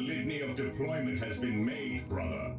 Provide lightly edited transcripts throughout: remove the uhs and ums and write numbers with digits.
litany of deployment has been made, brother.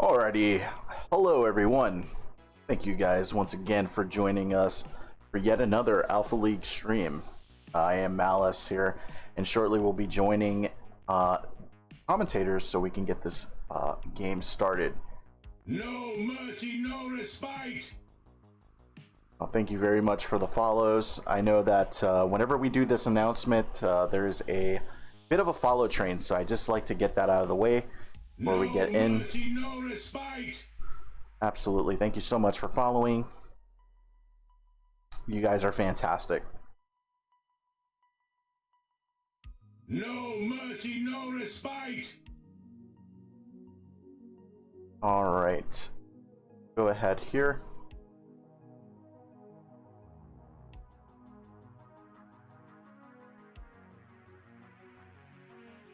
Alrighty, hello everyone. Thank you guys once again for joining us for yet another Alpha League stream. I am Malice here, and shortly we'll be joining commentators so we can get this game started. No mercy, no respite! Well, thank you very much for the follows. I know that whenever we do this announcement, there's a bit of a follow train, so I just like to get that out of the way before we get in. Mercy, no respite! Absolutely. Thank you so much for following. You guys are fantastic. No mercy, no respite! All right. Go ahead here.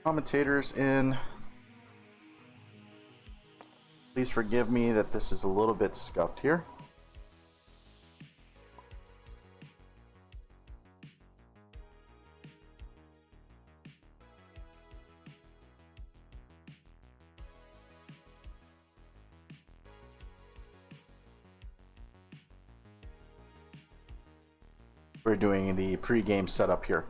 Commentators in. Please forgive me that this is a little bit scuffed here. We're doing the pre-game setup here.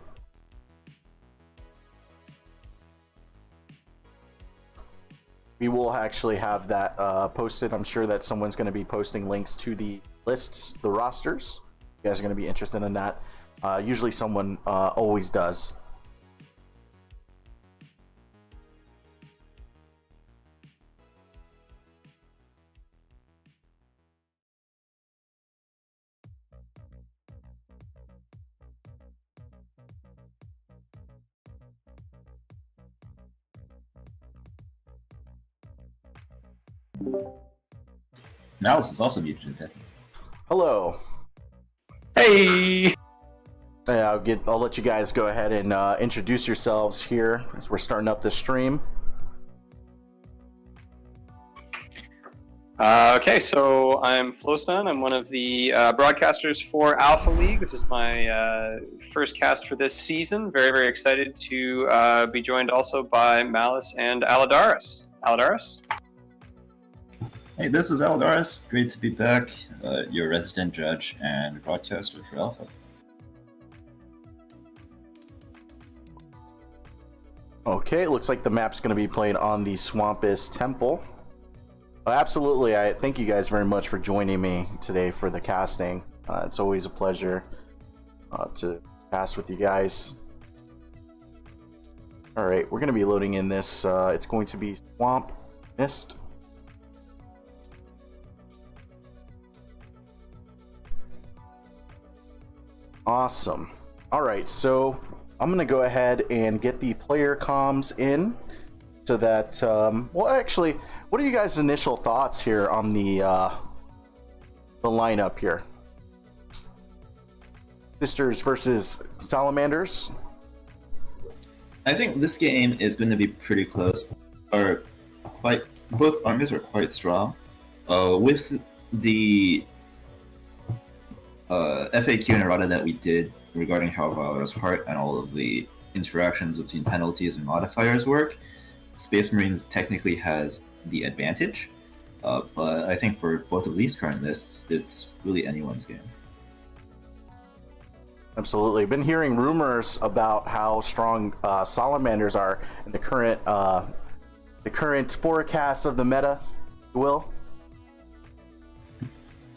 We will actually have that posted. I'm sure that someone's going to be posting links to the lists, the rosters. You guys are going to be interested in that. Usually someone always does. Malice is also muted in technique. Hello. Hey! I'll let you guys go ahead and introduce yourselves here as we're starting up this stream. Okay, so I'm Flosun. I'm one of the broadcasters for Alpha League. This is my first cast for this season. Very, very excited to be joined also by Malice and Aladaris. Aladaris? Hey, this is Aldaris. Great to be back. Your resident judge and broadcaster for Alpha. Okay, looks like the map's going to be played on the Swampus Temple. Absolutely, I thank you guys very much for joining me today for the casting. It's always a pleasure to cast with you guys. All right, we're going to be loading in this. It's going to be Swamp Mist. Awesome. All right, so I'm going to go ahead and get the player comms in so that, well, actually, what are you guys' initial thoughts here on the lineup here? Sisters versus Salamanders. I think this game is going to be pretty close. Both armies are quite strong. With the FAQ and errata that we did regarding how Valor's Heart and all of the interactions between penalties and modifiers work, Space Marines technically has the advantage, but I think for both of these current lists, it's really anyone's game. Absolutely. Been hearing rumors about how strong Salamanders are in the current forecast of the meta, Will.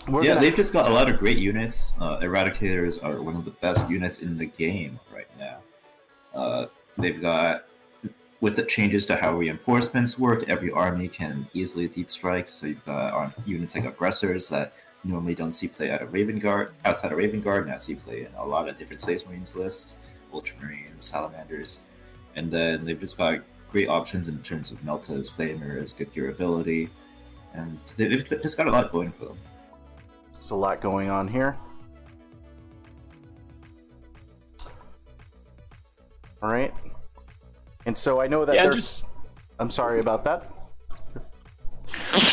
They've just got a lot of great units. Eradicators are one of the best units in the game right now. They've got, with the changes to how reinforcements work, every army can easily deep strike. So you've got units like aggressors that normally don't see play outside of Raven Guard, now see play in a lot of different Space Marines lists, Ultramarines, Salamanders, and then they've just got great options in terms of Meltas, Flamers, good durability, and they've just got a lot going for them. There's a lot going on here. All right. And so I know that I'm sorry about that.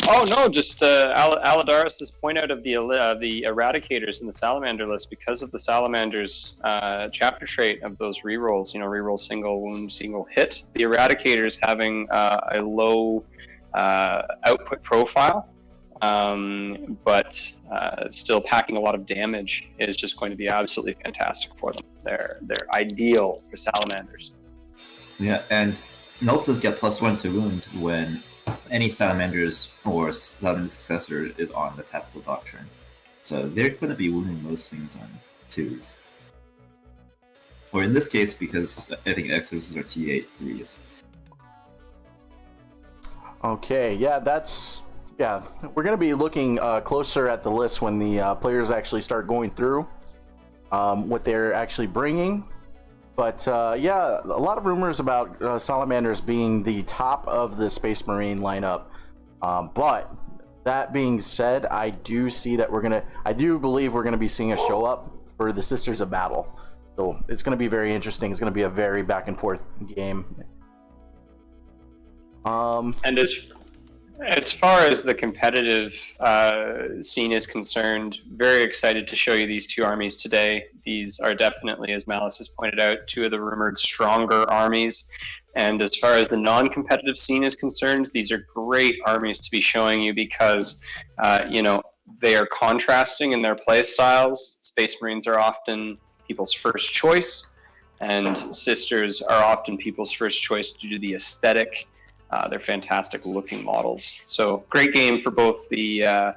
Oh no, just Aladaris' point out of the Eradicators in the Salamander list, because of the Salamanders chapter trait of those rerolls, reroll single wound, single hit. The Eradicators having a low output profile, but still packing a lot of damage is just going to be absolutely fantastic for them. They're ideal for Salamanders. Yeah, and Meltas get +1 to wound when any Salamanders or Salamander successor is on the Tactical Doctrine. So they're going to be wounding most things on 2s. Or in this case, because I think Exorcists are T8 3s. Okay, we're going to be looking closer at the list when the players actually start going through what they're actually bringing. But a lot of rumors about Salamanders being the top of the Space Marine lineup. But that being said, I do believe we're gonna be seeing a show up for the Sisters of Battle. So it's gonna be very interesting. It's gonna be a very back and forth game. And as far as the competitive scene is concerned, very excited to show you these two armies today. These are definitely, as Malice has pointed out, two of the rumored stronger armies. And as far as the non-competitive scene is concerned, these are great armies to be showing you because, they are contrasting in their play styles. Space Marines are often people's first choice, and Sisters are often people's first choice due to the aesthetic. They're fantastic looking models. So great game for both the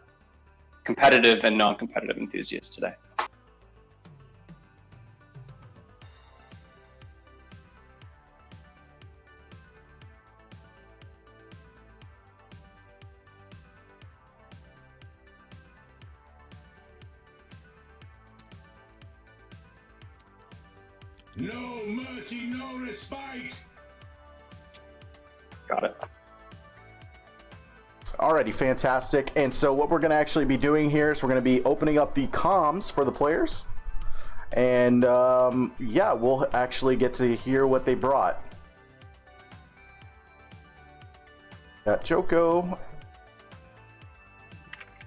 competitive and non-competitive enthusiasts today. No mercy, no respite! Got it. Alrighty, fantastic. And so what we're going to actually be doing here is we're going to be opening up the comms for the players. And we'll actually get to hear what they brought. Got Joko.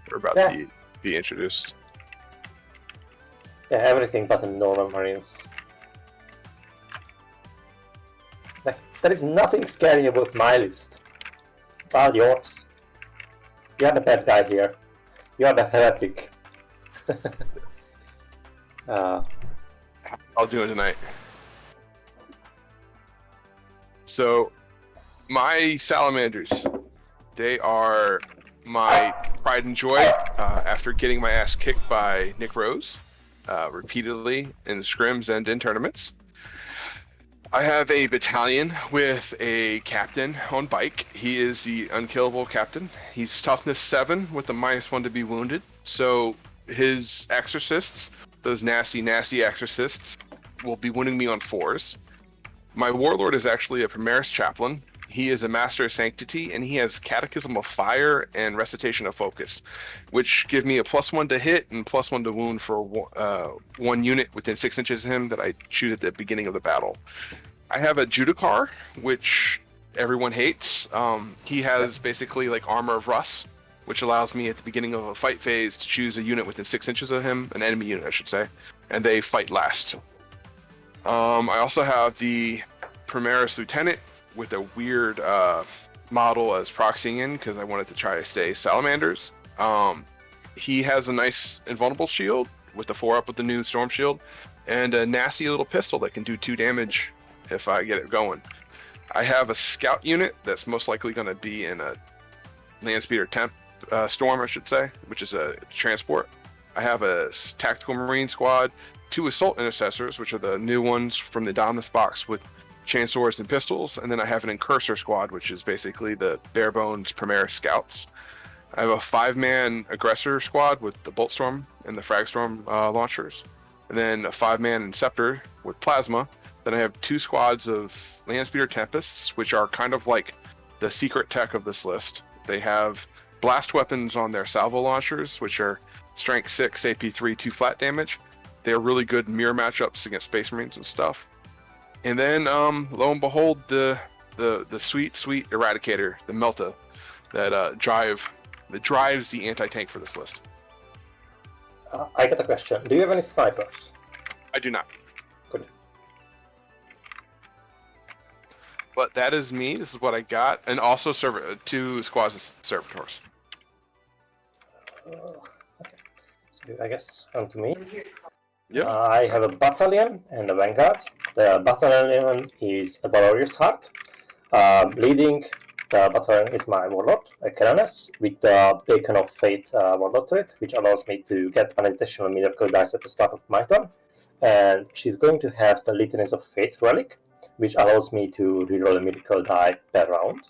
We're about to be introduced. Yeah, everything but the normal Marines. There is nothing scary about my list. It's all yours. You are the bad guy here. You are the heretic. I'll do it tonight. So, my Salamanders, they are my pride and joy after getting my ass kicked by Nick Rose repeatedly in scrims and in tournaments. I have a battalion with a captain on bike. He is the unkillable captain. He's toughness 7 with a -1 to be wounded. So his exorcists, those nasty exorcists, will be wounding me on 4s. My warlord is actually a Primaris chaplain. He is a master of sanctity, and he has Catechism of Fire and Recitation of Focus, which give me a +1 to hit and +1 to wound for one unit within 6 inches of him that I shoot at the beginning of the battle. I have a Judicar, which everyone hates. He has basically like Armor of Rust, which allows me at the beginning of a fight phase to choose a unit within 6 inches of him, an enemy unit I should say, and they fight last. I also have the Primaris Lieutenant with a weird model as proxying in because I wanted to try to stay Salamanders. He has a nice invulnerable shield with the 4-up with the new Storm Shield, and a nasty little pistol that can do 2 damage if I get it going. I have a scout unit that's most likely going to be in a land speed or temp storm, I should say, which is a transport. I have a tactical marine squad, 2 assault intercessors, which are the new ones from the Dominus box with chainsaws and pistols, and then I have an incursor squad, which is basically the bare bones Primaris scouts. I have a 5-man aggressor squad with the Boltstorm and the Fragstorm launchers, and then a 5-man Inceptor with plasma. Then I have 2 squads of Landspeeder Tempests, which are kind of like the secret tech of this list. They have blast weapons on their salvo launchers, which are strength 6, AP 3, 2 flat damage. They're really good mirror matchups against Space Marines and stuff. And then, lo and behold, the sweet Eradicator, the Melta, that drives the anti-tank for this list. I got a question. Do you have any snipers? I do not. Good. But that is me. This is what I got, and also 2 squads of servitors. Okay. So I guess on to me. Yep. I have a battalion and a vanguard. The battalion is a Valorious Heart. Leading the battalion is my warlord, Keranes, with the Beacon of Fate warlord trait, which allows me to get an additional miracle dice at the start of my turn. And she's going to have the Litanies of Fate relic, which allows me to reroll a miracle die per round.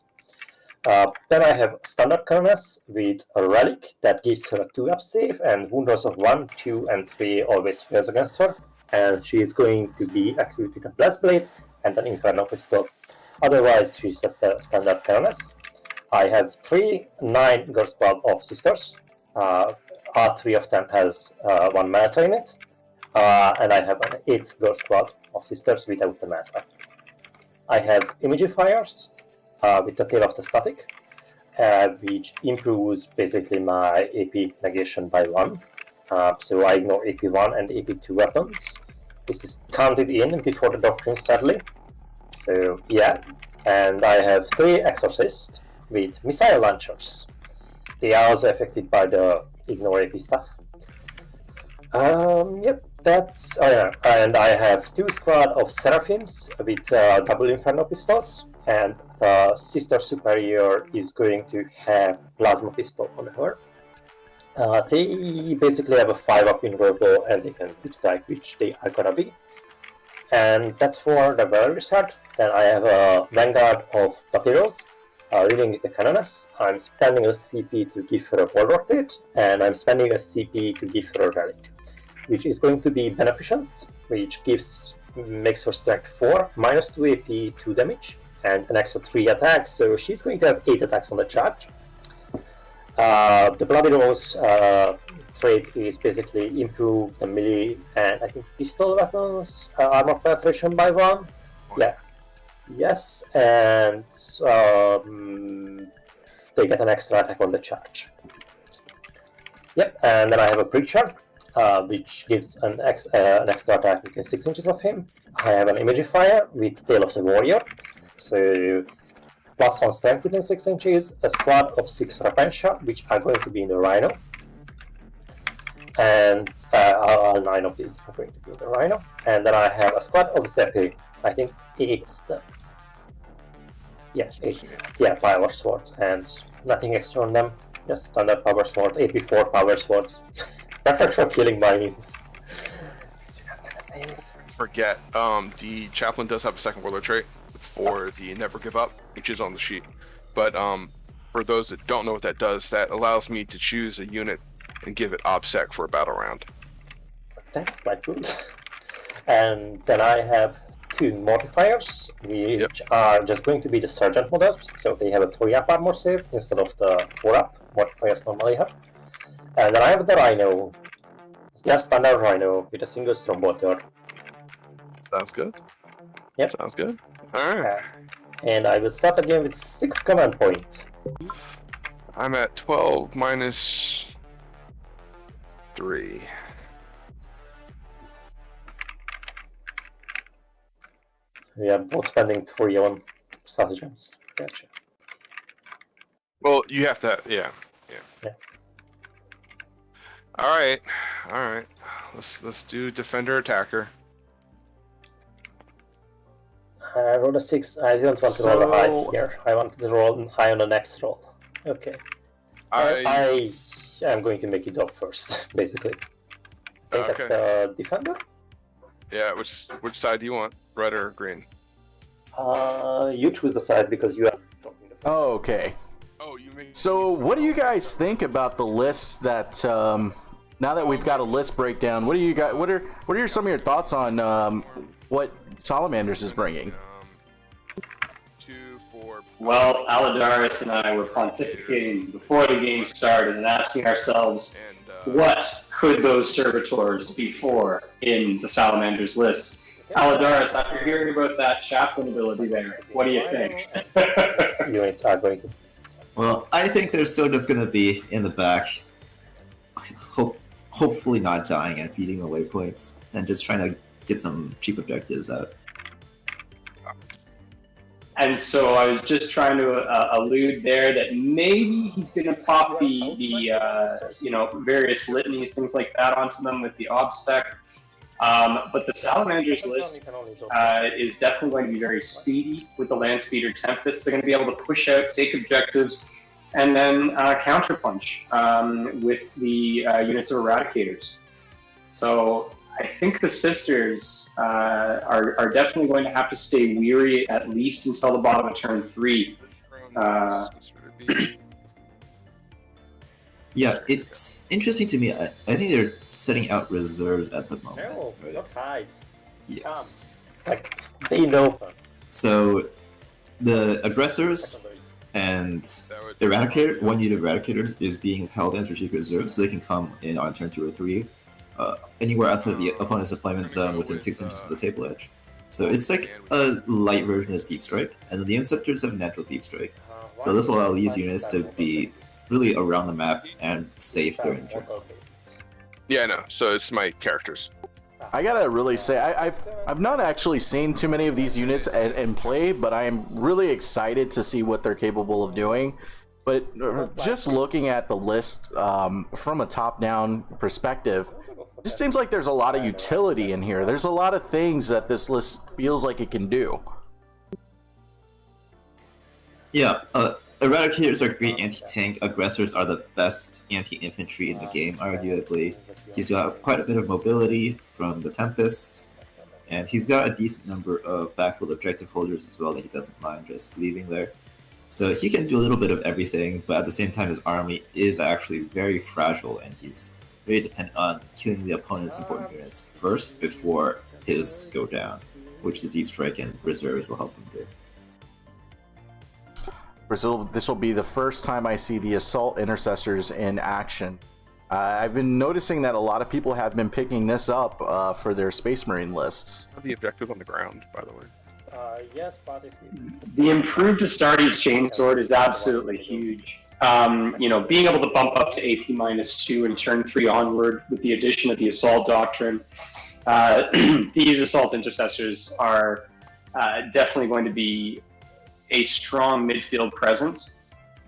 Then I have standard Keranes with a relic that gives her a 2-up save, and wound rolls of 1, 2, and 3 always fails against her. And she is going to be equipped with a Blast Blade and an Inferno Pistol. Otherwise, she's just a standard Keranes. I have 3 9-girl squad of sisters. 3 of them has 1 Manta in it. And I have an 8-girl squad of sisters without the Manta. I have Imagifiers with the Tail of the Static, which improves basically my AP negation by 1. So I ignore AP1 and AP2 weapons. This is counted in before the Doctrine, sadly. So yeah, and I have 3 Exorcists with Missile Launchers. They are also affected by the ignore AP stuff. Yep, that's... Oh yeah, and I have 2 squad of Seraphims with double Inferno Pistols, and the Sister Superior is going to have Plasma Pistol on her. They basically have a 5-up invulnerable and they can deep strike, which they are gonna be. And that's for the Valorous Heart. Then I have a Vanguard of Pateros, leading with the Keranes. I'm spending a CP to give her a Warlord trait, and I'm spending a CP to give her a Relic, which is going to be Beneficence, which makes her strength 4, minus 2 AP, 2 damage, and an extra 3 attacks, so she's going to have 8 attacks on the charge. The Bloody Rose trait is basically improve the melee and I think pistol weapons armor penetration by 1. Yeah. Yes, and they get an extra attack on the charge. Yep, and then I have a Preacher, which gives an extra attack within 6 inches of him. I have an Imagifier with Tail of the Warrior, so +1 strength within 6 inches, a squad of 6 Rapensha, which are going to be in the Rhino. And all 9 of these are going to be in the Rhino. And then I have a squad of Zeppi, I think 8 of them. Yes, 8. Yeah, Power Swords, and nothing extra on them. Just standard Power Sword, AP4 Power Swords. Perfect for killing minions. Forget, the Chaplain does have a second warlord trait for the Never Give Up, which is on the sheet. But for those that don't know what that does, that allows me to choose a unit and give it OBSEC for a battle round. That's quite good. And then I have 2 Mortifiers, which are just going to be the Sergeant models, so they have a 3-up armor save instead of the 4-up Mortifiers normally have. And then I have the Rhino, just standard Rhino with a single Strombolter. Sounds good. Yep. Sounds good. Alright. And I will start again with 6 command points. I'm at 12 minus 3. We are both spending 3 on stratagems. Gotcha. Well, you have to, yeah. All right. Let's do defender attacker. I rolled a 6. I didn't want to roll a high here. I wanted to roll high on the next roll. Okay. I am going to make it up first, basically. I think that's the defender? Yeah, which side do you want? Red or green? You choose the side because you are talking the first. Oh, okay. Oh, you make. So, what do you guys think about the lists that? Now that we've got a list breakdown, what do you got? What are some of your thoughts on what Salamanders is bringing? 2, 4. Well, Aladaris and I were pontificating before the game started and asking ourselves, what could those servitors be for in the Salamanders list? Aladaris, after hearing about that chaplain ability there, what do you think? Units are going to. Well, I think they're still just going to be in the back, hopefully not dying and feeding away points, and just trying to get some cheap objectives out. And so I was just trying to allude there that maybe he's going to pop the various litanies, things like that onto them with the OBSEC. But the Salamanders list is definitely going to be very speedy with the Land Speeder Tempests. They're going to be able to push out, take objectives, and then counterpunch with the units of Eradicators. So I think the Sisters are definitely going to have to stay weary at least until the bottom of turn 3. Yeah, it's interesting to me. I think they're setting out reserves at the moment. No, right? not hide. Yes. Like, they know. So the aggressors and Eradicator, one unit of Eradicators is being held in strategic reserve, so they can come in on turn 2 or 3, anywhere outside of the opponent's deployment zone within 6 inches of the table edge. So it's like a light version of Deep Strike, and the Inceptors have natural Deep Strike. So this will allow these units to be really around the map and safe during turn. Yeah, no. So it's my characters. I gotta really say, I've not actually seen too many of these units in play, but I am really excited to see what they're capable of doing. But just looking at the list from a top-down perspective, it just seems like there's a lot of utility in here. There's a lot of things that this list feels like it can do. Yeah, Eradicators are great anti-tank. Aggressors are the best anti-infantry in the game, arguably. He's got quite a bit of mobility from the Tempests, and he's got a decent number of backfield objective holders as well that he doesn't mind just leaving there. So he can do a little bit of everything, but at the same time his army is actually very fragile, and he's very dependent on killing the opponent's important units first before his go down, which the Deep Strike and reserves will help him do. Brazil, this will be the first time I see the Assault Intercessors in action. I've been noticing that a lot of people have been picking this up for their Space Marine lists. The objective on the ground, by the way. Yes, but if you... The improved Astartes Chainsword is absolutely huge. Being able to bump up to AP -2 and turn 3 onward with the addition of the Assault Doctrine, these Assault Intercessors are definitely going to be a strong midfield presence.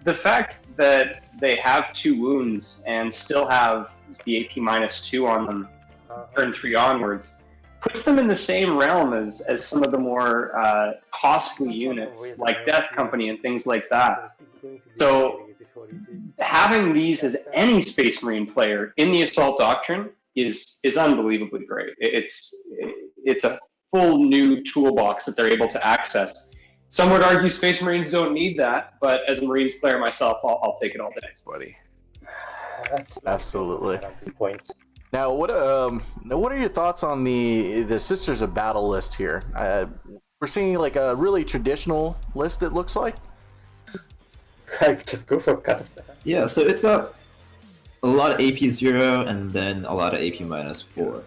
The fact that they have 2 wounds and still have the AP -2 on them, turn 3 onwards, puts them in the same realm as some of the more costly units like Death Company and things like that. So having these as any Space Marine player in the Assault Doctrine is unbelievably great. It's a full new toolbox that they're able to access. Some would argue Space Marines don't need that, but as a Marines player myself, I'll take it all day, buddy. That's Absolutely. Points. Now, what are your thoughts on the Sisters of Battle list here? We're seeing like a really traditional list. It looks like. Just go for cut. Yeah, so it's got a lot of AP 0 and then a lot of AP -4.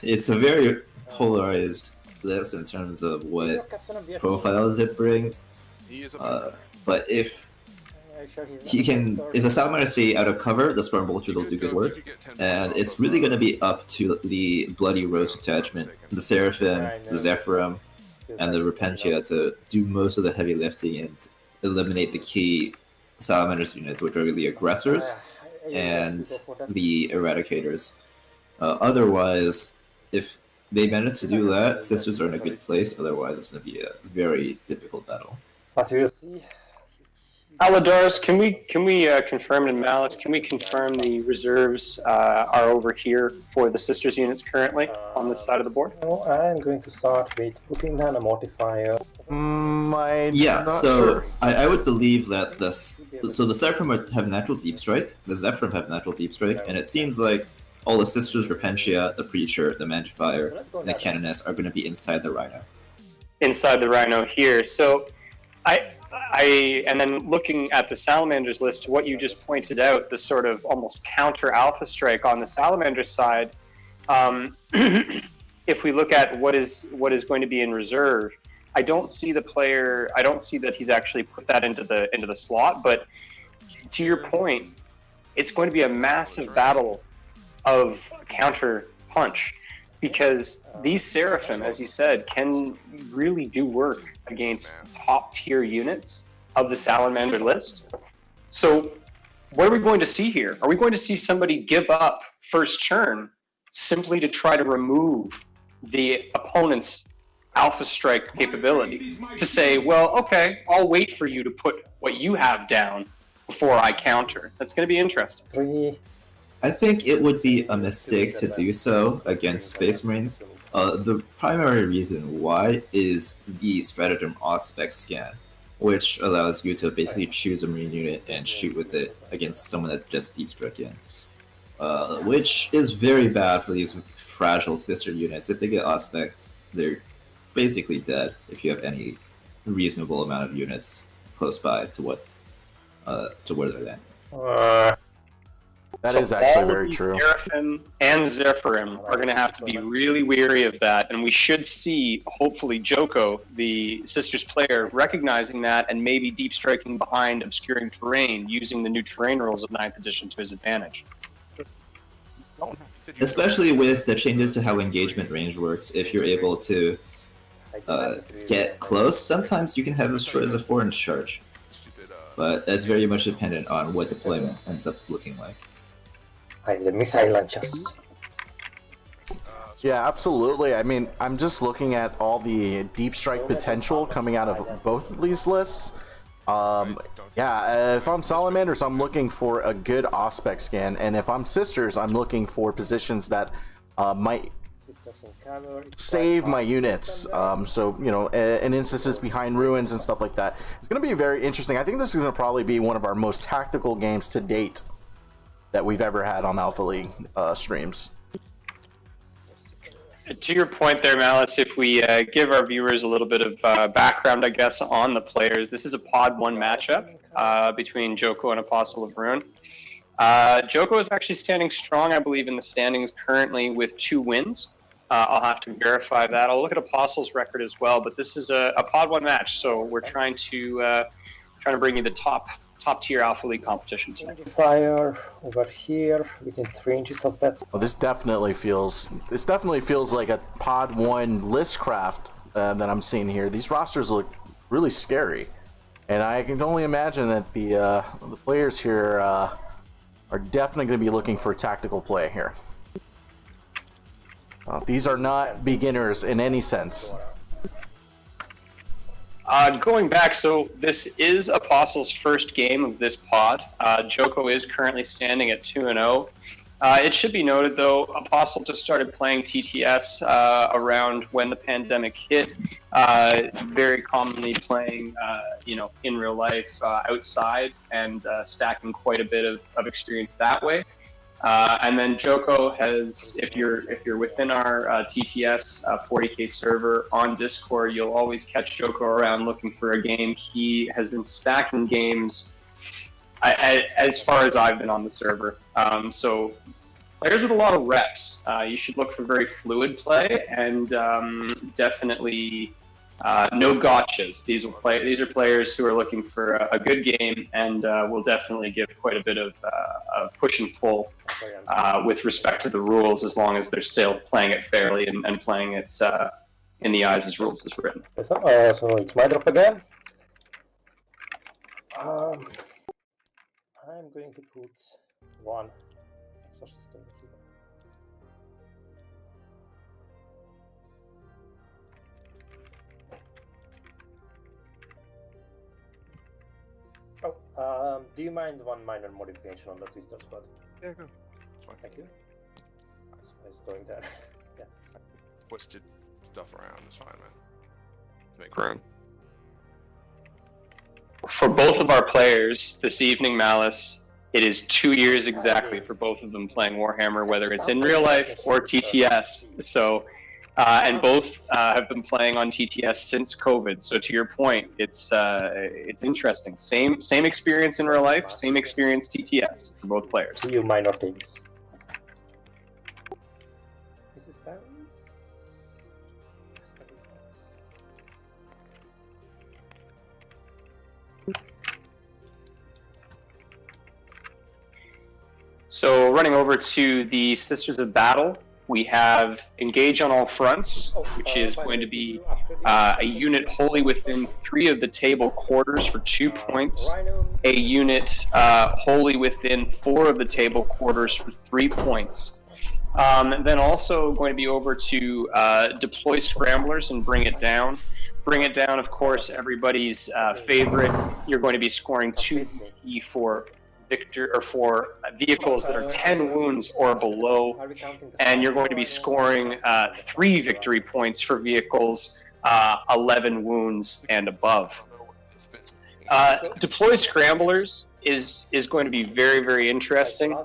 It's a very polarized list in terms of what profiles it brings. But if the Salamanders stay out of cover, the Sperm Bolter will do good work, and it's really going to be up to the Bloody Rose detachment, the Seraphim, the Zephyrim, and the Repentia to do most of the heavy lifting and eliminate the key Salamanders units, which are the aggressors and the Eradicators. Otherwise, if they manage to do that, Sisters are in a good place. Otherwise, it's going to be a very difficult battle. But we'll see. Aladaris, can we confirm, and Malice, can we confirm the reserves are over here for the Sisters units currently on this side of the board? No, I'm going to start with putting down a modifier. Yeah, not so sure. I would believe that the Zephyrim have natural deep strike, the Zephyrim have natural deep strike, and it seems like all the Sisters, Repentia, the Preacher, the Magifier, and the Canoness are going to be inside the Rhino. Inside the Rhino here. So and then looking at the Salamanders list, what you just pointed out, the sort of almost counter alpha strike on the Salamanders side, if we look at what is going to be in reserve, I don't see that he's actually put that into the slot, but to your point, it's going to be a massive battle of counter punch, because these Seraphim, as you said, can really do work against top tier units of the Salamander list. So what are we going to see here? Are we going to see somebody give up first turn simply to try to remove the opponent's alpha strike capability, to say, well, okay, I'll wait for you to put what you have down before I counter? That's going to be interesting. 3. I think it would be a mistake to do so against Space Marines. The primary reason why is the Stratagem Auspex scan, which allows you to basically choose a Marine unit and shoot with it against someone that just deep struck in. Which is very bad for these fragile sister units. If they get Auspex, they're basically dead if you have any reasonable amount of units close by to where they're landing. That So is actually all of very these true. Seraphim and Zephyrim are going to have to be really wary of that, and we should see, hopefully, Joko, the Sisters player, recognizing that and maybe deep striking behind obscuring terrain, using the new terrain rules of 9th edition to his advantage. Especially with the changes to how engagement range works, if you're able to get close, sometimes you can have this short as a 4-inch charge. But that's very much dependent on what deployment ends up looking like. The missile launchers. Yeah, absolutely. I mean, I'm just looking at all the deep strike potential coming out of both of these lists. If I'm Salamanders, I'm looking for a good Auspex scan, and if I'm Sisters, I'm looking for positions that might save my units. So, you know, in instances behind ruins and stuff like that. It's going to be very interesting. I think this is going to probably be one of our most tactical games to date that we've ever had on Alpha League streams. To your point there, Malice, if we give our viewers a little bit of background, I guess, on the players, this is a Pod 1 matchup between Joko and Apostle of Ruin. Joko is actually standing strong, I believe, in the standings currently with 2 wins. I'll have to verify that. I'll look at Apostle's record as well, but this is a Pod 1 match, so we're trying to bring you the top tier Alpha League competition tonight. Fire over here within 3 inches of that. Well, this definitely feels like a Pod 1 listcraft that I'm seeing here. These rosters look really scary, and I can only imagine that the players here are definitely going to be looking for tactical play here. These are not beginners in any sense. Going back, so this is Apostle's first game of this pod. Joko is currently standing at 2-0. It should be noted, though, Apostle just started playing TTS around when the pandemic hit, very commonly playing, in real life outside and stacking quite a bit of experience that way. And then Joko has, if you're within our TTS 40K server on Discord, you'll always catch Joko around looking for a game. He has been stacking games as far as I've been on the server. So players with a lot of reps, you should look for very fluid play and definitely no gotchas. These are players who are looking for a good game and will definitely give quite a bit of push and pull with respect to the rules, as long as they're still playing it fairly and playing it in the eyes as rules is written. So it's my drop again. I'm going to put 1 exorcist over here. Do you mind one minor modification on the sister squad? Yeah, go. It's fine. Thank you. So it's going there. Yeah. Twisted stuff around. It's fine, man. Make room. For both of our players this evening, Malice, it is 2 years exactly for both of them playing Warhammer, whether it's in real life or TTS. So, and both have been playing on TTS since COVID. So to your point, it's interesting. Same experience in real life, same experience TTS for both players. See you minor things. This is dance. So running over to the Sisters of Battle, we have Engage on All Fronts, which is going to be a unit wholly within 3 of the table quarters for 2 points, a unit wholly within 4 of the table quarters for 3 points. Then also going to be over to Deploy Scramblers and Bring It Down. Bring It Down, of course, everybody's favorite. You're going to be scoring 2 for vehicles that are 10 wounds or below, and you're going to be scoring 3 victory points for vehicles 11 wounds and above. Deploy Scramblers is going to be very, very interesting.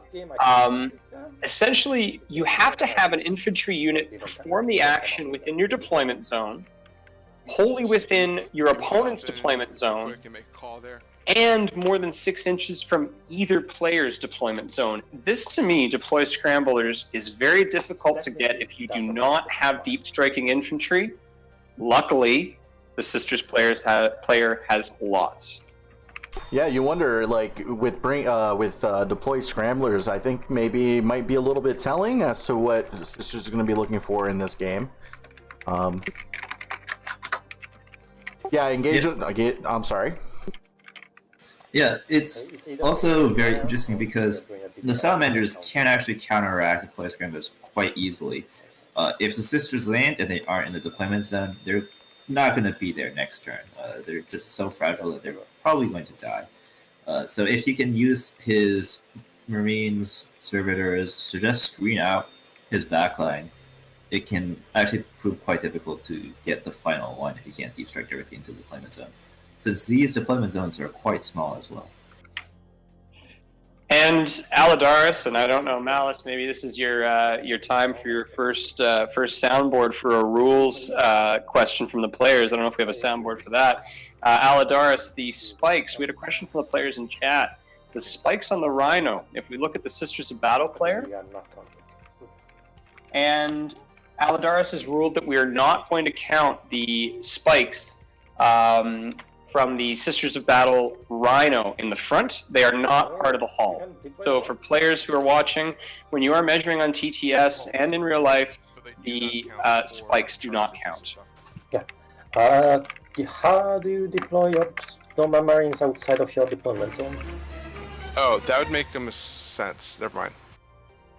Essentially, you have to have an infantry unit perform the action within your deployment zone, wholly within your opponent's deployment zone, and more than 6 inches from either player's deployment zone. This, to me, Deploy Scramblers is very difficult to get if you do not have deep striking infantry. Luckily, the Sisters player has lots. Yeah, you wonder, like, with Deploy Scramblers, I think maybe it might be a little bit telling as to what the Sisters are going to be looking for in this game. Yeah, engage. Yeah. I'm sorry. Yeah, it's also very interesting because the Salamanders can actually counteract the Deploy Scramblers quite easily. If the Sisters land and they aren't in the deployment zone, they're not going to be there next turn. They're just so fragile that they're probably going to die. So if you can use his Marines, Servitors to just screen out his backline, it can actually prove quite difficult to get the final one if you can't deep strike everything into the deployment zone, since these deployment zones are quite small as well. And Aladaris, and I don't know, Malice, maybe this is your time for your first soundboard for a rules question from the players. I don't know if we have a soundboard for that. Aladaris, the spikes, we had a question from the players in chat. The spikes on the Rhino, if we look at the Sisters of Battle player, and Aladaris has ruled that we are not going to count the spikes from the Sisters of Battle Rhino in the front. They are not part of the hull. So for players who are watching, when you are measuring on TTS and in real life, the spikes do not count. Yeah. How do you deploy your normal Marines outside of your deployment zone? Oh, that would make sense. Never mind.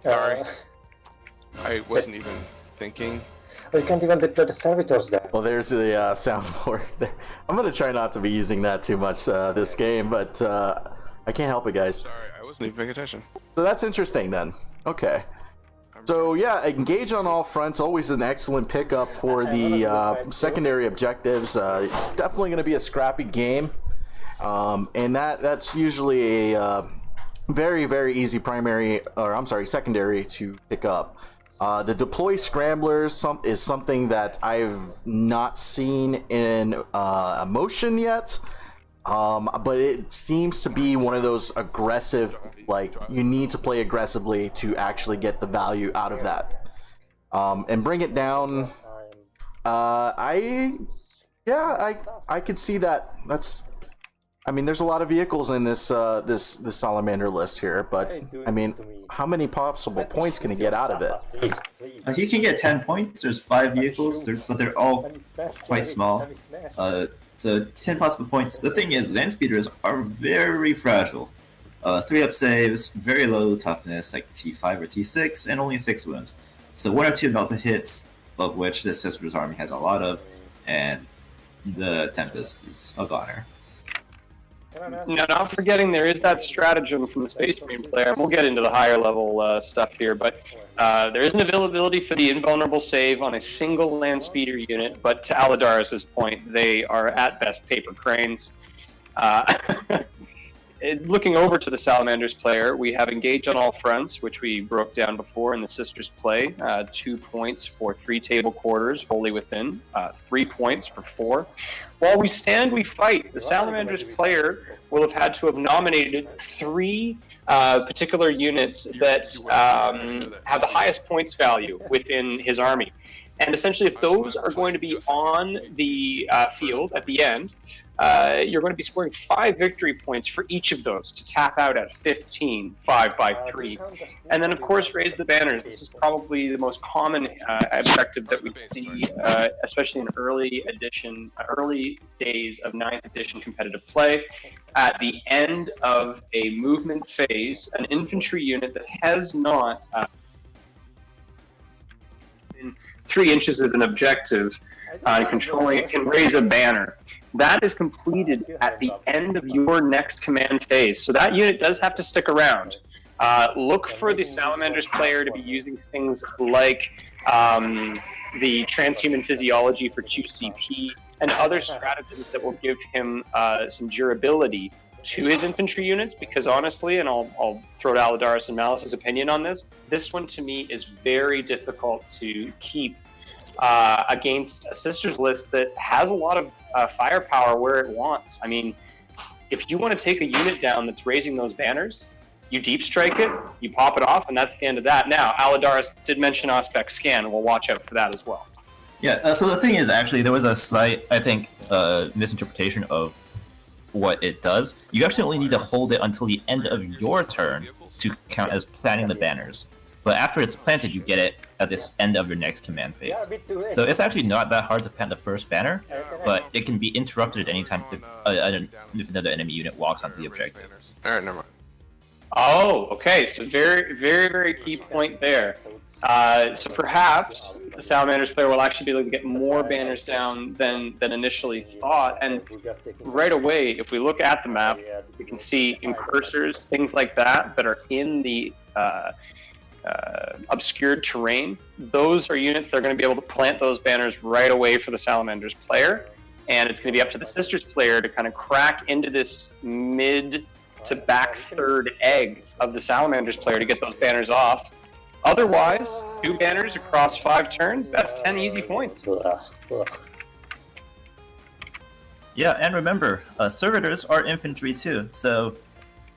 Sorry. I wasn't even thinking. You can't even deploy the Servitors there. Well, there's the soundboard there. I'm going to try not to be using that too much this game, but I can't help it, guys. Sorry, I wasn't even paying attention. So that's interesting then. Okay. So yeah, engage on all fronts, always an excellent pickup for the secondary objectives. It's definitely going to be a scrappy game, and that's usually a very, very easy secondary to pick up. The Deploy Scramblers is something that I've not seen in motion yet, but it seems to be one of those aggressive, like, you need to play aggressively to actually get the value out of that. And Bring It Down, I could see that. There's a lot of vehicles in this Salamander list here, but how many possible points can he get out of it? He can get 10 points. There's 5 vehicles, but they're all quite small. So 10 possible points. The thing is, land speeders are very fragile. 3-up saves, very low toughness, like T5 or T6, and only 6 wounds. So 1 or 2 melted hits, of which the Sisters army has a lot of, and the Tempest is a goner. Now, not forgetting there is that stratagem from the Space Marine player, and we'll get into the higher level stuff here, but there is an availability for the invulnerable save on a single land speeder unit, but to Aladaris' point, they are at best paper cranes. Looking over to the Salamanders player, we have engage on all fronts, which we broke down before in the Sisters play. 2 points for 3 table quarters, wholly within. 3 points for 4. While we stand, we fight. The Salamanders player will have had to have nominated 3 particular units that have the highest points value within his army. And essentially, if those are going to be on the field at the end, you're going to be scoring 5 victory points for each of those to tap out at 15, 5 by 3. And then, of course, raise the banners. This is probably the most common objective that we see, especially in early days of 9th edition competitive play. At the end of a movement phase, an infantry unit that has not been 3 inches of an objective controlling it can raise a banner. That is completed at the end of your next command phase. So that unit does have to stick around. Look for the Salamanders player to be using things like the transhuman physiology for 2 CP and other stratagems that will give him some durability to his infantry units, because honestly, and I'll throw to Aladaris and Malice's opinion on this one to me is very difficult to keep against a Sisters list that has a lot of firepower where it wants. I mean, if you want to take a unit down that's raising those banners, you deep strike it, you pop it off, and that's the end of that. Now, Aladaris did mention Aspect Scan, and we'll watch out for that as well. Yeah, so the thing is, actually, there was a slight, I think, misinterpretation of what it does. You actually only need to hold it until the end of your turn to count as planting the banners. But after it's planted, you get it at this end of your next command phase. So it's actually not that hard to plant the first banner, but it can be interrupted at any time if another enemy unit walks onto the objective. Alright, never mind. Oh, okay. So very, very, very key point there. So perhaps the Salamanders player will actually be able to get more banners down than initially thought. And right away, if we look at the map, we can see incursors, things like that are in the obscured terrain. Those are units that are going to be able to plant those banners right away for the Salamanders player. And it's going to be up to the Sisters player to kind of crack into this mid to back third egg of the Salamanders player to get those banners off. Otherwise, 2 banners across 5 turns, that's 10 easy points. Yeah, and remember, servitors are infantry too, so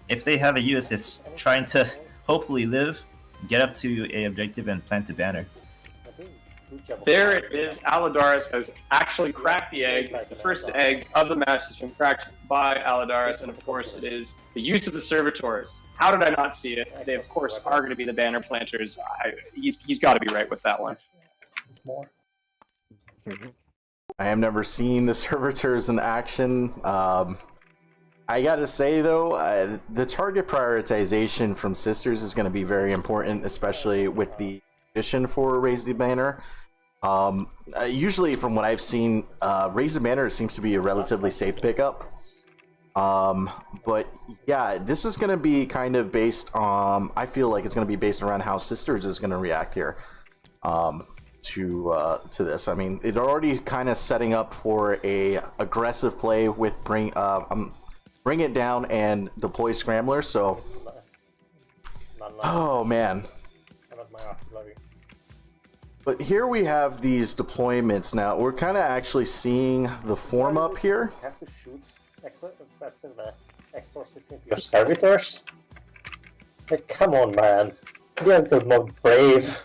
if they have a unit that's trying to hopefully live, get up to a objective and plant a banner. There it is. Aladaris has actually cracked the egg. It's the first egg of the match that's been cracked by Aladaris, and of course it is the use of the servitors. How did I not see it? They of course are going to be the banner planters. He's got to be right with that one. I have never seen the servitors in action. I gotta say though, the target prioritization from Sisters is going to be very important, especially with the addition for Raise the Banner. Usually from what I've seen, Raise the Banner seems to be a relatively safe pickup. But yeah, this is going to be kind of based on, I feel like it's going to be based around how Sisters is going to react here to this. I mean, it's already kind of setting up for a aggressive play with bring it down and deploy Scrambler, so oh man. But here we have these deployments now. We're kind of actually seeing the form up here. You have to shoot exorcists into your servitors? Like, come on, man. Be a little more brave.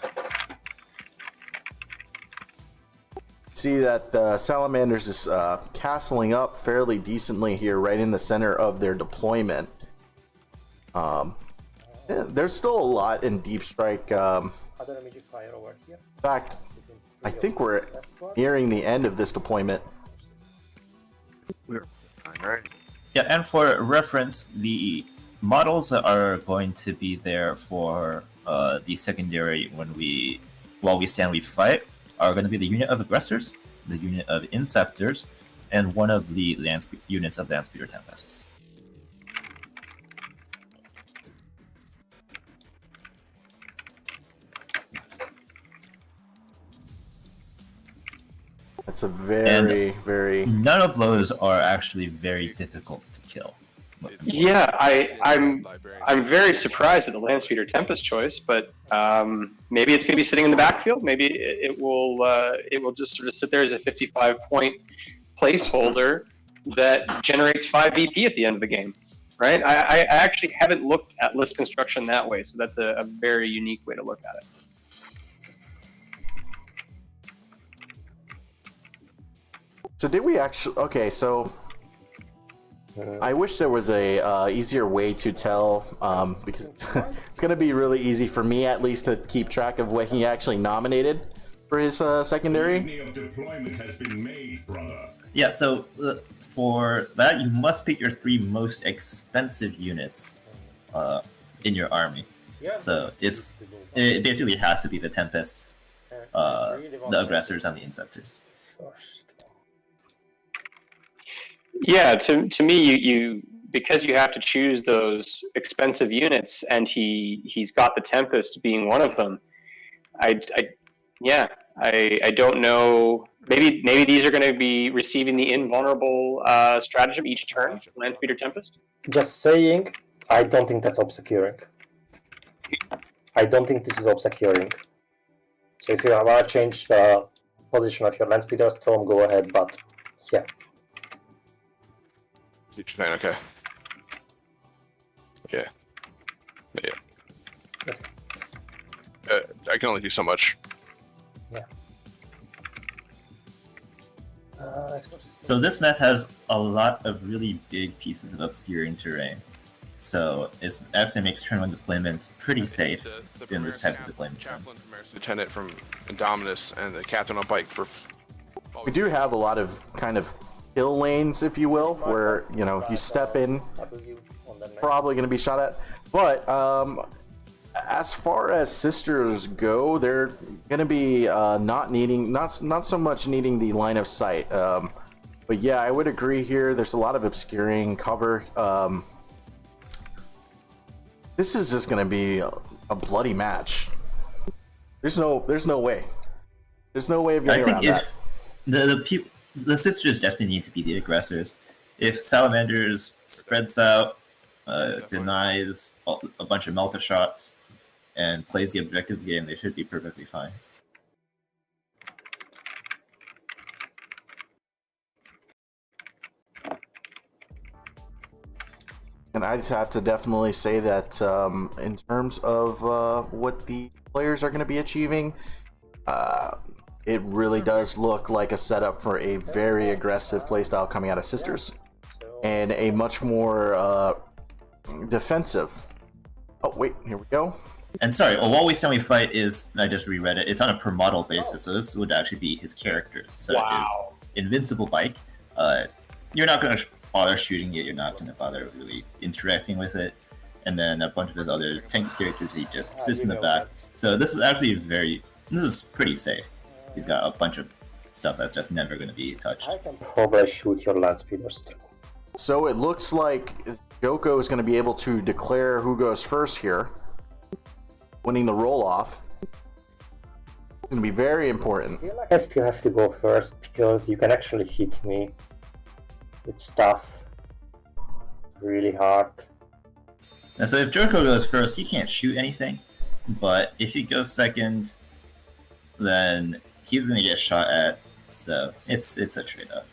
See that the Salamanders is castling up fairly decently here, right in the center of their deployment. Yeah, there's still a lot in Deep Strike. In fact, I think we're nearing the end of this deployment. Yeah, and for reference, the models that are going to be there for the secondary while we stand, we fight, are going to be the unit of aggressors, the unit of inceptors, and one of the units of Landspeeder Tempests. That's a very None of those are actually very difficult to kill. Yeah, I'm very surprised at the Landspeeder Tempest choice, but maybe it's going to be sitting in the backfield. Maybe it will just sort of sit there as a 55-point placeholder that generates 5 VP at the end of the game, right? I actually haven't looked at list construction that way, so that's a very unique way to look at it. So did we actually? Okay, so I wish there was a easier way to tell, because it's going to be really easy for me at least to keep track of what he actually nominated for his secondary. The of deployment has been made, brother. Yeah, so for that, you must pick your 3 most expensive units in your army. So it basically has to be the Tempests, the Aggressors, and the Inceptors. Yeah, to me, you because you have to choose those expensive units, and he's got the Tempest being one of them. I don't know. Maybe these are going to be receiving the invulnerable stratagem each turn. Landspeeder Tempest. Just saying, I don't think that's obscuring. I don't think this is obscuring. So if you want to change the position of your Landspeeders, Storm, go ahead. But yeah. Okay. Yeah. I can only do so much. Yeah. So this map has a lot of really big pieces of obscuring terrain. So it actually makes turn 1 deployments pretty safe in this type of deployment zone. Lieutenant from Indominus and the captain on bike for. We do have a lot of kind of kill lanes, if you will, where you step in, probably going to be shot at. But as far as sisters go, they're going to be not so much needing the line of sight. But yeah, I would agree here. There's a lot of obscuring cover. This is just going to be a bloody match. There's no way. There's no way of getting around that. The sisters definitely need to be the aggressors. If Salamanders spreads out, denies a bunch of Melta shots, and plays the objective game, they should be perfectly fine. And I just have to definitely say that in terms of what the players are going to be achieving, it really does look like a setup for a very aggressive playstyle coming out of Sisters, and a much more defensive. Oh wait, here we go. And sorry, Always Time We Fight is, I just reread it, it's on a per model basis, so this would actually be his characters. So it's Invincible Bike. You're not going to bother shooting it, you're not going to bother really interacting with it. And then a bunch of his other tank characters, he just sits in the back. So this is actually this is pretty safe. He's got a bunch of stuff that's just never going to be touched. I can probably shoot your Landspeeders too. So it looks like Joko is going to be able to declare who goes first here, winning the roll-off. It's going to be very important. I feel like I still have to go first because you can actually hit me with stuff really hard. And so if Joko goes first, he can't shoot anything. But if he goes second, then he's going to get shot at. So it's a trade-off.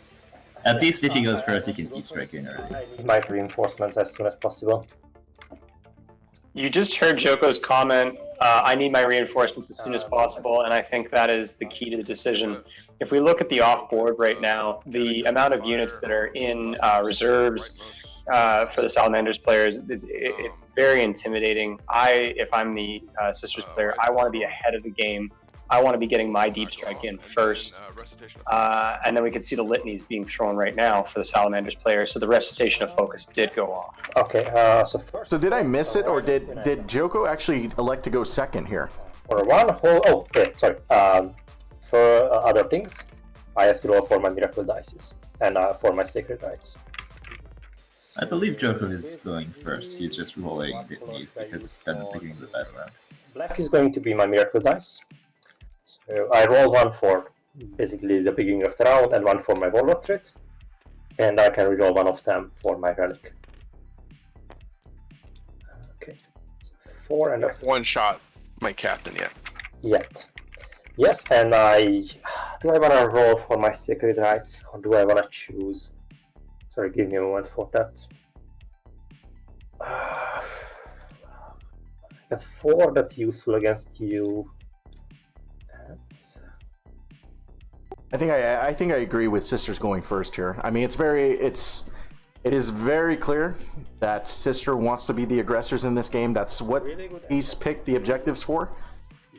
At least if he goes first, he can keep striking early. I need my reinforcements as soon as possible. You just heard Joko's comment, I need my reinforcements as soon as possible, and I think that is the key to the decision. If we look at the off-board right now, the amount of units that are in reserves for the Salamanders players, it's very intimidating. If I'm the Sisters player, I want to be ahead of the game. I want to be getting my deep strike in first. And then we can see the litanies being thrown right now for the Salamanders players. So the recitation of focus did go off. Okay, so first... So did I miss it, or did Joko actually elect to go second here? For one whole... Oh, okay, sorry. For other things, I have to roll for my Miracle Dices and for my Sacred Rites. I believe Joko is going first. He's just rolling litanies because it's done at the beginning of the battle round. Black is going to be my Miracle Dice. So I roll 1 for basically the beginning of the round, and one for my warlord trait. And I can reroll one of them for my relic. Okay, so 4 and a One shot my captain yet. yet. Yes, and do I want to roll for my sacred rights, or do I want to choose? Sorry, give me a moment for that. That's 4. That's useful against you. I think I agree with Sisters going first here. I mean, it is very clear that Sister wants to be the aggressors in this game. That's what he's picked the objectives for.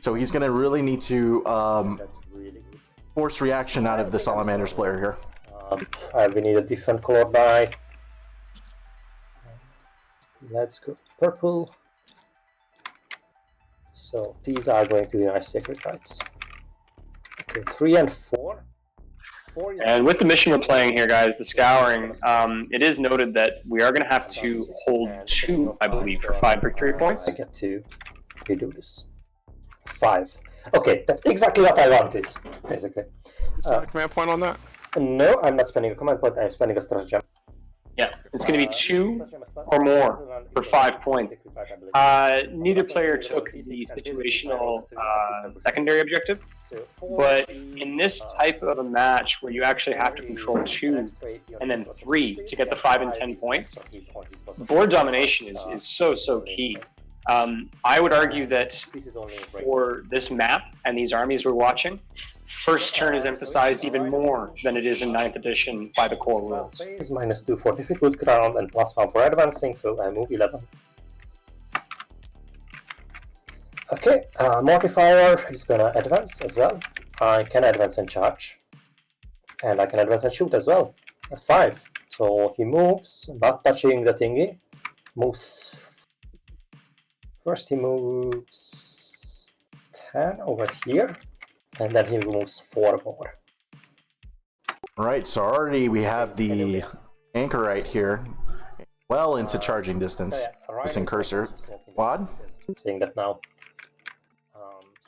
So he's going to really need to force reaction out of the Salamanders player here. We need a different color die. Let's go purple. So these are going to be my sacred rights. Okay, 3 and 4. And with the mission we're playing here, guys, the Scouring, it is noted that we are going to have to hold 2, I believe, for 5 victory points. I get to redo this. 5. Okay, that's exactly what I wanted, basically. Is there a command point on that? No, I'm not spending a command point, I'm spending a stratagem. Yeah, it's going to be 2 or more for 5 points. Neither player took the situational secondary objective, but in this type of a match where you actually have to control 2 and then 3 to get the 5 and 10 points, board domination is so key. I would argue that for this map and these armies we're watching, first turn is emphasized even more than it is in 9th edition by the core rules. Is -2 for difficult ground and +1 for advancing, so I move 11. Okay, Mortifier is gonna advance as well. I can advance and charge. And I can advance and shoot as well. At 5. So he moves, not touching the thingy. Moves. First he moves 10 over here. And then he moves 4 more. Alright, so already we have the Anchorite here. Well into charging distance. Missing cursor. Quad? I'm saying that now.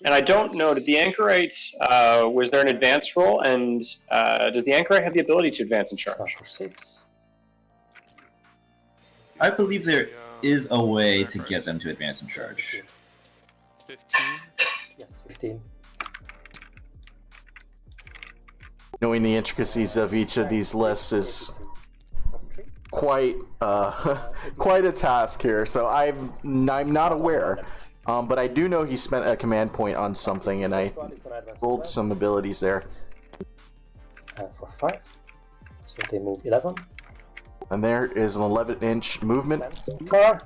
And I don't know, did the Anchorite, was there an advance roll? And does the Anchorite have the ability to advance and charge? For 6. I believe there is a way to get them to advance and charge. 15. Yes, 15. Knowing the intricacies of each of these lists is quite quite a task here. So I'm not aware, but I do know he spent a command point on something, and I rolled some abilities there. For 5, so they move 11. And there is an 11-inch movement. Far.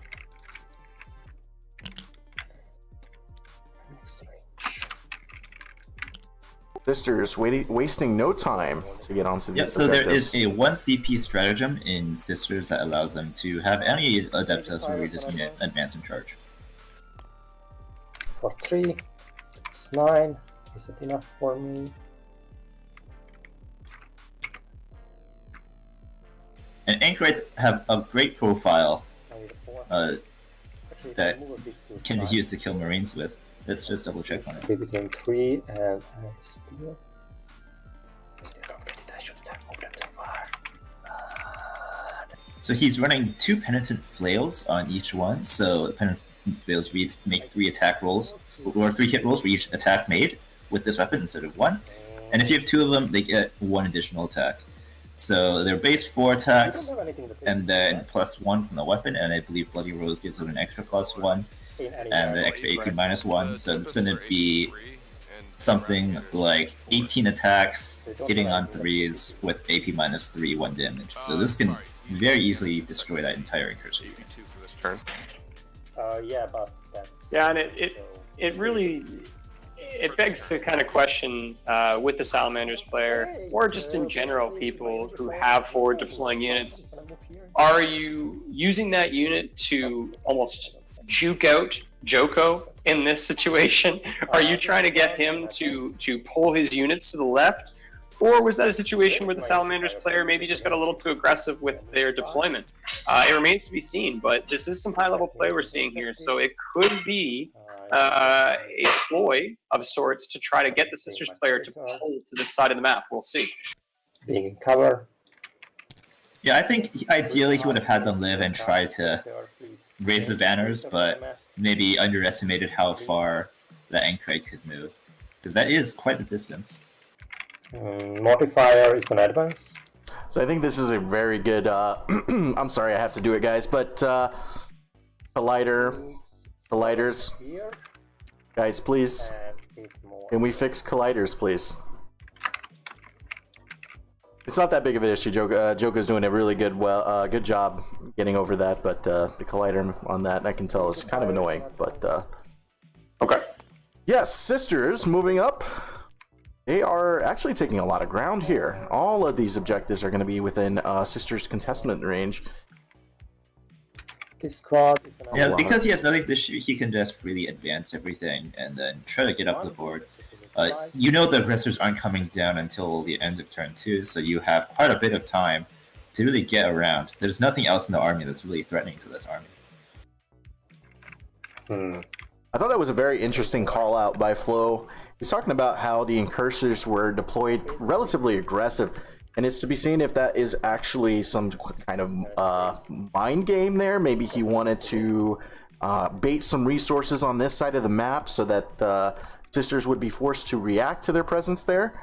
Sisters wasting no time to get onto these Yeah, so there objectives. is a 1 CP stratagem in Sisters that allows them to have any Adeptus or Regis unit advance and charge. For 3, it's 9. Is that enough for me? And Anchorites have a great profile I need a 4. Actually, that if I move a bit to can be 5, used to kill Marines with. Let's just double check on it. okay, between 3 and I still don't get it. I should have moved them too far. So he's running 2 Penitent Flails on each one. So Penitent Flails reads make 3 attack rolls, or 3 hit rolls for each attack made with this weapon instead of 1. And if you have 2 of them, they get 1 additional attack. So they're base 4 attacks, and then +1 from the weapon, and I believe Bloody Rose gives them an extra +1, and the extra AP -1. So it's going to be something like 18 attacks, hitting on 3s with AP -3, 1 damage. So this can very easily destroy that entire incursion unit. For this turn. Yeah, but that's... Yeah, and it really it begs to kind of question with the Salamanders player, or just in general people who have forward deploying units, are you using that unit to almost juke out Joko in this situation? Are you trying to get him to pull his units to the left? Or was that a situation where the Salamanders player maybe just got a little too aggressive with their deployment? It remains to be seen, but this is some high-level play we're seeing here, so it could be a ploy of sorts to try to get the Sisters player to pull to this side of the map. We'll see. Being in cover. Yeah, I think ideally he would have had them live and try to raise the banners, but maybe underestimated how far the Anchorite could move. Because that is quite the distance. Mortifier is going to advance. So I think this is a very good. I'm sorry, I have to do it, guys, but colliders, guys, please. Can we fix colliders, please? It's not that big of an issue. Joko's doing a really good job getting over that, but the collider on that, I can tell, is kind of annoying. But okay. Yes, Sisters moving up. They are actually taking a lot of ground here. All of these objectives are going to be within Sisters' contestant range. This squad. Yeah, because he has nothing to shoot, he can just freely advance everything and then try to get up the board. You know the aggressors aren't coming down until the end of turn 2, so you have quite a bit of time to really get around. There's nothing else in the army that's really threatening to this army. I thought that was a very interesting call out by Flo. He's talking about how the incursors were deployed relatively aggressive, and it's to be seen if that is actually some kind of mind game there. Maybe he wanted to bait some resources on this side of the map so that the Sisters would be forced to react to their presence there.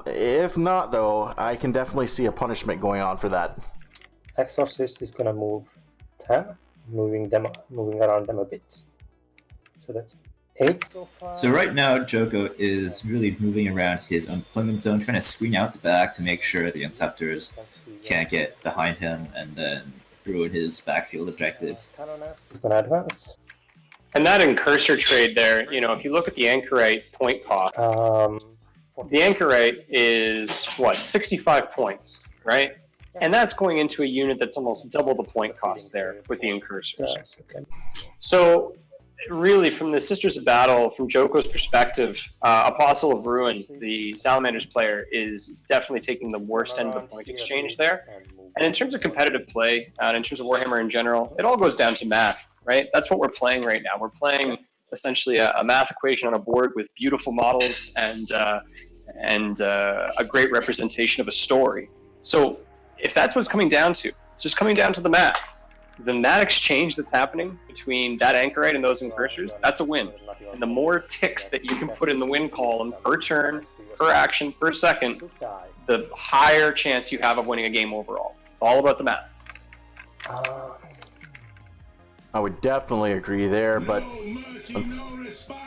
If not, though, I can definitely see a punishment going on for that. Exorcist is going to move 10, moving around them a bit. So that's 8 so far. So right now, Joko is really moving around his employment zone, trying to screen out the back to make sure the Inceptors can't get behind him and then ruin his backfield objectives. He's going to advance. And that incursor trade there, if you look at the Anchorite point cost, the Anchorite is, 65 points, right? And that's going into a unit that's almost double the point cost there with the incursors. So, really, from the Sisters of Battle, from Joko's perspective, Apostle of Ruin, the Salamanders player, is definitely taking the worst end of the point exchange there. And in terms of competitive play, and in terms of Warhammer in general, it all goes down to math, right? That's what we're playing right now. We're playing essentially a math equation on a board with beautiful models and a great representation of a story. So if that's what it's coming down to, it's just coming down to the math. Then that exchange that's happening between that Anchorite and those incursors, that's a win. And the more ticks that you can put in the win column per turn, per action, per second, the higher chance you have of winning a game overall. It's all about the math. I would definitely agree there, but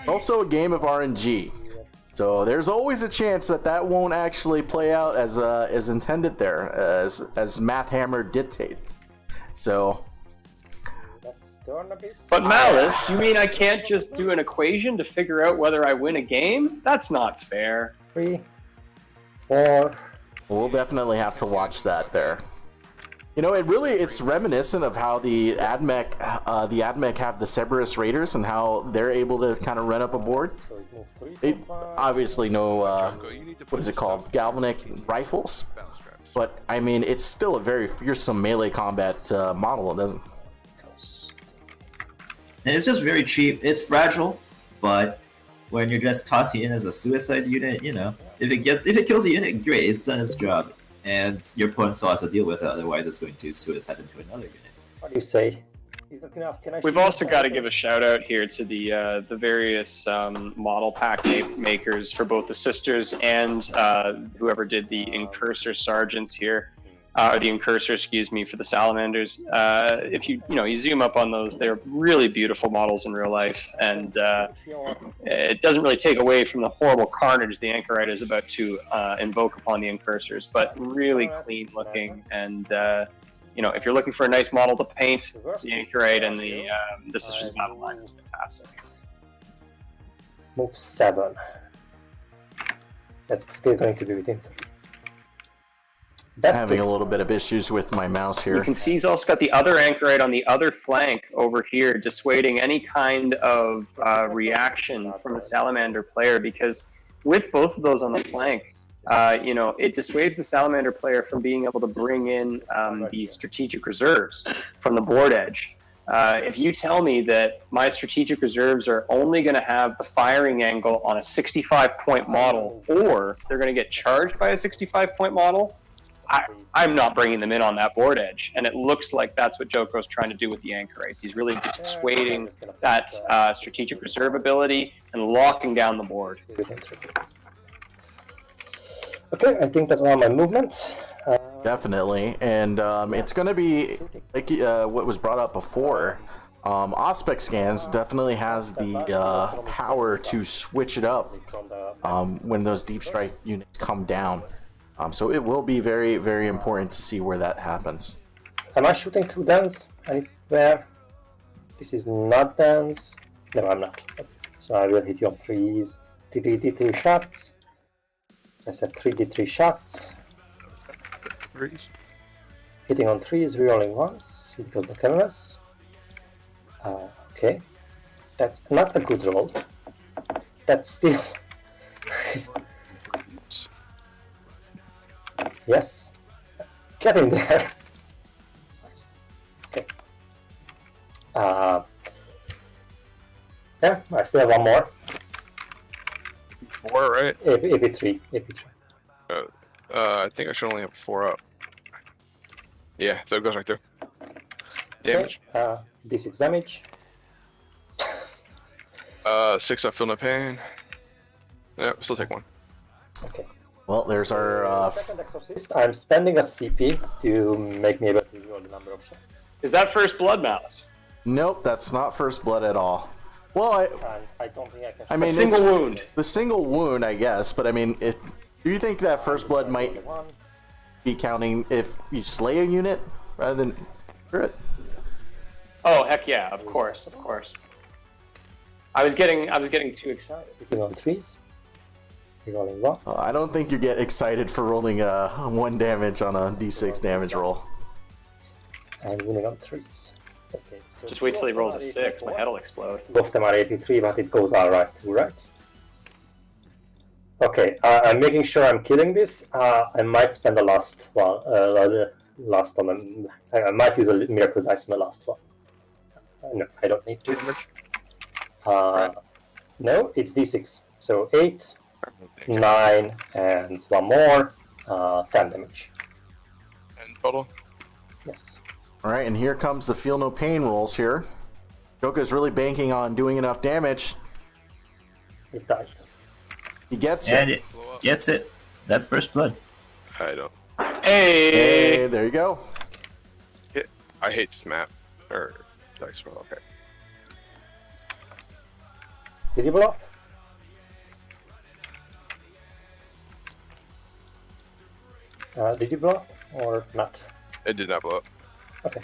also a game of RNG. So there's always a chance that won't actually play out as intended there, as Math Hammer dictates. So. But Malice, you mean I can't just do an equation to figure out whether I win a game? That's not fair. 3, 4. We'll definitely have to watch that there. It's reminiscent of how the AdMech have the Cerberus Raiders and how they're able to kind of run up a board. They obviously know, what is it called? Galvanic rifles. But, I mean, it's still a very fearsome melee combat model, it doesn't. It's just very cheap. It's fragile, but when you're just tossing in as a suicide unit, if it kills a unit, great, it's done its job. And your opponent still has to deal with it, otherwise it's going to suicide into another unit. What do you say? Is that enough? We've also got to give a shout out here to the various model pack makers for both the Sisters and whoever did the Incursor Sergeants here, or the Incursor, for the Salamanders. If you zoom up on those, they're really beautiful models in real life, and it doesn't really take away from the horrible carnage the Anchorite is about to invoke upon the Incursors, but really clean looking. And if you're looking for a nice model to paint, the Anchorite and the Sisters Battle line is fantastic. Move 7. That's still going to be within 3. Having a little bit of issues with my mouse here. You can see he's also got the other Anchorite on the other flank over here, dissuading any kind of reaction from the Salamander player, because with both of those on the flank, it dissuades the Salamander player from being able to bring in the strategic reserves from the board edge. If you tell me that my strategic reserves are only going to have the firing angle on a 65-point model, or they're going to get charged by a 65-point model, I'm not bringing them in on that board edge. And it looks like that's what Joko's trying to do with the Anchorites. He's really dissuading that strategic reserve ability and locking down the board. Okay, I think that's all my movements. Definitely, and it's going to be like what was brought up before. Auspex Scans definitely has the power to switch it up when those deep strike units come down. So it will be very, very important to see where that happens. Am I shooting 2 dens anywhere? This is not dens. No, I'm not. So I will hit you on 3s. 3d3 shots. I said 3d3 shots. 3s. Hitting on 3s, rerolling once because the careless. Okay, that's not a good roll. That's still. Yes, get in there. Okay. Yeah, I still have one more. 4, right? AP3. I think I should only have 4 up. Yeah, so it goes right there. Damage. Okay, D6 damage. 6 up, feel no pain. Yeah, still take 1. Okay. Well, there's our Second exorcist. I'm spending a CP to make me able to roll the number of shots. Is that first blood, Malice? Nope, that's not first blood at all. Well, And I don't think I can. I mean, Single it's wound. the single wound, I guess. But I mean, do you think that first blood might be counting if you slay a unit rather than cure it? Oh heck yeah! Of course. I was getting too excited. Hitting on 3s. Rerolling 1. I don't think you get excited for rolling 1 damage on a d6 damage roll. And winning on 3s. Okay. So Just wait till he rolls a 6. My head'll explode. Both of them are AP3, but it goes alright too, right? Okay, I'm making sure I'm killing this. I might spend the last one, last on the. I might use a miracle dice in the last one. No, I don't need to. No, it's d6. So 8, 9, and 1 more. 10 damage. And total? Yes. All right, and here comes the feel no pain rolls here. Joko's really banking on doing enough damage. It dies. He gets And it. it gets it. That's first blood. I don't. Hey! Hey, there you go. I hate this map. Or dice roll, okay. Did you blow up? Did you blow up or not? It did not blow up. Okay.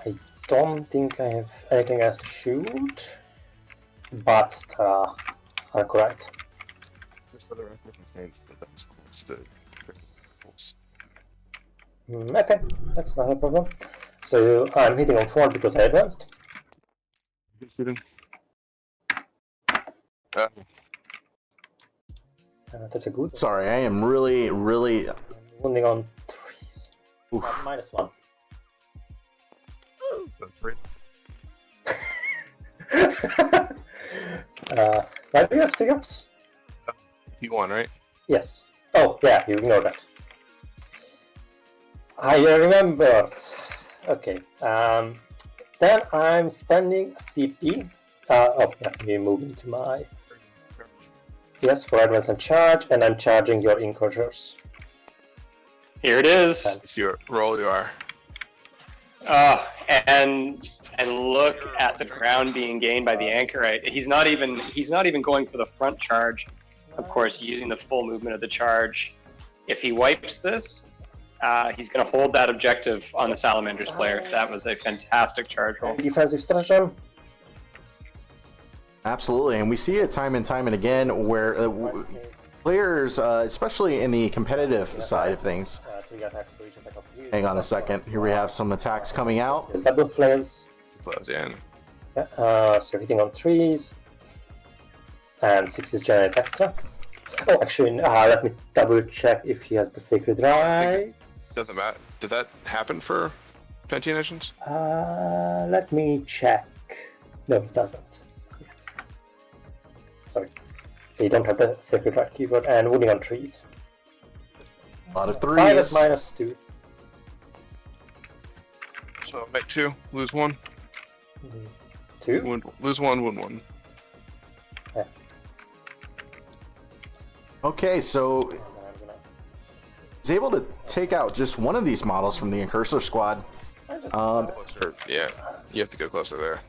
I don't think I have anything else to shoot, but correct. Okay, that's not a problem. So I'm hitting on 4 because I advanced. That's a good. Sorry, I am really. Wounding on 3s. Oof. -1. Why do you have 3 ups? P1, right? Yes. Oh, yeah, you ignore that. I remembered. Okay. Then I'm spending CP. Oh, yeah, you move into my. Yes, for advance and charge, and I'm charging your inquisitors. Here it is. It's your roll, you are. And look at the ground being gained by the Anchorite. He's not even going for the front charge. Of course, using the full movement of the charge. If he wipes this, he's going to hold that objective on the Salamanders player. That was a fantastic charge roll. Defensive stratagem. Absolutely, and we see it time and time and again where players, especially in the competitive side of things. Hang on a second. Here we have some attacks coming out. There's double flares. Close in. Yeah, so hitting on 3s, and 6 is generate extra. Oh, actually, let me double check if he has the Sacred Right. Doesn't matter. Did that happen for Pentian Engines? Let me check. No, it doesn't. Sorry. They don't have the Sacred Right keyword, and wounding on 3s. A lot of 5 is threes. -2. So make 2, lose 1. 2? Lose 1, wound 1. Okay, so he's able to take out just one of these models from the Incursor squad. Closer. Yeah, you have to go closer there.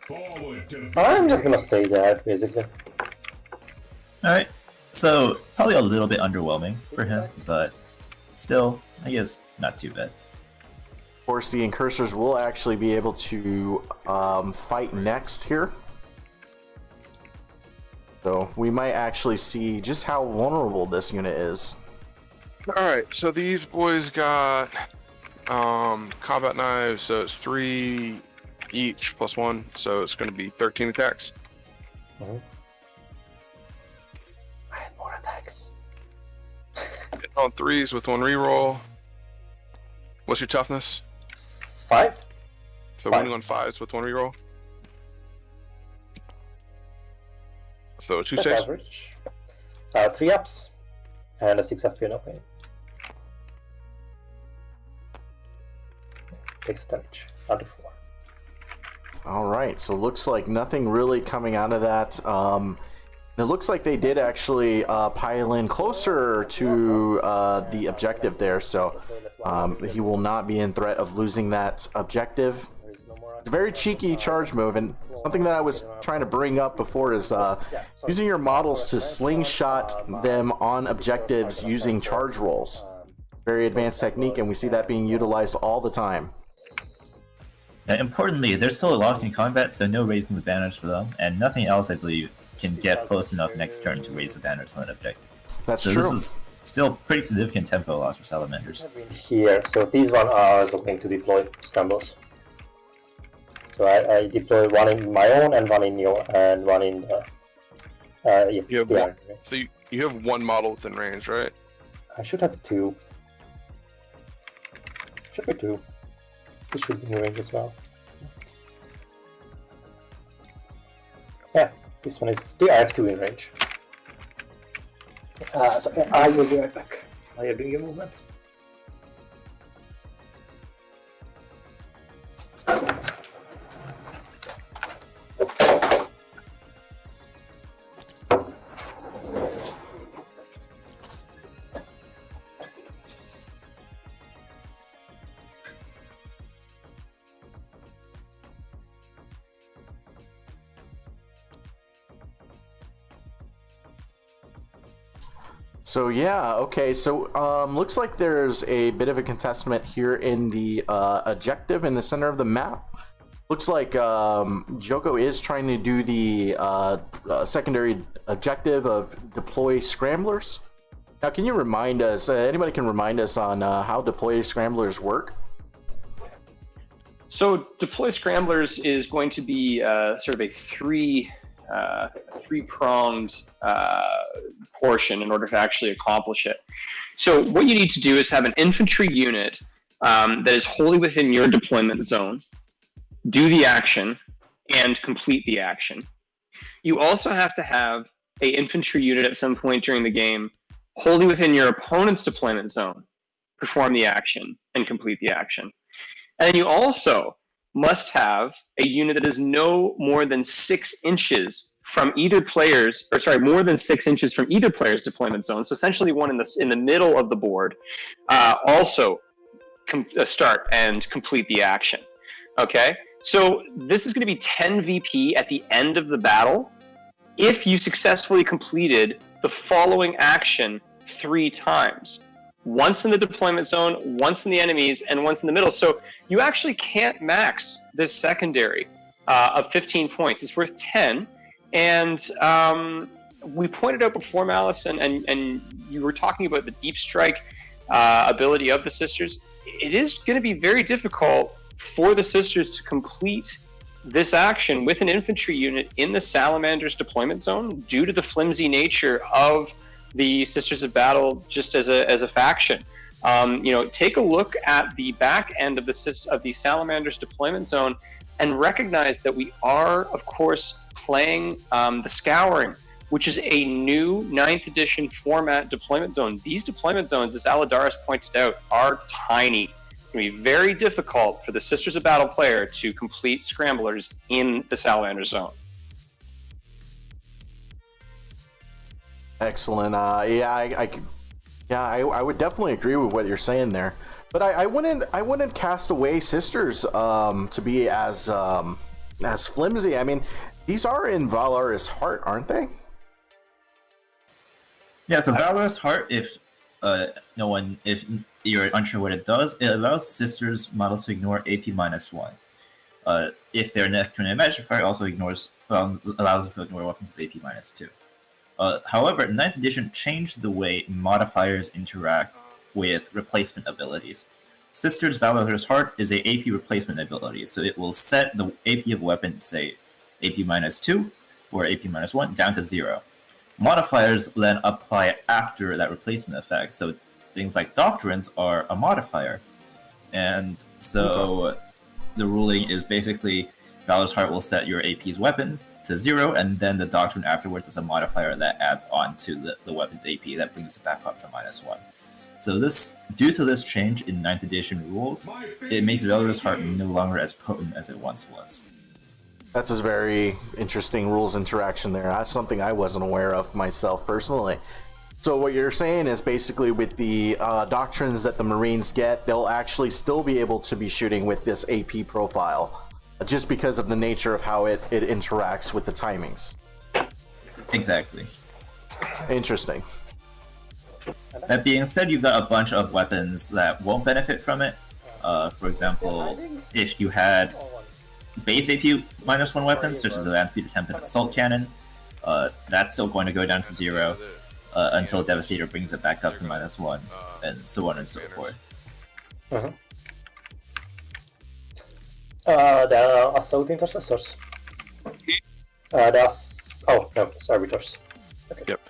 Forward to I'm just gonna say that, basically. Alright, so probably a little bit underwhelming for him, but still, I guess not too bad. Of course, the Incursors will actually be able to fight next here. So we might actually see just how vulnerable this unit is. Alright, so these boys got combat knives, so it's 3 each plus 1, so it's going to be 13 attacks. I had more attacks. On 3s with 1 reroll. What's your toughness? 5? So 5. winning on 5s with 1 reroll. So 2 That's 6. average. 3 ups, and a 6 up for no pain. Takes damage. Under 4. All right, so looks like nothing really coming out of that. It looks like they did actually pile in closer to the objective there, so he will not be in threat of losing that objective. It's a very cheeky charge move, and something that I was trying to bring up before is using your models to slingshot them on objectives using charge rolls. Very advanced technique, and we see that being utilized all the time. Now, importantly, they're still locked in combat, so no raising the banners for them, and nothing else, I believe, can get close enough next turn to raise the banners on an objective. That's So true. this is still pretty significant tempo loss for Salamanders. Here, so these one are also going to deploy scrambles. So I deploy one in my own and one in your and one in You have the one, army. so you have 1 model within range, right? I should have 2. Should be 2. This should be in range as well. Yeah, this one is. I have 2 in range. So yeah, I will be right back. While you're doing your movement. So yeah, okay, so looks like there's a bit of a contestment here in the objective in the center of the map. Looks like Joko is trying to do the secondary objective of deploy scramblers. Now, can you remind us, anybody can remind us on how deploy scramblers work? So deploy scramblers is going to be sort of a three-pronged portion in order to actually accomplish it. So what you need to do is have an infantry unit that is wholly within your deployment zone, do the action, and complete the action. You also have to have an infantry unit at some point during the game wholly within your opponent's deployment zone, perform the action, and complete the action. And then you also must have a unit that is no more than 6 inches from either player's, or sorry, more than 6 inches from either player's deployment zone. So essentially one in the middle of the board. Also start and complete the action. Okay, so this is going to be 10 VP at the end of the battle if you successfully completed the following action 3 times. Once in the deployment zone, once in the enemies, and once in the middle. So you actually can't max this secondary of 15 points. It's worth 10. And we pointed out before, Malice, and you were talking about the deep strike ability of the sisters. It is going to be very difficult for the sisters to complete this action with an infantry unit in the Salamanders deployment zone due to the flimsy nature of the Sisters of Battle just as a faction. Take a look at the back end of the Salamanders deployment zone and recognize that we are, of course, playing the Scouring, which is a new 9th edition format deployment zone. These deployment zones, as Aladaris pointed out, are tiny. It's going to be very difficult for the Sisters of Battle player to complete scramblers in the Salamander zone. Excellent. I would definitely agree with what you're saying there. But I wouldn't cast away Sisters to be as flimsy. I mean, these are in Valorous Heart, aren't they? Yeah, so Valorous Heart, if you're unsure what it does, it allows Sisters models to ignore AP -1. If they're next to an Magic Fire, it also allows them to ignore weapons with AP -2. However, 9th edition changed the way modifiers interact with replacement abilities. Sisters Valorous Heart is a AP replacement ability, so it will set the AP of a weapon, say AP -2 or AP -1, down to 0. Modifiers then apply after that replacement effect, so things like Doctrines are a modifier. And so the ruling is basically Valorous Heart will set your AP's weapon to 0, and then the Doctrine afterwards is a modifier that adds on to the weapon's AP that brings it back up to -1. So due to this change in 9th edition rules, it makes Valorous Heart no longer as potent as it once was. That's a very interesting rules interaction there. That's something I wasn't aware of myself personally. So what you're saying is basically with the doctrines that the Marines get, they'll actually still be able to be shooting with this AP profile, just because of the nature of how it interacts with the timings. Exactly. Interesting. That being said, you've got a bunch of weapons that won't benefit from it. For example, if you had base AP -1 weapons, such as Advanced Peter Tempest Assault Cannon, that's still going to go down to 0 until Devastator brings it back up to -1, and so on and so forth. The Assault Intercessors. Servitors. Okay. Yep.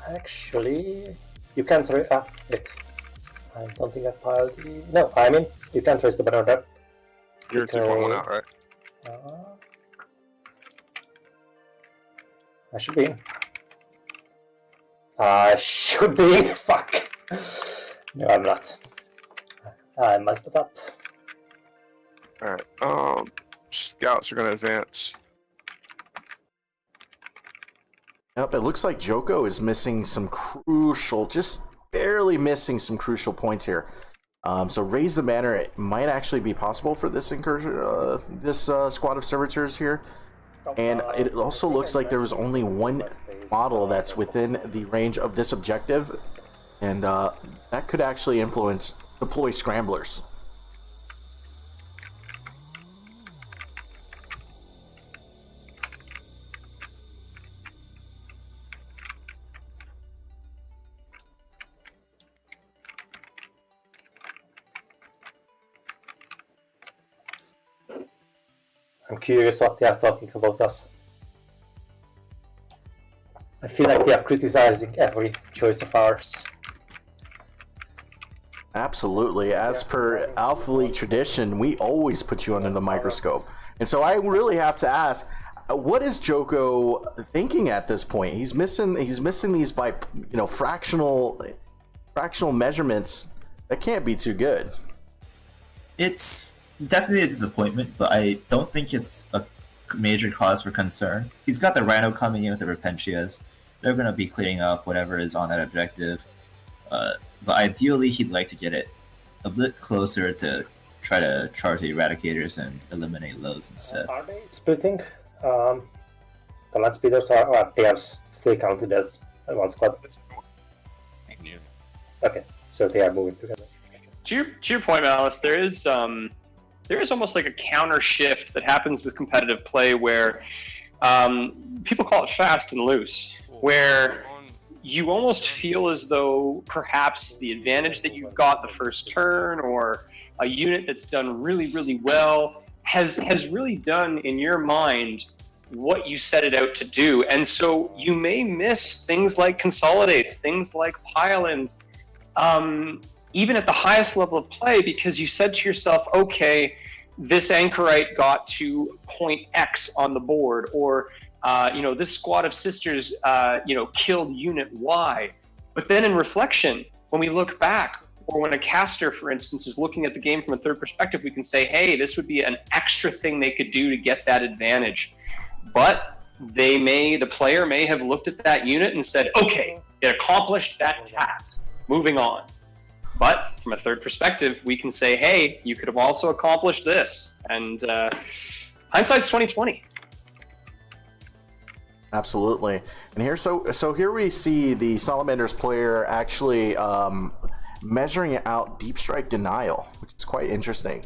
Actually, you can't. Wait. I don't think I piled the. No, I mean you can't raise the banner up. You're 3.1 out, right? I should be in. I should be in. Fuck. No, I'm not. I messed it up. Alright, scouts are going to advance. Yep, it looks like Joko is missing some crucial, just barely missing some crucial points here. So raise the banner, it might actually be possible for this incursion, this squad of servitors here. And it also looks like there was only one model that's within the range of this objective, and that could actually influence deploy scramblers. I'm curious what they are talking about us. I feel like they are criticizing every choice of ours. Absolutely. As per Alpha League tradition, we always put you under the microscope. And so I really have to ask, what is Joko thinking at this point? He's missing these by fractional measurements. That can't be too good. It's definitely a disappointment, but I don't think it's a major cause for concern. He's got the Rhino coming in with the Repentias. They're going to be clearing up whatever is on that objective. But ideally, he'd like to get it a bit closer to try to charge the Eradicators and eliminate loads instead. Are they splitting? The land speeders they are still counted as one squad. Okay, so they are moving together. To your point, Alice, there is almost like a counter shift that happens with competitive play where people call it fast and loose, where you almost feel as though perhaps the advantage that you've got the first turn or a unit that's done really, really well has really done in your mind what you set it out to do. And so you may miss things like consolidates, things like pile-ins, even at the highest level of play, because you said to yourself, okay, this anchorite got to point X on the board, or this squad of sisters killed unit Y. But then in reflection, when we look back, or when a caster, for instance, is looking at the game from a third perspective, we can say, hey, this would be an extra thing they could do to get that advantage. But the player may have looked at that unit and said, okay, it accomplished that task, moving on. But from a third perspective, we can say, hey, you could have also accomplished this. And hindsight's 2020. Absolutely. And here, so here we see the Salamanders player actually measuring out deep strike denial, which is quite interesting.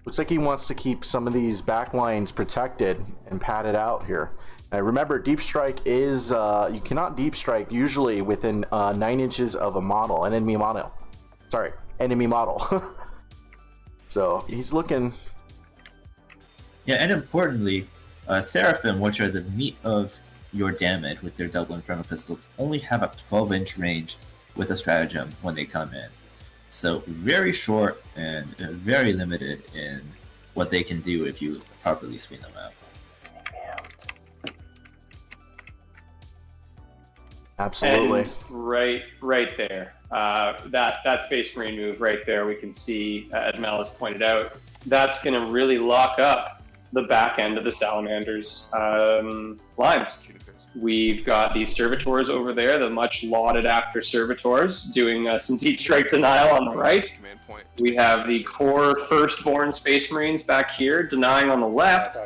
Looks like he wants to keep some of these back lines protected and padded out here. Now remember, deep strike is you cannot deep strike usually within 9 inches of a model, an enemy model. Sorry, enemy model. So he's looking. Yeah, and importantly, Seraphim, which are the meat of your damage with their double inferno pistols, only have a 12-inch range with a stratagem when they come in. So very short and very limited in what they can do if you properly screen them out. Absolutely. And right there. That Space Marine move right there, we can see, as Malice pointed out, that's going to really lock up the back end of the Salamanders lines. We've got these servitors over there, the much lauded after servitors, doing some deep strike denial on the right. We have the core firstborn Space Marines back here denying on the left,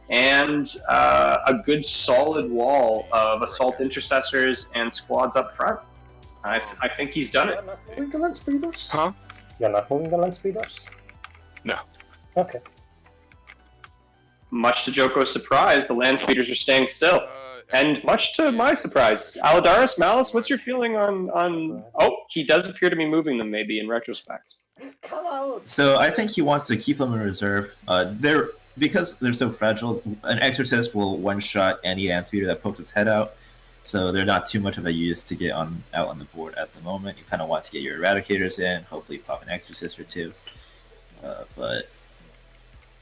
and a good solid wall of assault intercessors and squads up front. I think he's done it. You're not moving the land speeders? Huh? You're not moving the land speeders? No. Okay. Much to Joko's surprise, the land speeders are staying still. And much to my surprise, Aladaris, Malice, what's your feeling on... Oh, he does appear to be moving them, maybe, in retrospect. Come out! So I think he wants to keep them in reserve. Because they're so fragile, an Exorcist will one-shot any land speeder that pokes its head out. So they're not too much of a use to get out on the board at the moment. You kind of want to get your Eradicators in, hopefully pop an Exorcist or two. But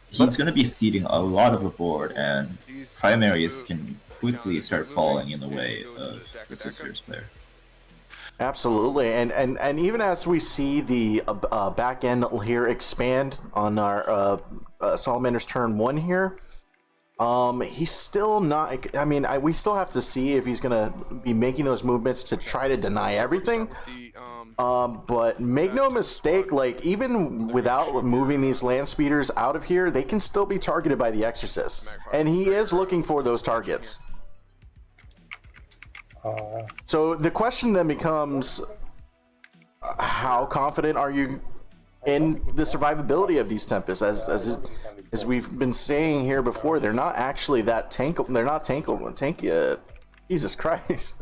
he's going to be seeding a lot of the board, and primaries can quickly start falling in the way of the Sisters player. Absolutely, and even as we see the back end here expand on our Salamander's turn 1 here, he's still not. I mean, we still have to see if he's gonna be making those movements to try to deny everything. But make no mistake, like even without moving these land speeders out of here, they can still be targeted by the Exorcists, and he is looking for those targets. So the question then becomes, how confident are you in the survivability of these Tempests? As we've been saying here before, they're not actually that tankable. They're not tankable. Jesus Christ,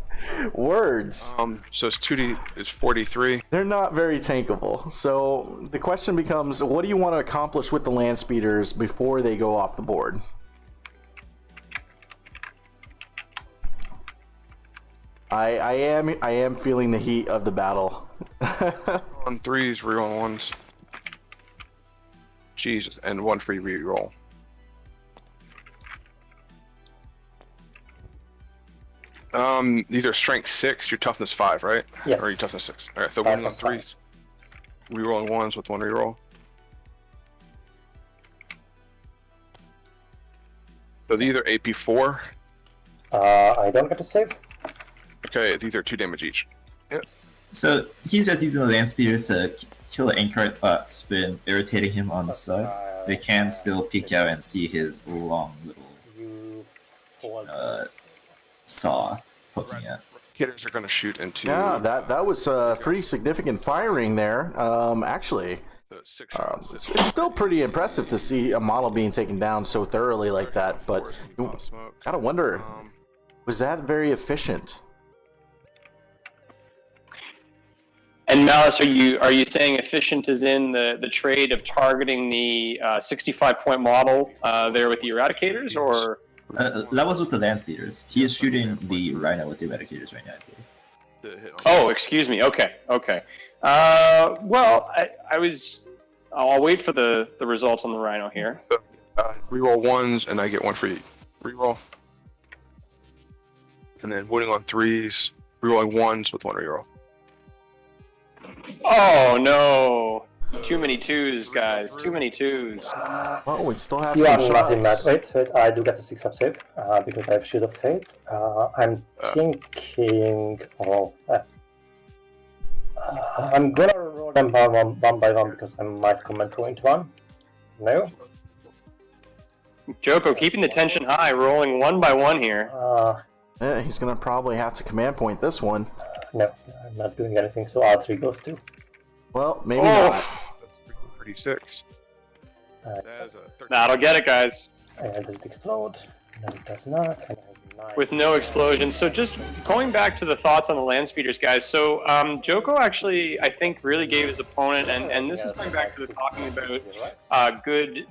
words. So it's 2D is 43. They're not very tankable. So the question becomes, what do you want to accomplish with the land speeders before they go off the board? I am feeling the heat of the battle. On 3s, reroll 1s. Jesus, and 1 free reroll. These are strength 6, your toughness 5, right? Yes. Or your toughness 6. Alright, so 1 on 3s. Rerolling 1s with 1 reroll. So these are AP 4. I don't get to save. Okay, these are 2 damage each. Yep. So he's just using the land speeders to kill an anchor that's been irritating him on the side. They can still peek out and see his long little saw poking out. Hitters are going to shoot into. Yeah, that was pretty significant firing there. Actually, it's still pretty impressive to see a model being taken down so thoroughly like that. But you gotta wonder, was that very efficient? And Malice, are you saying efficient is in the trade of targeting the 65-point model there with the Eradicators, or? That was with the land speeders. He is shooting the Rhino with the Eradicators right now. Oh, excuse me. Okay. Well, I'll wait for the results on the Rhino here. Reroll ones, and I get one free reroll. And then winning on threes, rerolling ones with one reroll. Oh no! Too many twos, guys. Too many twos. Oh, we still have You some are not in that. shots. Wait, I do get a 6-up save because I have Shield of Fate. I'm thinking of. I'm gonna roll them one by one because I might comment 2-1. No? Joko keeping the tension high, rolling one by one here. Yeah, he's gonna probably have to command point this one. No, I'm not doing anything, so R3 goes too. Well, maybe not. That's 36. That is a 13. That'll get it, guys. And does it explode? No, it does not. And I have 9. With no explosion. So just going back to the thoughts on the land speeders, guys. So Joko actually, I think, really gave his opponent, and this is going back to the talking about good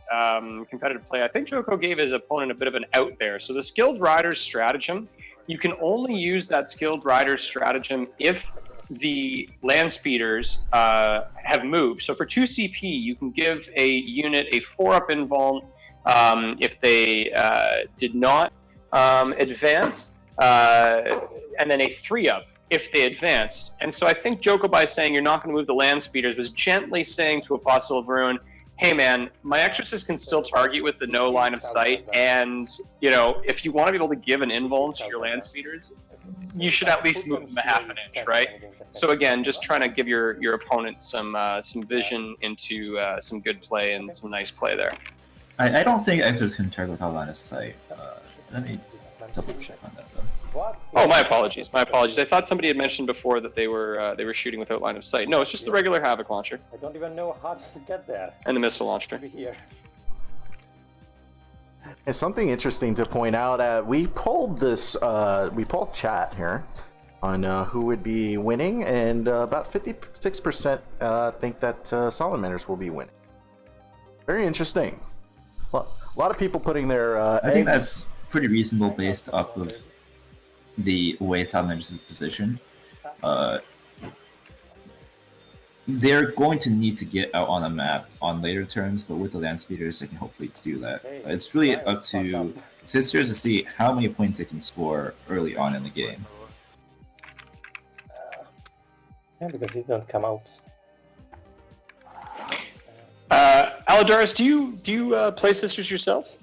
competitive play. I think Joko gave his opponent a bit of an out there. So the skilled rider's stratagem, you can only use that skilled rider's stratagem if the land speeders have moved. So for 2 CP, you can give a unit a 4-up invuln if they did not advance, and then a 3-up if they advanced. And so I think Joko, by saying you're not going to move the land speeders, was gently saying to Apostle of Ruin, hey man, my Exorcist can still target with the no line of sight, and if you want to be able to give an invuln to your land speeders, you should at least move them a half an inch, right? So again, just trying to give your opponent some vision into some good play and some nice play there. I don't think Exorcist can target without line of sight. Let me double check on that though. Oh, my apologies. I thought somebody had mentioned before that they were shooting without line of sight. No, it's just the regular Havoc launcher I don't even know how to get there. and the missile launcher. Over here. It's something interesting to point out. We polled chat here on who would be winning, and about 56% think that Salamanders will be winning. Very interesting. Well, a lot of people putting their I think that's pretty reasonable based off of the way Salamanders is positioned. They're going to need to get out on a map on later turns, but with the land speeders, they can hopefully do that. It's really up to Sisters to see how many points they can score early on in the game. Yeah, because you don't come out. Aladaris, do you play Sisters yourself?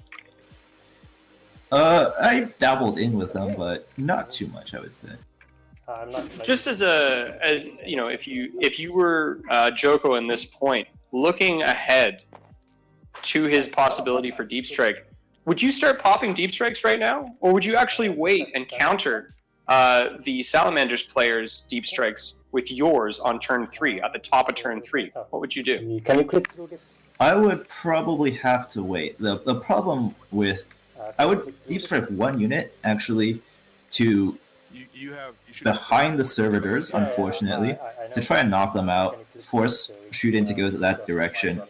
I've dabbled in with them, but not too much, I would say. I'm not Just as if you were Joko in this point, looking ahead to his possibility for deep strike, would you start popping deep strikes right now, or would you actually wait and counter the Salamanders players' deep strikes with yours on turn 3 at the top of turn 3? What would you do? Can you click through this? I would probably have to wait. The problem with I would deep strike one unit actually to You should behind the servitors, unfortunately, to try and knock them out, force shooting to go to that direction,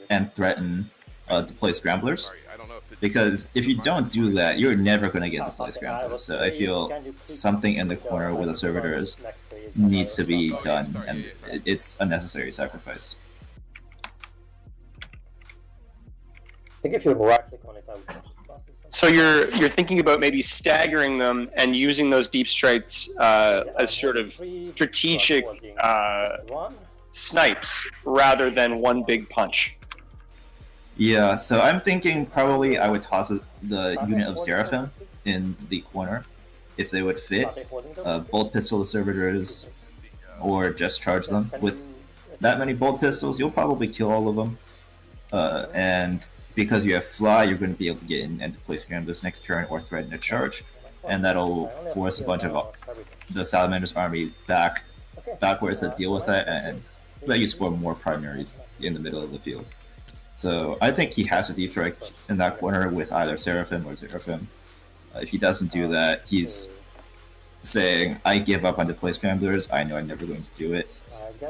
and threaten to play scramblers. Sorry, I don't know if Because if you don't do that, you're never going to get to play scramblers. So I feel something in the corner with the servitors needs to be done, and it's a necessary sacrifice. I think if you right click on it, I would change the classes. So you're thinking about maybe staggering them and using those deep strikes as sort of strategic snipes rather than one big punch. Yeah, so I'm thinking probably I would toss the unit of Seraphim in the corner if they would fit. Bolt pistol the servitors, or just charge them. With that many bolt pistols, you'll probably kill all of them. And because you have fly, you're going to be able to get in and to play scramblers next turn or threaten a charge, and that'll force a bunch of the Salamander's army backwards to deal with that and let you score more primaries in the middle of the field. So I think he has to deep strike in that corner with either Seraphim or Seraphim. If he doesn't do that, he's saying, I give up on the play scramblers, I know I'm never going to do it.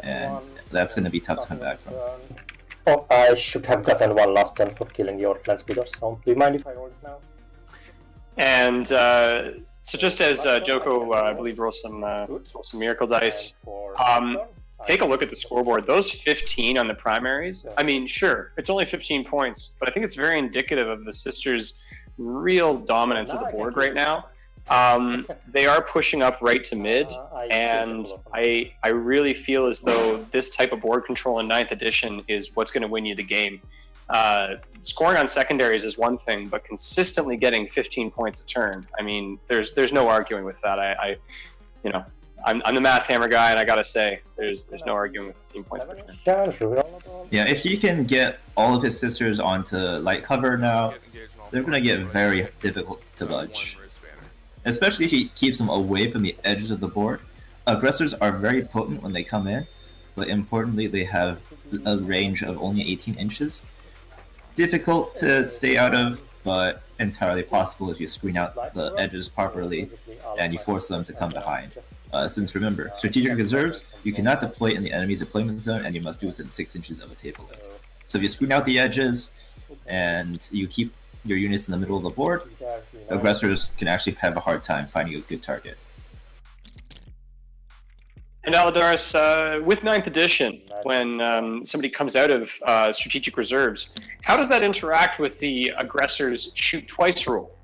and that's going to be tough to come back from. Oh, I should have gotten one last turn for killing your land speeder, so do you mind if I roll it now? And so just as Joko, I believe, rolled some miracle dice, take a look at the scoreboard. Those 15 on the primaries, I mean, sure, it's only 15 points, but I think it's very indicative of the Sisters' real dominance of the board right now. They are pushing up right to mid, and I really feel as though this type of board control in 9th edition is what's going to win you the game. Scoring on secondaries is one thing, but consistently getting 15 points a turn, I mean, there's no arguing with that. I'm the math hammer guy, and I gotta say, there's no arguing with 15 points per turn. Yeah, if you can get all of his sisters onto light cover now, they're gonna get very difficult to budge. Especially if he keeps them away from the edges of the board. Aggressors are very potent when they come in, but importantly, they have a range of only 18 inches. Difficult to stay out of, but entirely possible if you screen out the edges properly and you force them to come behind. Since remember, strategic reserves, you cannot deploy in the enemy's deployment zone and you must be within 6 inches of a table leg. So if you screen out the edges and you keep your units in the middle of the board, aggressors can actually have a hard time finding a good target. And Aladaris, with 9th edition, when somebody comes out of strategic reserves, how does that interact with the aggressors' shoot twice rule?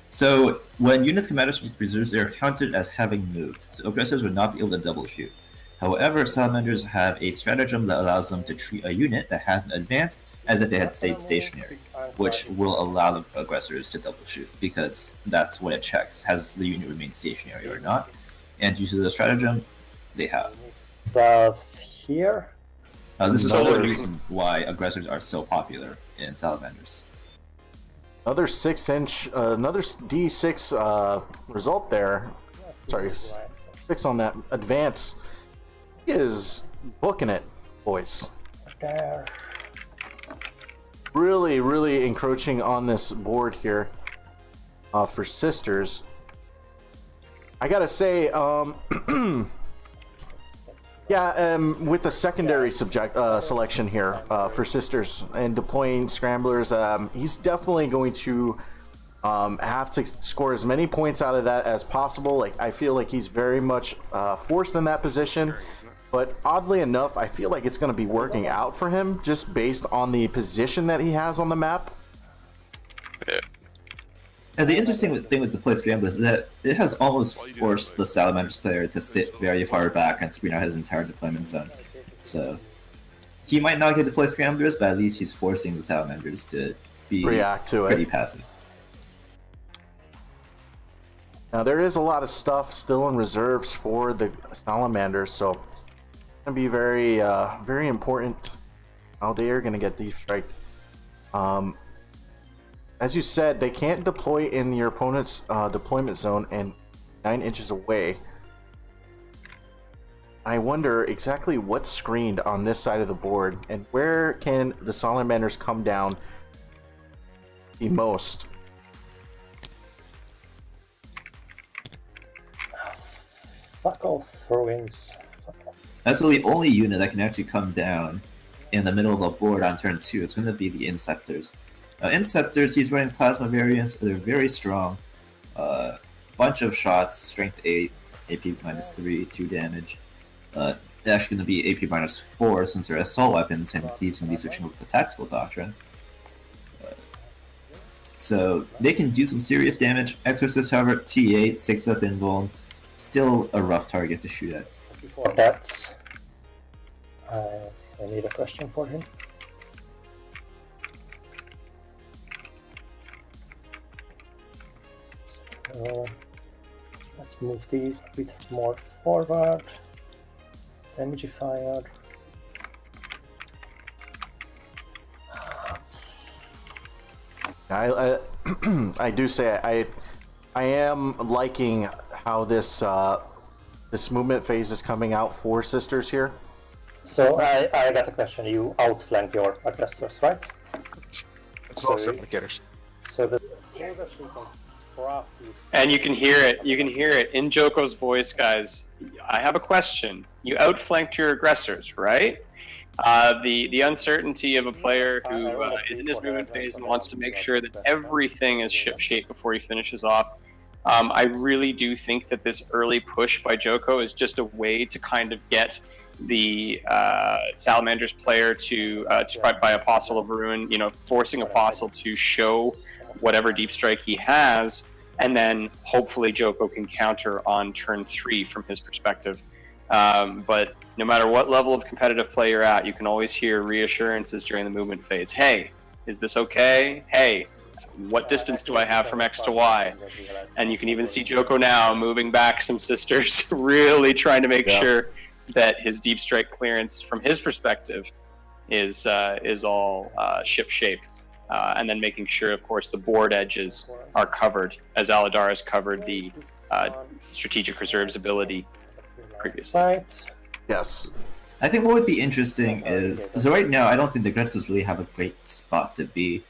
So when units come out of strategic reserves, they are counted as having moved, so aggressors would not be able to double shoot. However, Salamanders have a stratagem that allows them to treat a unit that hasn't advanced as if it had stayed stationary, which will allow the aggressors to double shoot, because that's what it checks, has the unit remained stationary or not. And due to the stratagem, they have. Here? This is another reason why aggressors are so popular in Salamanders. Another 6-inch, another D6 result there. Sorry, 6 on that advance. He is booking it, boys. Really, really encroaching on this board here for Sisters. I gotta say, yeah, with the secondary selection here for Sisters and deploying Scramblers, he's definitely going to have to score as many points out of that as possible. Like, I feel like he's very much forced in that position, but oddly enough, I feel like it's going to be working out for him just based on the position that he has on the map. And the interesting thing with the play Scramble is that it has almost forced the Salamanders player to sit very far back and screen out his entire deployment zone. So he might not get to play Scramblers, but at least he's forcing the Salamanders to be react to pretty it. passive. Now there is a lot of stuff still in reserves for the Salamanders, so it's going to be very, very important how they are going to get deep strike. As you said, they can't deploy in your opponent's deployment zone and 9 inches away. I wonder exactly what's screened on this side of the board, and where can the Salamanders come down the most? Fuck off, throw-ins. That's the only unit that can actually come down in the middle of the board on turn 2. It's going to be the Inceptors. Inceptors, he's running plasma variants. They're very strong. Bunch of shots, strength 8, AP -3, 2 damage. They're actually going to be AP -4 since they're assault weapons, and he's going to be switching over to tactical doctrine. So they can do some serious damage. Exorcist, however, T8, 6-up invuln, still a rough target to shoot at. Before that, I need a question for him. So let's move these a bit more forward. Damagifier. I do say I am liking how this this movement phase is coming out for Sisters here. So I got a question. You outflank your aggressors, right? It's all supplicators. So the And you can hear it. You can hear it in Joko's voice, guys. I have a question. You outflanked your aggressors, right? The uncertainty of a player who is in his movement phase and wants to make sure that everything is ship-shape before he finishes off. I really do think that this early push by Joko is just a way to kind of get the Salamanders player to fight by Apostle of Ruin, forcing Apostle to show whatever deep strike he has, and then hopefully Joko can counter on turn 3 from his perspective. But no matter what level of competitive play you're at, you can always hear reassurances during the movement phase. Hey, is this okay? Hey, what distance do I have from X to Y? And you can even see Joko now moving back some sisters, really trying to make sure that his deep strike clearance from his perspective is all ship shape. And then making sure, of course, the board edges are covered, as Aladar has covered the strategic reserves ability previously. Yes. I think what would be interesting is, so right now I don't think the aggressors really have a great spot to be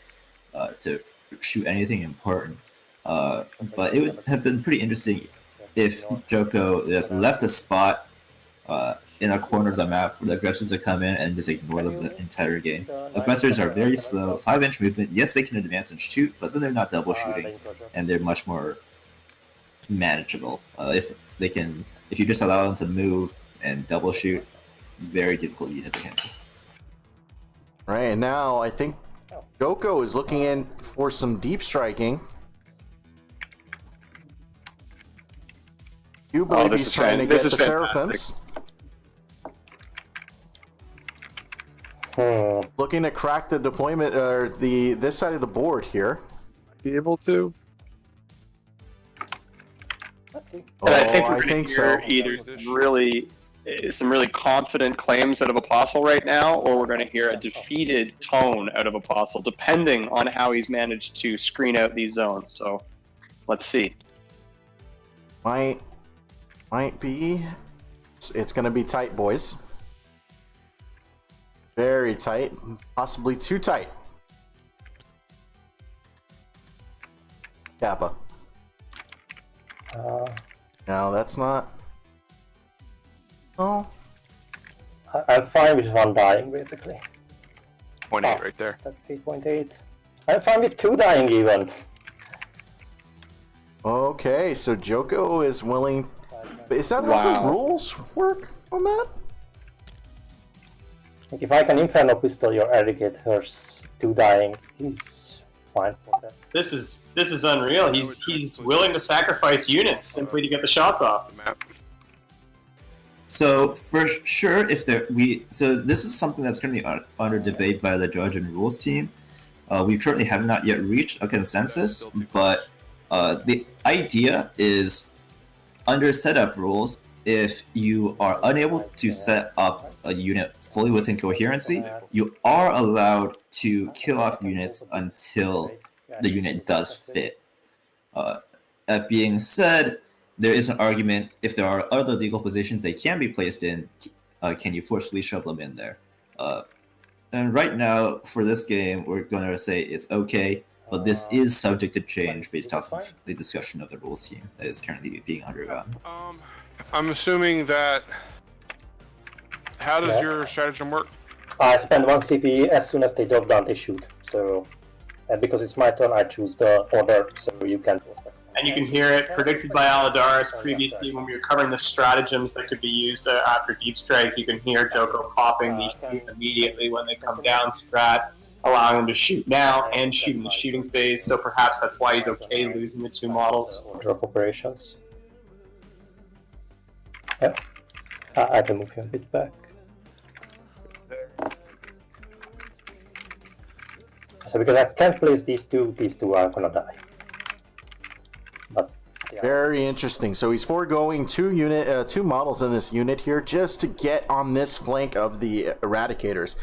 to shoot anything important. But it would have been pretty interesting if Joko just left a spot in a corner of the map for the aggressors to come in and just ignore them the entire game. Aggressors are very slow, 5-inch movement. Yes, they can advance and shoot, but then they're not double shooting, and they're much more manageable. If you just allow them to move and double shoot, very difficult unit to handle. Right, and now I think Joko is looking in for some deep striking. You believe he's trying to get the Seraphims. Looking to crack the deployment or this side of the board here. Be able to? Let's see. And I think we're going to hear either some really confident claims out of Apostle right now, or we're going to hear a defeated tone out of Apostle, depending on how he's managed to screen out these zones. So, let's see. Might be. It's going to be tight, boys. Very tight, possibly too tight. Kappa. No, that's not. Oh. I'm fine with 1 dying, basically. 0.8 right there. That's 8.8. I'm fine with 2 dying, even. Okay, so Joko is willing. Is that how the rules work on that? If I can Inferno Pistol your Eradicator's 2 dying, he's fine for that. This is unreal. He's willing to sacrifice units simply to get the shots off. So for sure, so this is something that's currently under debate by the judge and rules team. We currently have not yet reached a consensus, but the idea is under setup rules, if you are unable to set up a unit fully within coherency, you are allowed to kill off units until the unit does fit. That being said, there is an argument, if there are other legal positions they can be placed in, can you forcefully shove them in there? And right now, for this game, we're going to say it's okay, but this is subject to change based off of the discussion of the rules team that is currently being undergone. I'm assuming that. How does your stratagem work? I spend 1 CP as soon as they drop down, they shoot. So, because it's my turn, I choose the order, so you can. And you can hear it predicted by Aladaris previously when we were covering the stratagems that could be used after Deep Strike. You can hear Joko popping these immediately when they come down strat, allowing him to shoot now and shoot in the shooting phase. So perhaps that's why he's okay losing the 2 models. Order of operations. Yeah, I can move him a bit back. So because I can't place these two are gonna die. But yeah. Very interesting. So he's foregoing 2 models in this unit here just to get on this flank of the Eradicators.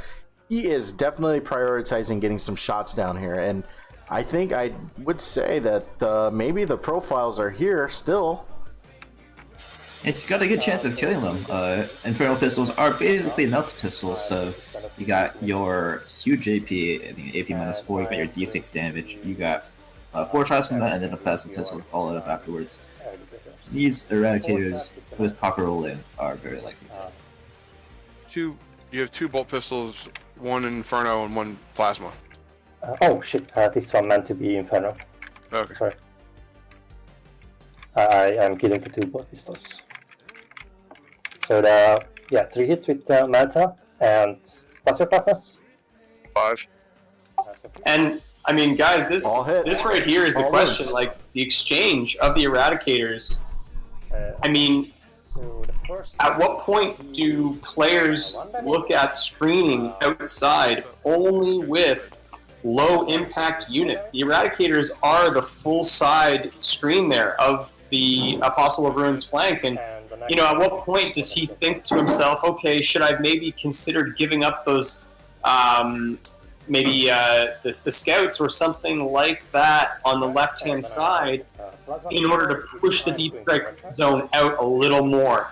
He is definitely prioritizing getting some shots down here, and I think I would say that maybe the profiles are here still. It's got a good chance of killing them. Infernal pistols are basically melt pistols, so you got your huge AP, I think AP -4, you got your D6 damage, you got 4 shots from that, and then a plasma pistol to follow it up afterwards. These Eradicators with proper roll-in are very likely to have two bolt pistols, one Inferno and one Plasma. Oh shit! This one meant to be Inferno. Okay. Sorry. I am killing the two bolt pistols. So 3 hits with Manta, and what's your toughness? 5. And I mean, guys, this right here is the All question. hits. Like the exchange of the Eradicators. I mean, So the first at what point do players look at screening outside only with low impact units? The Eradicators are the full side screen there of the Apostle of Ruin's flank, and you know, at what point does he think to himself, okay, should I maybe consider giving up those maybe the scouts or something like that on the left-hand side in order to push the deep strike zone out a little more.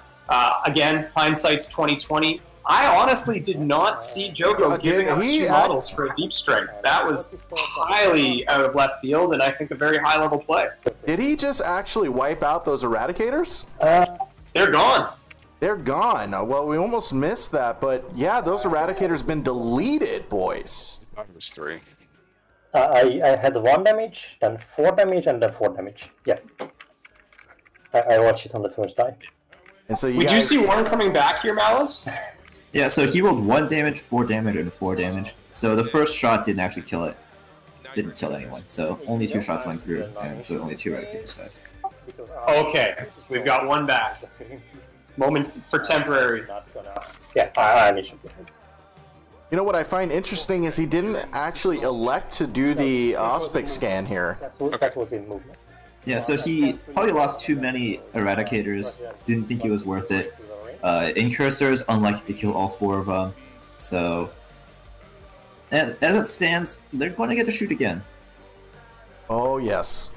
Again, hindsight's 2020. I honestly did not see Joko giving up 2 models for a deep strike. That was highly out of left field, and I think a very high-level play. Did he just actually wipe out those Eradicators? They're gone. They're gone. Well, we almost missed that, but yeah, those Eradicators been deleted, boys. I was 3. I had 1 damage, then 4 damage, and then 4 damage. Yeah. I watched it on the first die. And so Would you see one coming back here, Malice? Yeah, so he rolled 1 damage, 4 damage, and 4 damage. So the first shot didn't actually kill it. Didn't kill anyone. So only 2 shots went through, and so only 2 Eradicators died. Okay, so we've got 1 back. Moment for temporary. Yeah, I need to do this. You know what I find interesting is he didn't actually elect to do the auspic scan here. That was in movement. Yeah, so he probably lost too many Eradicators. Didn't think it was worth it. Incursors, unlikely to kill all 4 of them. So, and as it stands, they're going to get to shoot again. Oh yes.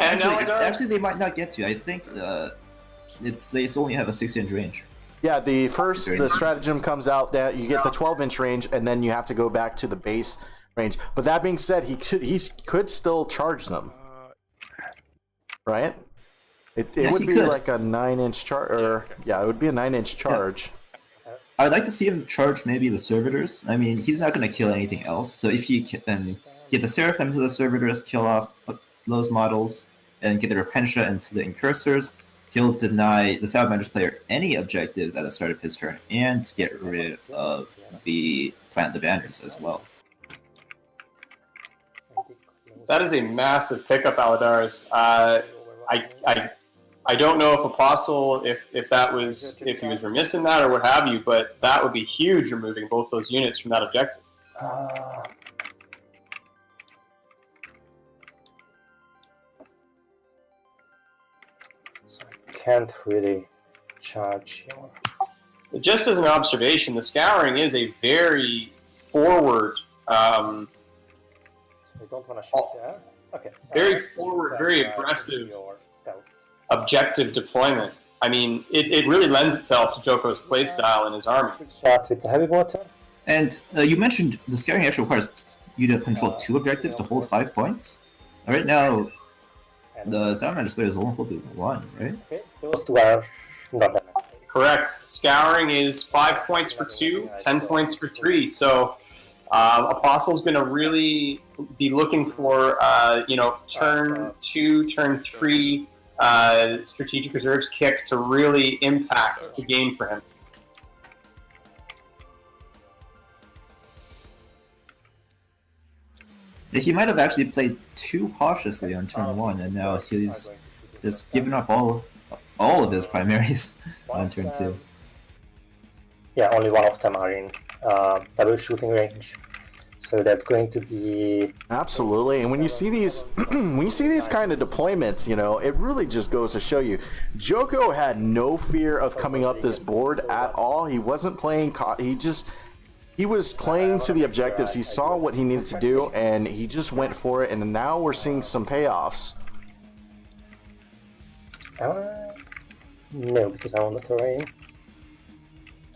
And Actually, they might not get to. I think they only have a 6-inch range. Yeah, the stratagem comes out that you get the 12-inch range, and then you have to go back to the base range. But that being said, he could still charge them, right? It would be like a 9-inch charge, or yeah, it would be a 9-inch charge. I'd like to see him charge maybe the servitors. I mean, he's not going to kill anything else. So if you can get the Seraphim to the servitors, kill off those models, and get the Repentia into the Incursors, he'll deny the Salamanders player any objectives at the start of his turn, and get rid of the Plant the Banners as well. that is a massive pickup, Aladaris. I don't know if Apostle, if he was remiss in that or what have you, but that would be huge, removing both those units from that objective. So I can't really charge your... Just as an observation, the Scouring is a very forward, So you don't want to shoot there? Okay. very forward, very aggressive Your scouts. objective deployment. I mean, it really lends itself to Joko's playstyle and his army. Shot with the heavy water. And you mentioned the Scouring actually requires you to control 2 objectives to hold 5 points. Right now, the Salamanders player is only holding 1, right? Okay, those 2 are not that much. Correct. Scouring is 5 points for 2, 10 points for 3. So Apostle's going to really be looking for, turn 2, turn 3 strategic reserves kick to really impact the game for him. He might have actually played too cautiously on turn 1, and now he's just given up all of his primaries on turn 2. Yeah, only one of them are in double shooting range. So that's going to be... Absolutely, and when you see these, kind of deployments, it really just goes to show you, Joko had no fear of coming up this board at all. He wasn't playing. He was playing to the objectives. He saw what he needed to do, and he just went for it. And now we're seeing some payoffs. No, because I'm on the terrain.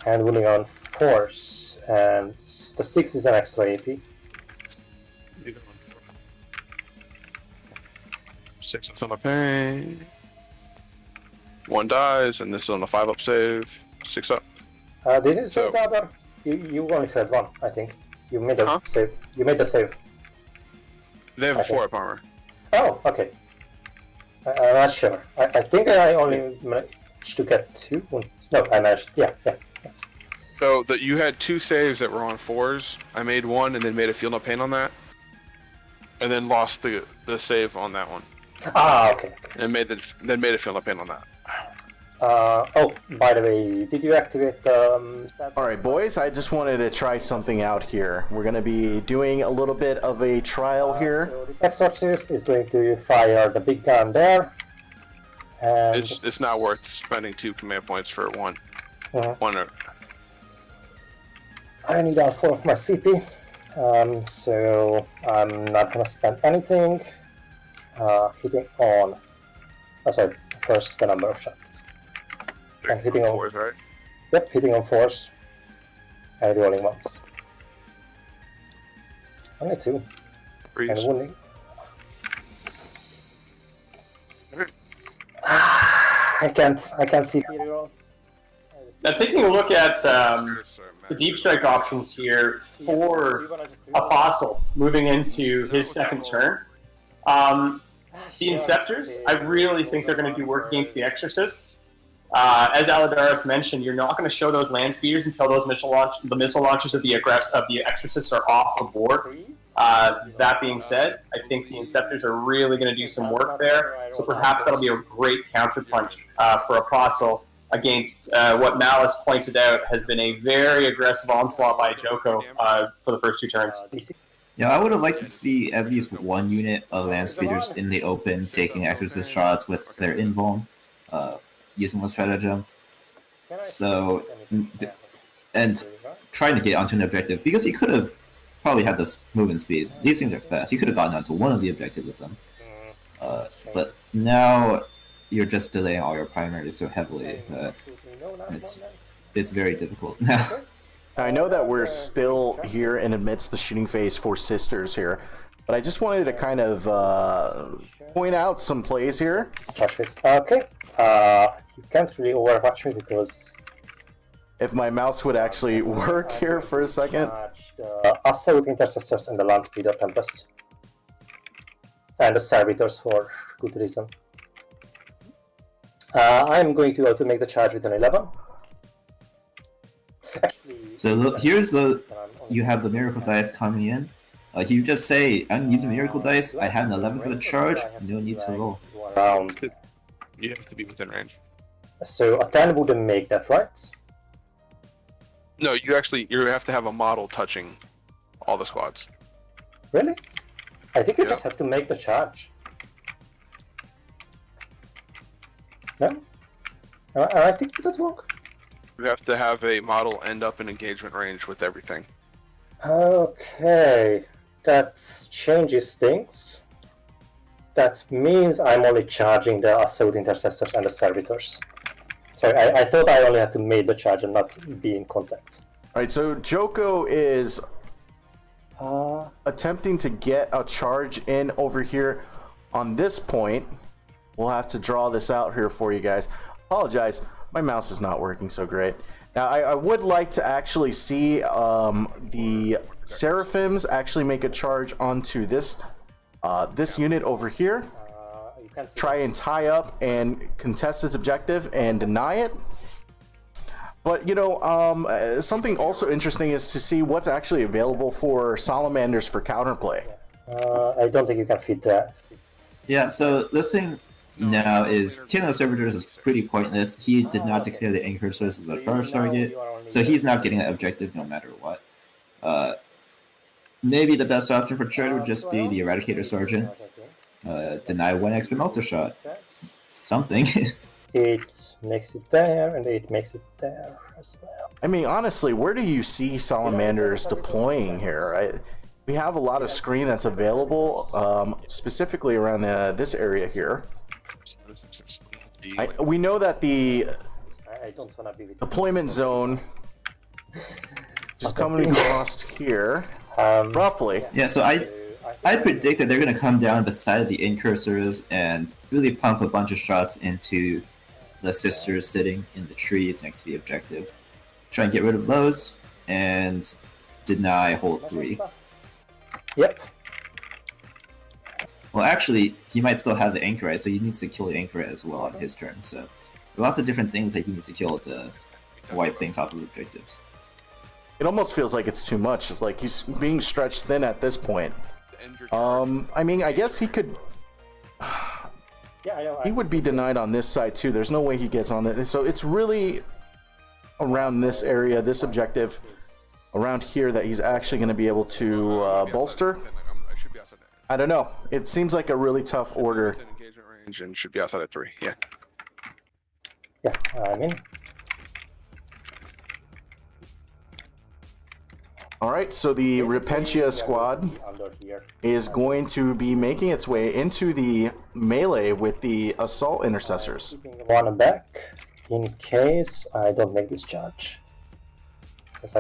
And winning on force, and the 6 is an extra AP. 6 on the pain. 1 dies, and this is on the 5-up save. 6 up. Did you say So- the other? You only said one, I think. You made a Huh? save. You made the save. They have a Okay. 4-up armor. Oh, okay. I'm not sure. I think I only managed to get 2. No, I managed. Yeah. So that you had 2 saves that were on 4s. I made one and then made a feel no pain on that, and then lost the save on that one, Ah, okay. and made a feel no pain on that. Oh, by the way, did you activate the? All right, boys, I just wanted to try something out here. We're going to be doing a little bit of a trial here. So this exorcist is going to fire the big gun there. And It's not worth spending 2 command points for one. Mhm. One. I need all 4 of my CP, so I'm not gonna spend anything. Hitting on. Oh, sorry, first the number of shots. And hitting on. 4s, right? Yep, hitting on 4s. And rolling once. Only 2. And Freeze. wounding. I can't see reroll. Now, taking a look at the deep strike options here for Apostle moving into his second turn. The Inceptors, I really think they're going to do work against the Exorcists. As Aladaris mentioned, you're not going to show those land speeders until those missile launchers of the Exorcists are off the board. That being said, I think the Inceptors are really going to do some work there. So perhaps that'll be a great counterpunch for Apostle against what Malice pointed out has been a very aggressive onslaught by Joko for the first 2 turns. Yeah, I would have liked to see at least one unit of land speeders in the open taking exorcist shots with their invuln, using the stratagem. So, and trying to get onto an objective, because he could have probably had this movement speed. These things are fast. He could have gotten onto one of the objectives with them. But now you're just delaying all your primaries so heavily that it's very difficult now. I know that we're still here and amidst the shooting phase for Sisters here, but I just wanted to kind of point out some plays here. Touch this. Okay. You can't really overwatch me because If my mouse would actually work here for a second. the Assault Intercessors and the Land Speeder Tempest. And the Servitors for good reason. I'm going to auto make the charge with an 11. Actually, So look, you have the miracle dice coming in. You just say, I'm using miracle dice, I have an 11 for the charge, no need to roll. Round. You have to be within range. So a 10 wouldn't make that, right? No, you have to have a model touching all the squads. Really? I think you Yeah. just have to make the charge. No? I think that's wrong. You have to have a model end up in engagement range with everything. Okay, that changes things. That means I'm only charging the Assault Intercessors and the Servitors. Sorry, I thought I only had to make the charge and not be in contact. Alright, so Joko is Uh, attempting to get a charge in over here on this point. We'll have to draw this out here for you guys. Apologize, my mouse is not working so great. Now, I would like to actually see the Seraphims actually make a charge onto this this unit over here. you can see Try and tie up and contest its objective and deny it. But, you know, something also interesting is to see what's actually available for Salamanders for counterplay. I don't think you can fit that. Yeah, so the thing now is, King of the Servitors is pretty pointless. He did not declare the anchor source as a first target, so he's not getting an objective no matter what. Maybe the best option for Church would just be the Eradicator Sergeant. Deny one extra melter shot. Something. It makes it there, and it makes it there as well. I mean, honestly, where do you see Salamanders deploying here? Right? We have a lot of screen that's available, specifically around this area here. We know that the I don't want to be with deployment zone just coming across here, Um, roughly. Yeah, so I predict that they're going to come down beside the incursors and really pump a bunch of shots into the sisters sitting in the trees next to the objective. try and get rid of those, and deny hold 3. Yep. Well, actually, he might still have the Anchorite, so he needs to kill the Anchorite as well on his turn. So, lots of different things that he needs to kill to wipe things off of objectives. It almost feels like it's too much. Like he's being stretched thin at this point. I mean, I guess he could. Yeah, I know. He would be denied on this side too. There's no way he gets on it. So it's really around this area, this objective, around here that he's actually going to be able to bolster. I don't know. It seems like a really tough order. Engagement range and should be outside at 3. Yeah. Yeah, I'm in. All right, so the Repentia squad is going to be making its way into the melee with the assault intercessors. Keeping one back in case I don't make this charge. Because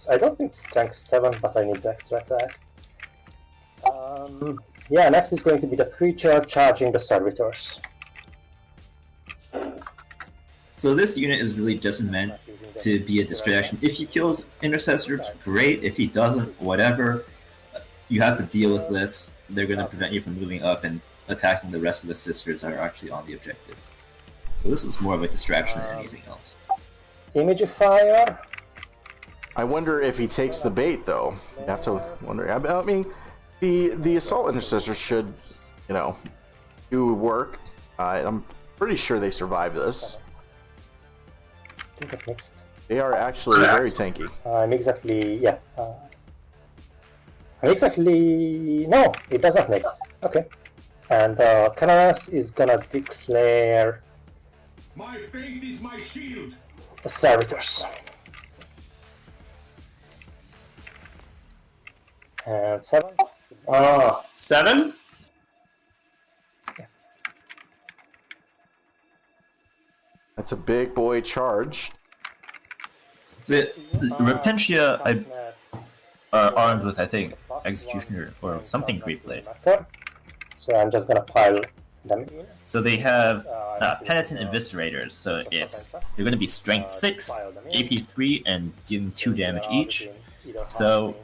I don't need strength 7, but I need the extra attack. Yeah, next is going to be the creature charging the servitors. So this unit is really just meant to be a distraction. If he kills intercessors, great. If he doesn't, whatever. You have to deal with this. They're going to prevent you from moving up and attacking the rest of the sisters that are actually on the objective. So this is more of a distraction than anything else. Imagifier. I wonder if he takes the bait, though. You have to wonder. I mean, the assault intercessors should, you know, do work. I'm pretty sure they survive this. I think that makes it. They are actually very tanky. I'm exactly, yeah. I'm exactly, no, it does not make it. Okay. And Cananas is gonna declare My faith is my shield. the servitors. And 7. 7? That's a big boy charge. The Repentia are armed with, I think, Executioner or something Great Blade. So I'm just gonna pile them in. So they have Penitent Eviscerators, so they're going to be Strength 6, AP 3, and dealing 2 damage each. So,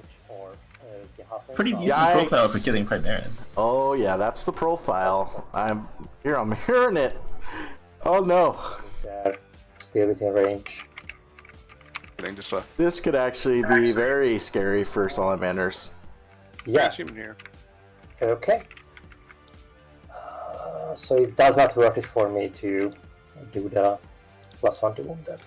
pretty decent Yikes. profile for killing Primaris. Oh yeah, that's the profile. I'm hearing it. Oh no. They're still within range. Thing just left. This could actually be very scary for Salamanders. Yeah, Human here. okay. So it does not work it for me to do the +1 to wounded.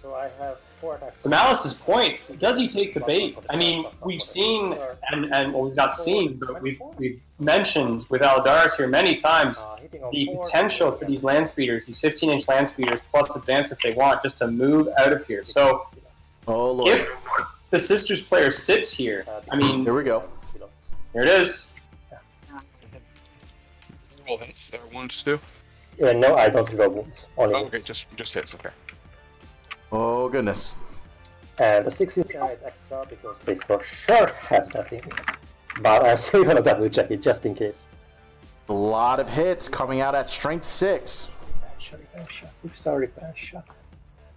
So I have 4 attacks. To Malice's point, does he take the bait? I mean, we've seen, and well, we've not seen, but we've mentioned with Aldaris here many times the potential for these land speeders, these 15-inch land speeders, plus advance if they want, just to move out of here. So, Oh lord. if the Sisters player sits here, I mean, Here we go. here it is. Roll hits. There wounds too. No, I don't roll wounds. Only Okay, wounds. just hits. Okay. Oh goodness. And the 6 is extra because they for sure have that thing. But I'm still gonna double check it just in case. A lot of hits coming out at strength 6.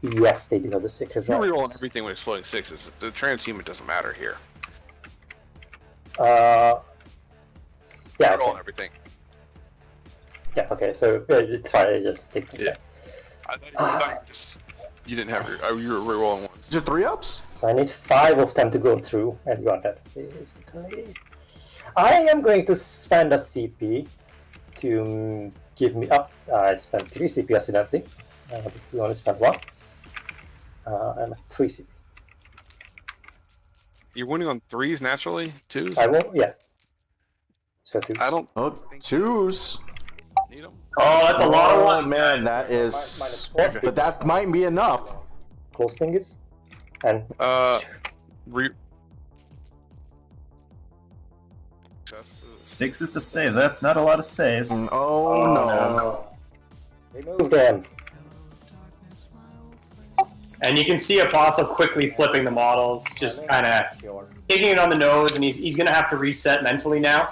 Yes, they do have the secret. You're rerolling everything with exploding 6s. The transhuman doesn't matter here. Yeah. You're rolling Okay. everything. Yeah. Okay. So it's fine. Just stick to Yeah. that. I thought you didn't have you were rerolling ones. Is it 3-ups? So I need 5 of them to go through, and you are dead. Basically, I am going to spend a CP to give me up. I spent 3 CP accidentally. To only spend 1. I'm at 3 CP. You're winning on 3s naturally, 2s. I won't. Yeah. So 2. I don't Oh, 2s. need them. Oh, that's a lot of Oh ones, man, guys. that is. -4. But that might be enough. Close things. And Success. 6 is to save. That's not a lot of saves. Oh no. remove them. And you can see Apostle quickly flipping the models, just kind of taking it on the nose, and he's going to have to reset mentally now.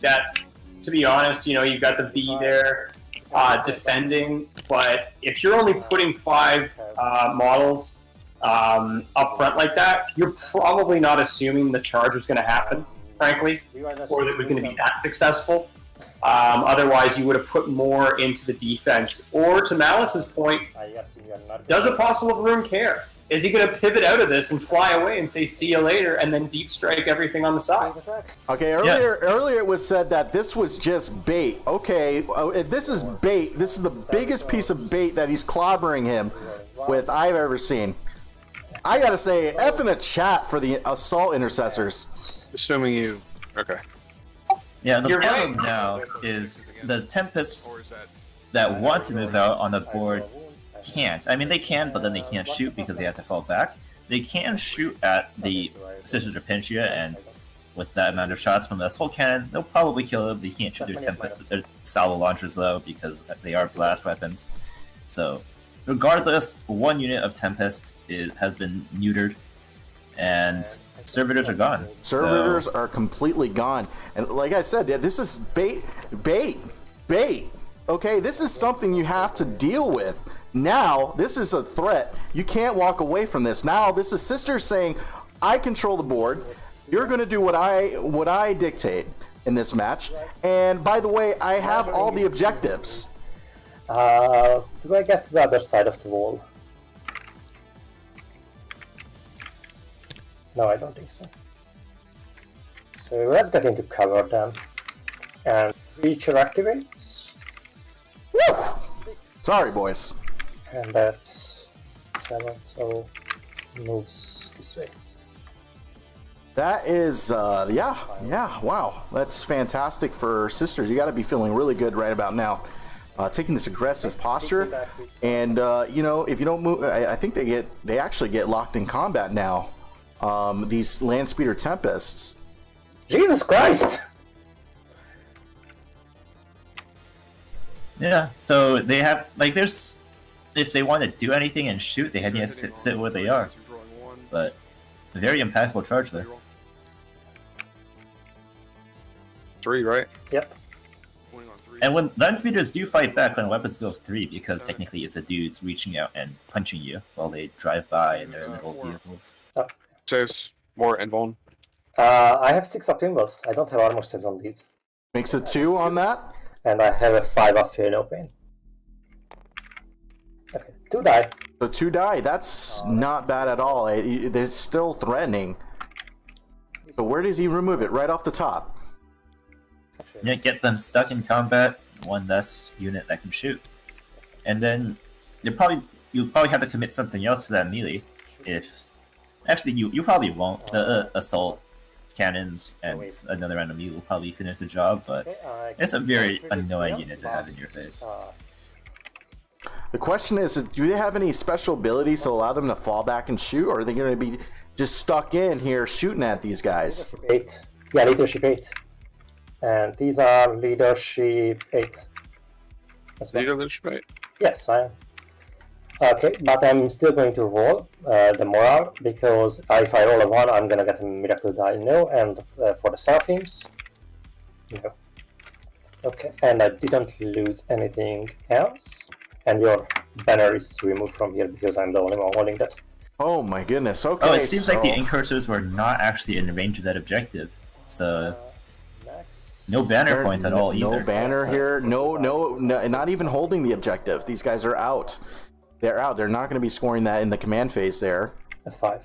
That, to be honest, you know, you've got the V there, defending, but if you're only putting 5 models up front like that, you're probably not assuming the charge was going to happen, frankly, or that it was going to be that successful. Otherwise, you would have put more into the defense. Or to Malice's point, does Apostle of Ruin care? Is he going to pivot out of this and fly away and say, see you later, and then deep strike everything on the sides? Okay, earlier it was said that this was just bait. Okay, if this is bait, this is the biggest piece of bait that he's clobbering him with I've ever seen. I gotta say, F in the chat for the assault intercessors. Assuming you... Okay. Yeah, the You're problem right. now is the Tempests that want to move out on the board can't. I mean, they can, but then they can't shoot because they have to fall back. They can shoot at the Sisters of Pintia, and with that amount of shots from the assault cannon, they'll probably kill them. They can't shoot their salvo launchers, though, because they are blast weapons. So, regardless, one unit of Tempest has been neutered, and servitors are gone. Servitors are completely gone. And like I said, this is bait. Okay, this is something you have to deal with. Now, this is a threat. You can't walk away from this. Now, this is Sister saying, I control the board. You're going to do what I dictate in this match. And by the way, I have all the objectives. Do I get to the other side of the wall? No, I don't think so. So let's get into cover then. And creature activates. Woo! Sorry, boys. And that's 7, so moves this way. That is, yeah, wow. That's fantastic for Sisters. You got to be feeling really good right about now. Taking this aggressive posture, and you know, if you don't move, I think they actually get locked in combat now. These Landspeeder Tempests. Jesus Christ! Yeah, so they have, like, there's, if they want to do anything and shoot, they had to sit where they are. But a very impactful charge there. 3, right? Yep. And when Landspeeders do fight back on a weapon skill of 3, because technically it's a dude's reaching out and punching you while they drive by in their little vehicles. Saves more and Von. I have 6 up involves. I don't have armor saves on these. Makes it 2 on that. And I have a 5 up here, no pain. Okay, 2 die. So 2 die. That's not bad at all. They're still threatening. So where does he remove it? Right off the top. Yeah, get them stuck in combat, one less unit that can shoot. And then you'll probably have to commit something else to that melee. If actually you probably won't. The assault cannons and another enemy will probably finish the job, but it's a very annoying unit to have in your face. The question is, do they have any special abilities to allow them to fall back and shoot, or are they going to be just stuck in here shooting at these guys? 8. Yeah, leadership 8. And these are leadership 8. As well. Leadership 8? Yes, I am. Okay, but I'm still going to roll the morale, because if I roll a 1, I'm gonna get a miracle die, no, and for the Seraphims, no. Okay, and I didn't lose anything else, and your banner is removed from here because I'm the only one holding that. Oh my goodness, okay. Oh, it seems like the Incursors were not actually in range of that objective, so no banner points at all either. No banner here, no, not even holding the objective. These guys are out. They're out. They're not going to be scoring that in the command phase there. A 5.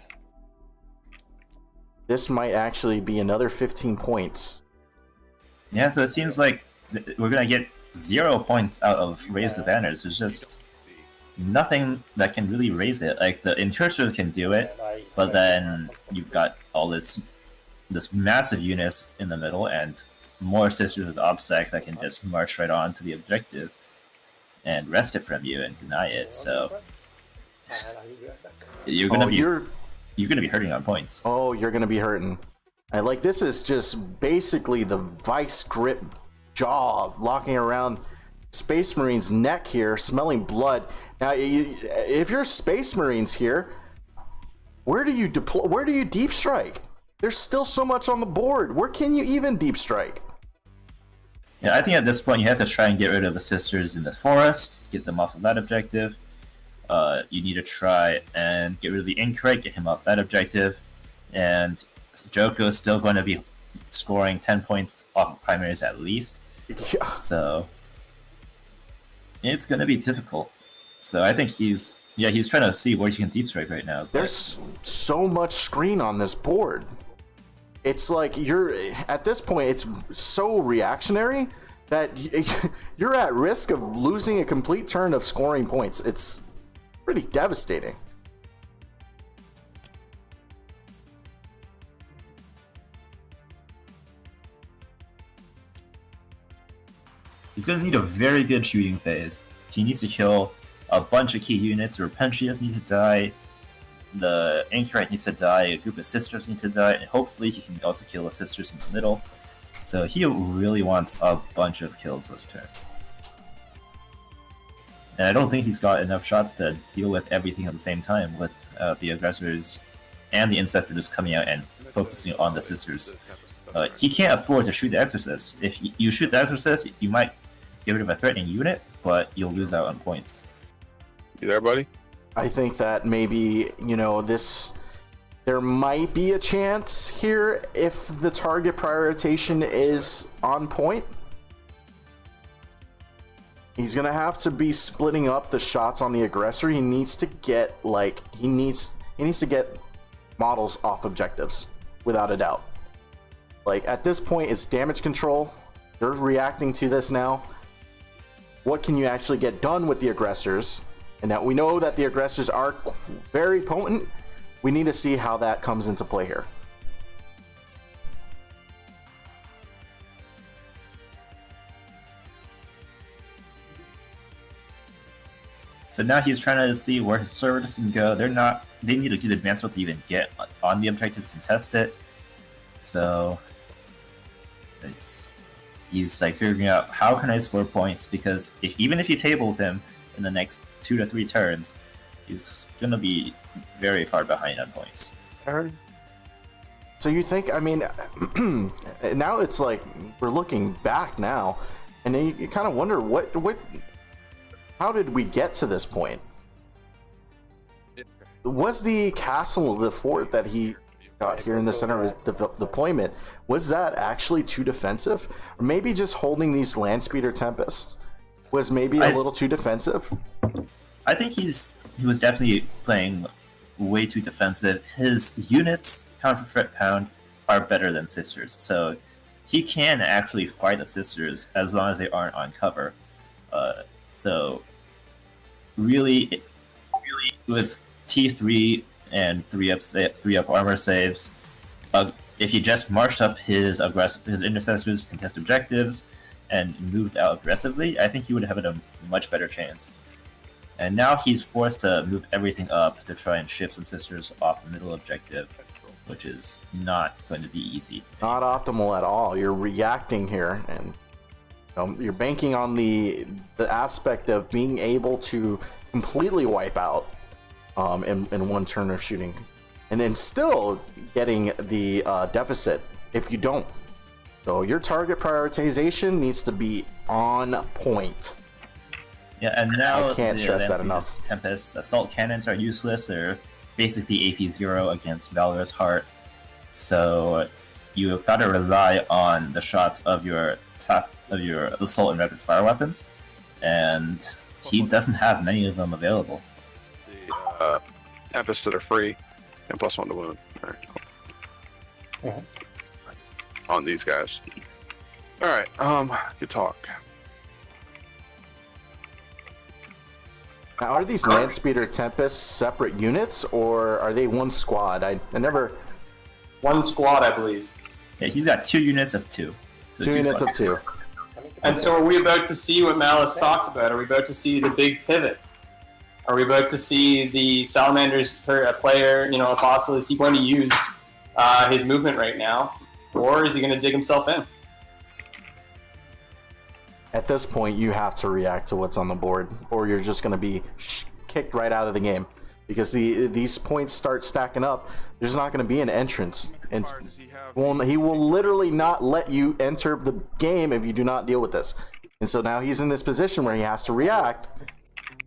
This might actually be another 15 points. Yeah, so it seems like we're going to get 0 points out of raise the banners. There's just nothing that can really raise it. Like, the Incursors can do it, but then you've got all this massive units in the middle and more Sisters with OBSEC that can just march right on to the objective and wrest it from you and deny it. So you're gonna be hurting on points. Oh, you're gonna be hurting. And like, this is just basically the vice grip jaw locking around Space Marine's neck here, smelling blood. Now, if you're Space Marines here, where do you deploy? Where do you deep strike? There's still so much on the board. Where can you even deep strike? Yeah, I think at this point you have to try and get rid of the sisters in the forest, get them off of that objective. You need to try and get rid of the Incorrect, get him off that objective. And Joko is still going to be scoring 10 points off of primaries at least. Yeah. So it's going to be difficult. So I think he's trying to see where he can deep strike right now. There's so much screen on this board. It's like at this point, it's so reactionary that you're at risk of losing a complete turn of scoring points. It's pretty devastating. He's going to need a very good shooting phase. He needs to kill a bunch of key units. The Repentias need to die. The Anchorite needs to die. A group of sisters need to die. And hopefully he can also kill the sisters in the middle. So he really wants a bunch of kills this turn. And I don't think he's got enough shots to deal with everything at the same time, with the aggressors and the Inceptors coming out and focusing on the sisters. He can't afford to shoot the Exorcist. If you shoot the Exorcist, you might get rid of a threatening unit, but you'll lose out on points. You there, buddy? I think that maybe, there might be a chance here if the target prioritization is on point. He's gonna have to be splitting up the shots on the aggressor. He needs to get he needs to get models off objectives, without a doubt. At this point, it's damage control. You're reacting to this now. What can you actually get done with the aggressors? And now we know that the aggressors are very potent. We need to see how that comes into play here. So now he's trying to see where his servers can go. They need a good advancement to even get on the objective to contest it. So he's figuring out, how can I score points? Because even if he tables him in the next 2 to 3 turns, he's gonna be very far behind on points. So you think, now it's we're looking back now, and then you kind of wonder how did we get to this point? Was the castle, the fort that he got here in the center of his deployment, was that actually too defensive? Or maybe just holding these Landspeeder Tempests was maybe a little too defensive? I think he was definitely playing way too defensive. His units, pound for threat pound, are better than sisters, so he can actually fight the sisters as long as they aren't on cover. So really, with T3 and 3-up armor saves, if he just marched up his intercessors to contest objectives and moved out aggressively, I think he would have had a much better chance. And now he's forced to move everything up to try and shift some sisters off the middle objective, which is not going to be easy. Not optimal at all. You're reacting here, and you're banking on the aspect of being able to completely wipe out in one turn of shooting, and then still getting the deficit if you don't. So your target prioritization needs to be on point. Yeah, and now I can't stress that enough. Tempest assault cannons are useless. They're basically AP0 against Valorous Heart. So you've got to rely on the shots of your assault and rapid fire weapons, and he doesn't have many of them available. The Tempests that are free and +1 to wound. All right, cool. On these guys. All right. Good talk. Now, are these Landspeeder Tempests separate units, or are they one squad? I never. One squad, I believe. Yeah, he's got 2 units of 2. So 2 units of 2. And so, are we about to see what Malice talked about? Are we about to see the big pivot? Are we about to see the Salamanders player, Apostle? Is he going to use his movement right now, or is he going to dig himself in? At this point, you have to react to what's on the board, or you're just going to be kicked right out of the game. because these points start stacking up. There's not going to be an entrance, and he will literally not let you enter the game if you do not deal with this. And so now he's in this position where he has to react.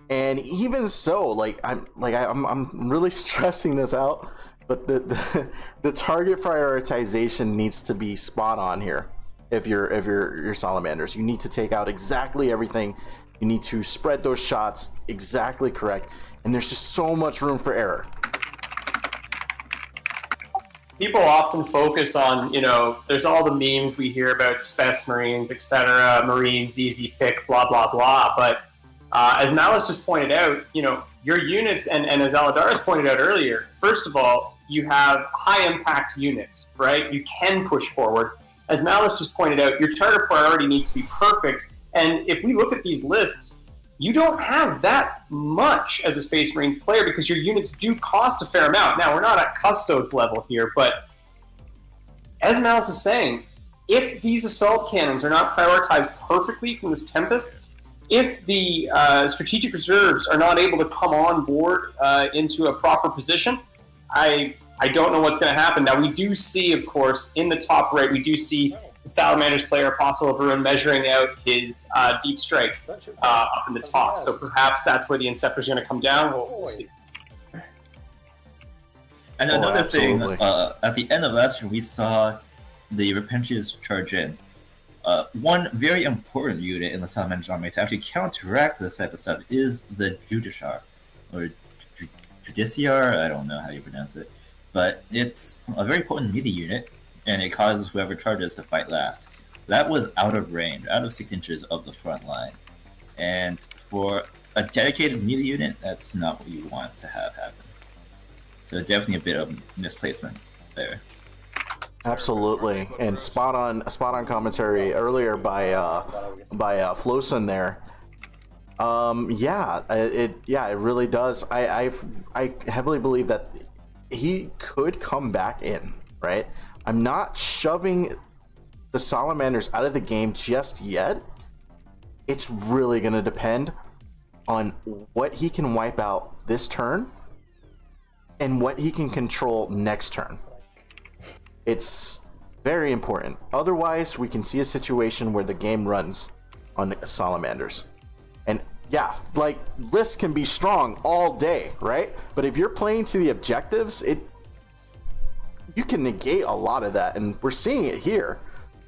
And even so, I'm really stressing this out, but the target prioritization needs to be spot on here. If you're Salamanders, you need to take out exactly everything. You need to spread those shots exactly correct, and there's just so much room for error. People often focus on, there's all the memes we hear about Spec Marines, etc., Marines, easy pick, blah, blah, blah. But as Malice just pointed out, your units, and as Aladaris pointed out earlier, first of all, you have high-impact units, right? You can push forward. As Malice just pointed out, your target priority needs to be perfect. And if we look at these lists, you don't have that much as a Space Marines player because your units do cost a fair amount. Now, we're not at Custodes level here, but as Malice is saying, if these assault cannons are not prioritized perfectly from this Tempests, if the strategic reserves are not able to come on board into a proper position, I don't know what's going to happen. Now, we do see, of course, in the top right, we do see the Salamanders player, Apostle of Ruin, measuring out his deep strike up in the top. So perhaps that's where the Inceptor is going to come down. We'll see. And another thing, at the end of last year, we saw the Repentious charge in. One very important unit in the Salamanders army to actually counteract this type of stuff is the Judiciar, or Judiciar, I don't know how you pronounce it. But it's a very potent melee unit, and it causes whoever charges to fight last. That was out of range, out of 6 inches of the front line. And for a dedicated melee unit, that's not what you want to have happen. So definitely a bit of misplacement there. Absolutely, and spot on commentary earlier by Flosen there. It really does. I heavily believe that he could come back in, right? I'm not shoving the Salamanders out of the game just yet. It's really going to depend on what he can wipe out this turn and what he can control next turn. It's very important. Otherwise, we can see a situation where the game runs on the Salamanders. And yeah, lists can be strong all day, right? But if you're playing to the objectives, you can negate a lot of that, and we're seeing it here,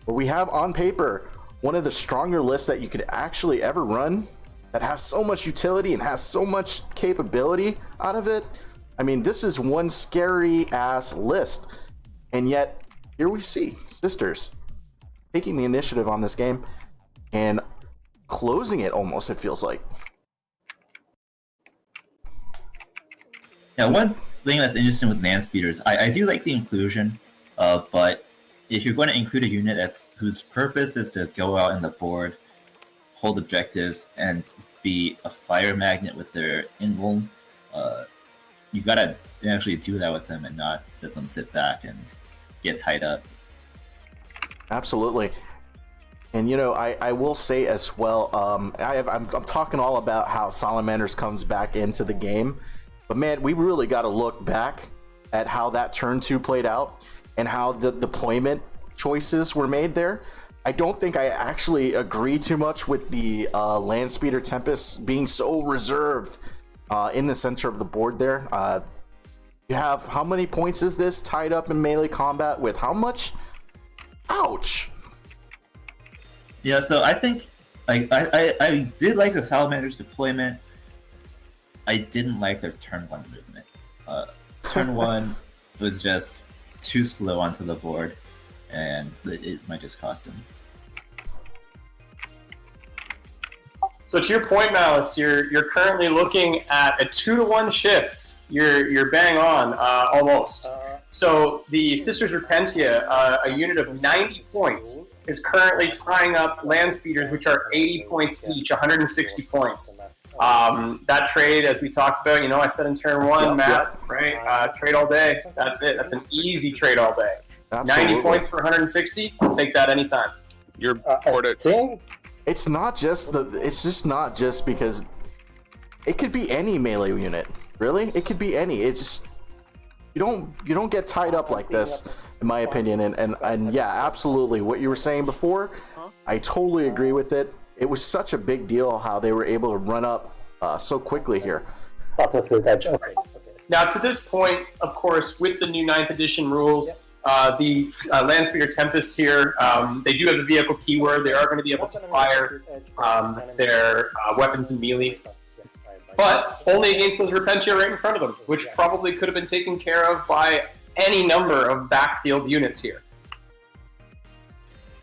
where we have on paper one of the stronger lists that you could actually ever run, that has so much utility and has so much capability out of it. I mean, this is one scary ass list, and yet here we see Sisters taking the initiative on this game and closing it almost, it feels like. Yeah, one thing that's interesting with land speeders, I do like the inclusion, but if you're going to include a unit whose purpose is to go out on the board, hold objectives, and be a fire magnet with their invuln, you gotta actually do that with them and not let them sit back and get tied up. Absolutely. And I will say as well, I'm talking all about how Salamanders comes back into the game, but man, we really got to look back at how that turn 2 played out and how the deployment choices were made there. I don't think I actually agree too much with the land speeder Tempest being so reserved in the center of the board there. You have, how many points is this tied up in melee combat with how much? Ouch. Yeah, so I think I did like the Salamanders deployment. I didn't like their turn 1 movement. Turn 1 was just too slow onto the board, and it might just cost him. So to your point, Malice, you're currently looking at a 2-to-1 shift. You're bang on, almost. So the Sisters Repentia, a unit of 90 points, is currently tying up land speeders, which are 80 points each, 160 points. That trade, as we talked about, I said in turn 1, math, right? Trade all day. That's it. That's an easy trade all day. Absolutely. 90 points for 160. I'll take that anytime. You're ported. It's just not just because it could be any melee unit. Really? It could be any. It just you don't get tied up like this, in my opinion. And yeah, absolutely. What you were saying before, I totally agree with it. It was such a big deal how they were able to run up so quickly here. Battlefield Edge. Okay. Now, to this point, of course, with the new 9th edition rules, the Landspeeder Tempests here, they do have the vehicle keyword. They are going to be able to fire their weapons in melee, but only against those Repentia right in front of them, which probably could have been taken care of by any number of backfield units here.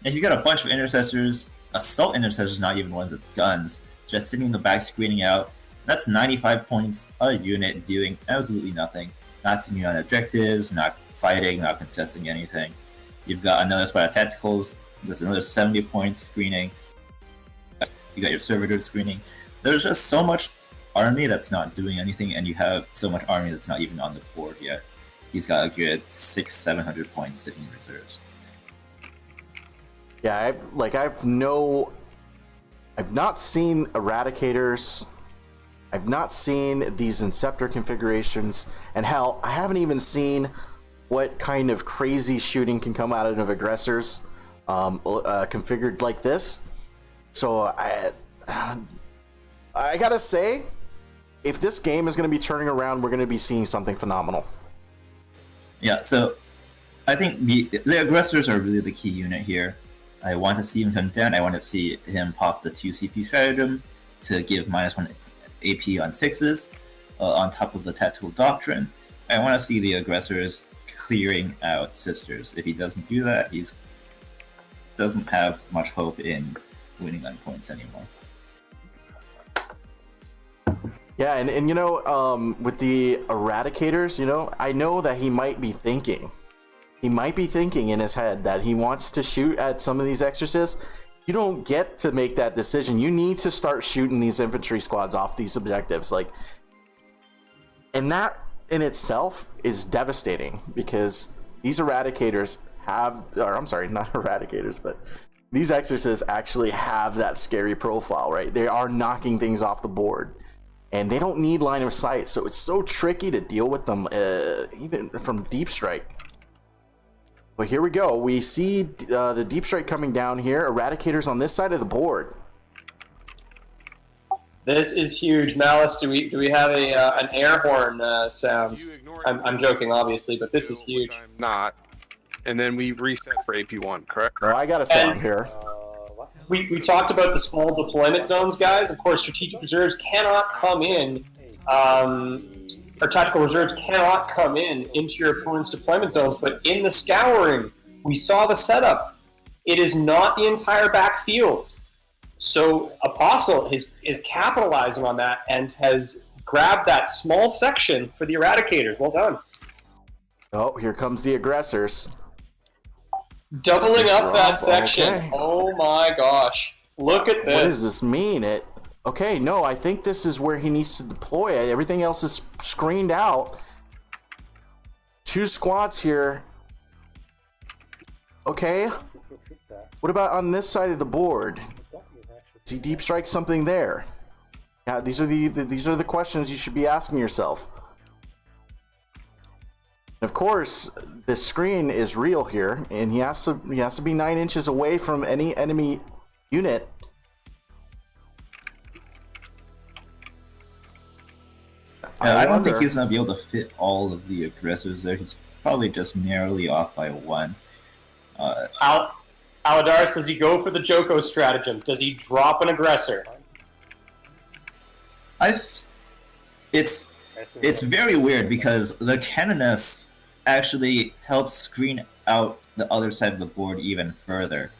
If you got a bunch of intercessors, assault intercessors, not even ones with guns, just sitting in the back screening out, that's 95 points a unit doing absolutely nothing. Not sitting on objectives, not fighting, not contesting anything. You've got another squad of tacticals, there's another 70 points screening. You got your servitor screening. There's just so much army that's not doing anything, and you have so much army that's not even on the board yet. He's got a good 600-700 points sitting in reserves. Yeah, I've not seen Eradicators. I've not seen these Inceptor configurations, and hell, I haven't even seen what kind of crazy shooting can come out of aggressors configured like this. So I gotta say, if this game is going to be turning around, we're going to be seeing something phenomenal. Yeah, so I think the aggressors are really the key unit here. I want to see him come down. I want to see him pop the 2 CP stratagem to give -1 AP on 6s on top of the tactical doctrine. I want to see the aggressors clearing out sisters. If he doesn't do that, he doesn't have much hope in winning on points anymore. Yeah, and you know, with the Eradicators, you know, I know that he might be thinking in his head that he wants to shoot at some of these exorcists. You don't get to make that decision. You need to start shooting these infantry squads off these objectives, and that in itself is devastating, because these Eradicators not Eradicators, but these exorcists actually have that scary profile, right? They are knocking things off the board, and they don't need line of sight, so it's so tricky to deal with them, even from deep strike. But here we go. We see the deep strike coming down here. Eradicators on this side of the board. This is huge. Malice, do we have an air horn sound? I'm joking, obviously, but this is huge. I'm not. And then we reset for AP1, correct? Oh, I got a sound here. We talked about the small deployment zones, guys. Of course, strategic reserves cannot come in, or tactical reserves cannot come into your opponent's deployment zones. But in the scouring, we saw the setup. It is not the entire backfield. So Apostle is capitalizing on that and has grabbed that small section for the Eradicators. Well done. Oh, here comes the aggressors. Doubling up that section. Okay. Oh my gosh. Look at this. What does this mean? Okay, no, I think this is where he needs to deploy it. Everything else is screened out. 2 squads here. Okay. What about on this side of the board? Does he deep strike something there? Yeah, these are the questions you should be asking yourself. Of course, the screen is real here, and he has to be 9 inches away from any enemy unit. I don't think he's going to be able to fit all of the aggressors there. He's probably just narrowly off by 1. Aladaris, does he go for the Joko stratagem? Does he drop an aggressor? It's very weird, because the Canoness actually helps screen out the other side of the board even further.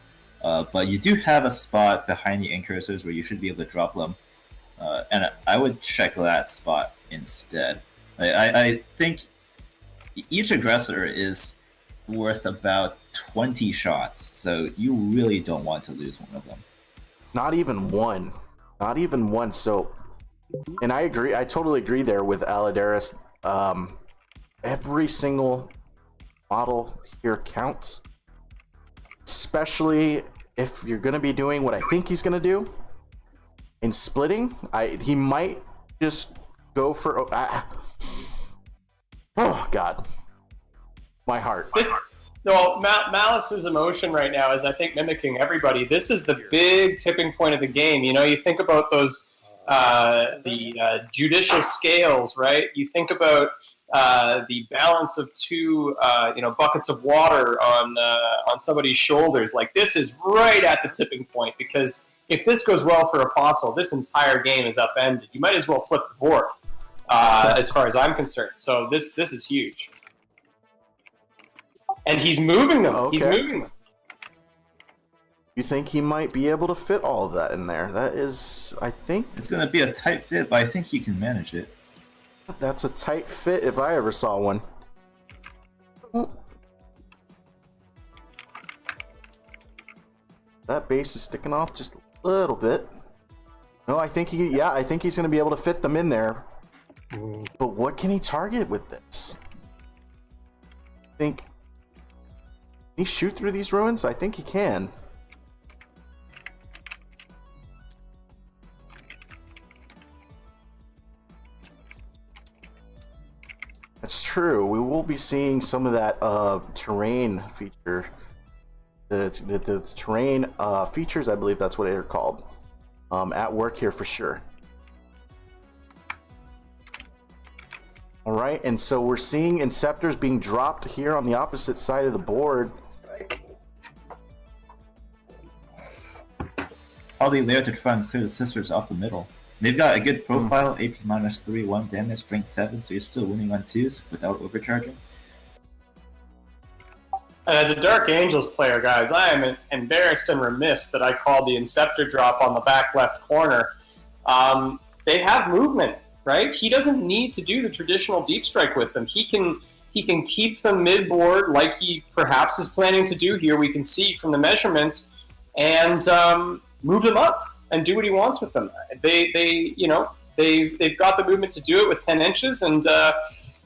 But you do have a spot behind the Incursors where you should be able to drop them. And I would check that spot instead. I think each aggressor is worth about 20 shots, so you really don't want to lose one of them. Not even one. Not even one. So, and I agree. I totally agree there with Aladaris. Every single model here counts, especially if you're going to be doing what I think he's going to do in splitting. He might just go for... Oh, God. My heart. Malice's emotion right now is, I think, mimicking everybody. This is the big tipping point of the game. You know, you think about those judicial scales, right? You think about the balance of two, buckets of water on somebody's shoulders. Like, this is right at the tipping point, because if this goes well for Apostle, this entire game is upended. You might as well flip the board, as far as I'm concerned. So this is huge. And he's moving them. Okay. He's moving them. You think he might be able to fit all of that in there? That is, I think... It's going to be a tight fit, but I think he can manage it. That's a tight fit if I ever saw one. That base is sticking off just a little bit. No, I think he's going to be able to fit them in there. But what can he target with this? Think... Can he shoot through these ruins? I think he can. That's true. We will be seeing some of that terrain feature. The terrain features, I believe that's what they're called, at work here for sure. All right, and so we're seeing Inceptors being dropped here on the opposite side of the board. Probably there to try and clear the sisters off the middle. They've got a good profile, AP -3, 1 damage, strength 7, so you're still winning on 2s without overcharging. And as a Dark Angels player, guys, I am embarrassed and remiss that I called the Inceptor drop on the back left corner. They have movement, right? He doesn't need to do the traditional deep strike with them. He can keep them mid-board like he perhaps is planning to do here. We can see from the measurements, and move them up and do what he wants with them. They've got the movement to do it with 10 inches, and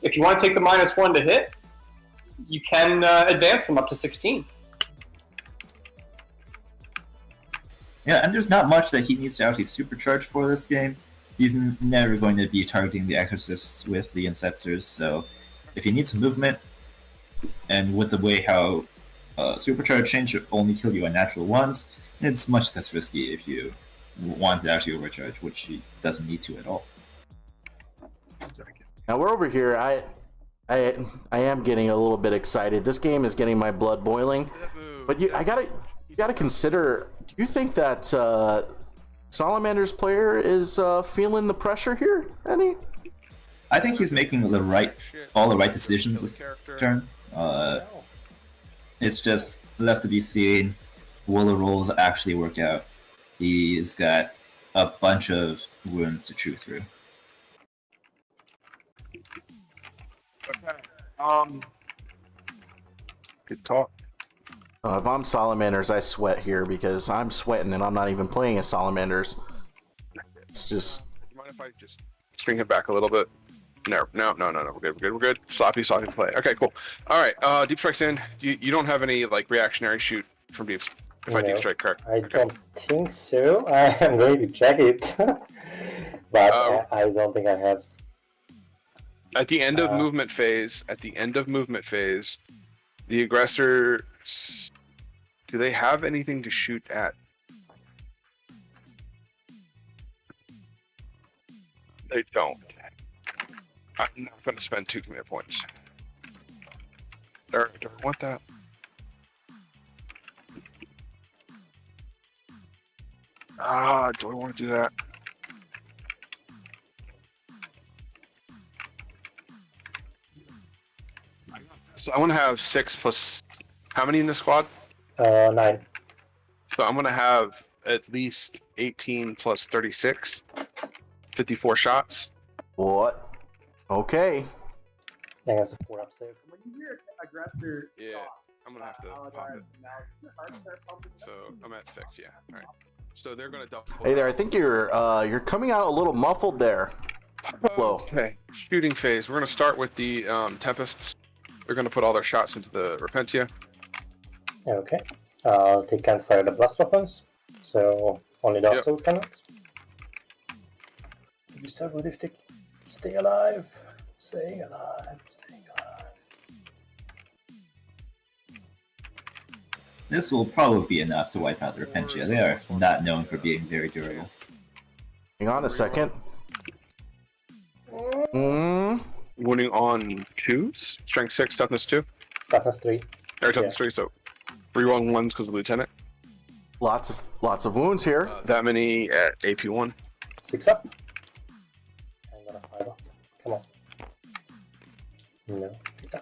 if you want to take the -1 to hit, you can advance them up to 16. Yeah, and there's not much that he needs to actually supercharge for this game. He's never going to be targeting the Exorcists with the Inceptors, so if he needs movement, and with the way how supercharge change only kill you on natural ones, it's much less risky if you want to actually overcharge, which he doesn't need to at all. Now we're over here. I am getting a little bit excited. This game is getting my blood boiling. But you gotta consider. Do you think that Salamanders player is feeling the pressure here, Eddie? I think he's making all the right decisions this turn. It's just left to be seen. Will the rolls actually work out? He's got a bunch of wounds to chew through. Okay. Good talk. If I'm Salamanders, I sweat here because I'm sweating and I'm not even playing as Salamanders. It's just... Do you mind if I just string it back a little bit? No. We're good. Sloppy play. Okay, cool. All right. Deep strike's in. You don't have any like reactionary shoot from deep. If I deep strike, correct? I don't think so. I am going to check it, but I don't think I have. At the end of movement phase, the aggressor, do they have anything to shoot at? They don't. I'm not going to spend 2 command points. Do I want that? Do I want to do that? So I want to have 6 plus... How many in the squad? 9. So I'm going to have at least 18 plus 36. 54 shots. What? Okay. I think that's a 4 up save. When you hear aggressor, Yeah, I'm going to have to pump it. So I'm at 6, yeah. All right. So they're going to double. Hey there, I think you're coming out a little muffled there. Hello. Okay, shooting phase. We're going to start with the Tempests. They're going to put all their shots into the Repentia. Okay. They can't fire the blast weapons, so only the assault cannot. Stay alive. Stay alive. Stay alive. This will probably be enough to wipe out the Repentia. They are not known for being very durable. Hang on a second. Wounding on 2s. Strength 6, toughness 2. Toughness 3. Or toughness 3, so rerolling 1s because of Lieutenant. Lots of wounds here. That many at AP 1. 6 up. I'm gonna 5 up. Come on. No, you die.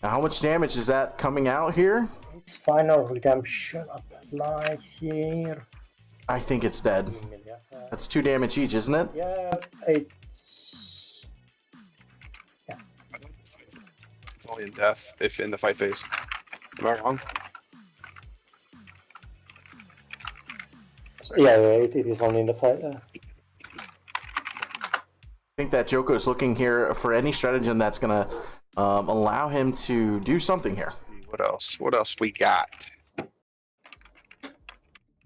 Now, how much damage is that coming out here? It's final redemption apply here. I think it's dead. That's 2 damage each, isn't it? Yeah, it's... It's only in death if in the fight phase. Am I wrong? Yeah, it is only in the fight. I think that Joko is looking here for any stratagem that's going to allow him to do something here. What else? What else we got?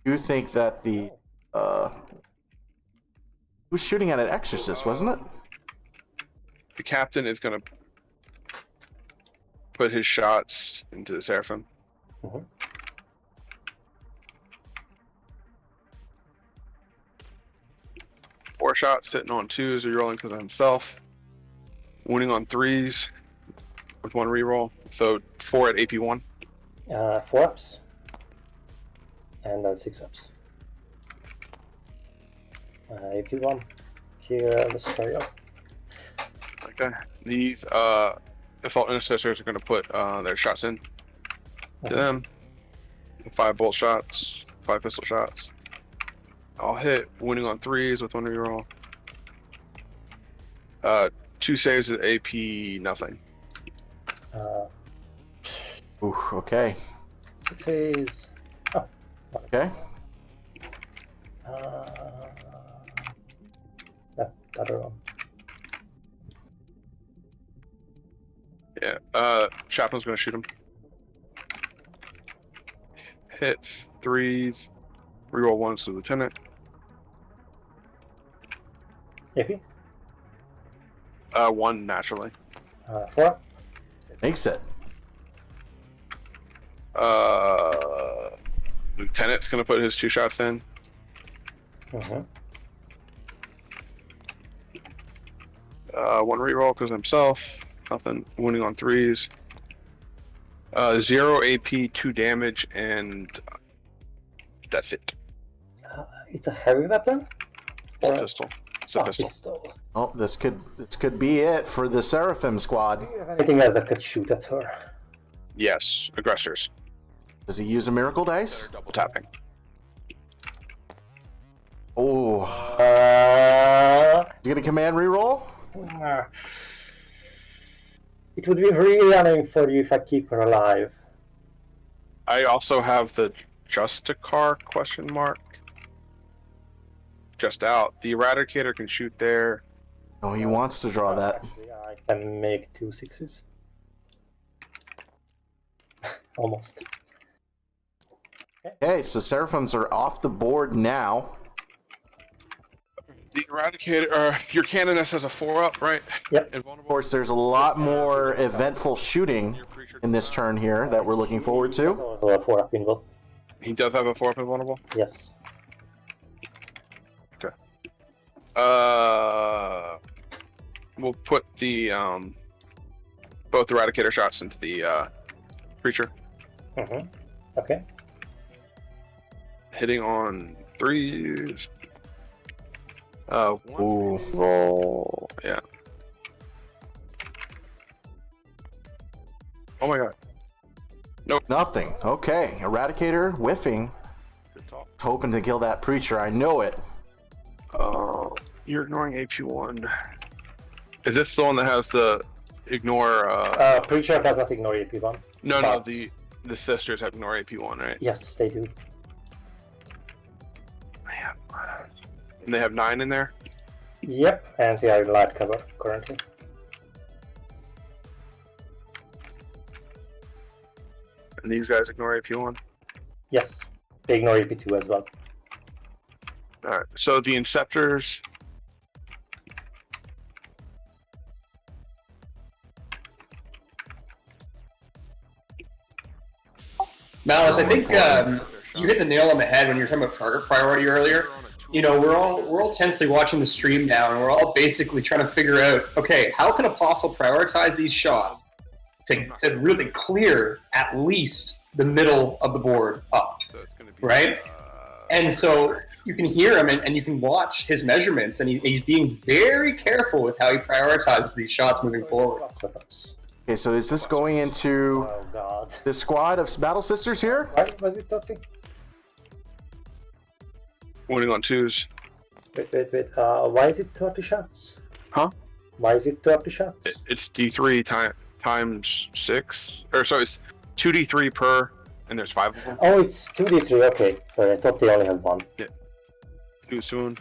You think that the... he was shooting at an exorcist, wasn't it? The captain is going to put his shots into the Seraphim. Mhm. Four shots sitting on 2s, rerolling because of himself. Wounding on 3s with 1 reroll. So 4 at AP 1. 4 ups. And then 6 ups. You kill 1. Kill the superior. Okay. These assault intercessors are going to put their shots in to them. 5 bolt shots, 5 pistol shots. I'll hit wounding on 3s with 1 reroll. 2 saves at AP nothing. Ooh, okay. 6 is... Oh. Okay. No, got it wrong. Yeah, Chaplain's going to shoot him. Hit 3s, reroll 1s to Lieutenant. AP? 1 naturally. 4? Makes it. Lieutenant's going to put his 2 shots in. Mm-hmm. 1 reroll because himself. Nothing. Wounding on 3s. 0 AP, 2 damage, and that's it. It's a heavy weapon? Or pistol. It's a pistol. Pistol. Oh, this could be it for the Seraphim squad. Do you have anything else that could shoot at her? Yes, aggressors. Does he use a miracle dice? Double tapping. Oh, is he gonna command reroll? It would be really annoying for you if I keep her alive. I also have the Justicar question mark. Just out. The Eradicator can shoot there. Oh, he wants to draw that. Actually, I can make 2 6s. Almost. Okay, so Seraphims are off the board now. The Eradicator, your Canoness has a 4-up, right? Yep. Of course, there's a lot more eventful shooting in this turn here that we're looking forward to. Also a 4 up invul. He does have a 4-up invulnerable? Yes. Okay. We'll put the, both Eradicator shots into the, creature. Mm-hmm. Okay. Hitting on 3s. 1 Ooh. roll. Yeah. Oh my god. Nothing. Okay, Eradicator whiffing. Good talk. Hoping to kill that preacher. I know it. You're ignoring AP1. Is this the one that has the ignore? Preacher does not ignore AP1. No, but- the sisters have ignore AP1, right? Yes, they do. Man. And they have 9 in there. Yep, and they are in light cover currently. And these guys ignore AP1. Yes, they ignore AP2 as well. All right. So the Inceptors Malice, I think you hit the nail on the head when you were talking about target priority earlier. You know, we're all tensely watching the stream now, and we're all basically trying to figure out, okay, how can Apostle prioritize these shots to really clear at least the middle of the board up, right? And so you can hear him and you can watch his measurements, and he's being very careful with how he prioritizes these shots moving forward. Okay, so is this going into the squad of Battle Sisters here? Why was it toasting? Winning on 2s. Wait. Why is it 30 shots? Huh? Why is it 30 shots? It's D3 times 6. Or so it's 2D3 per, and there's 5 of them. Oh, it's 2d3, okay. Sorry, I thought they only had one. Yeah. Too soon.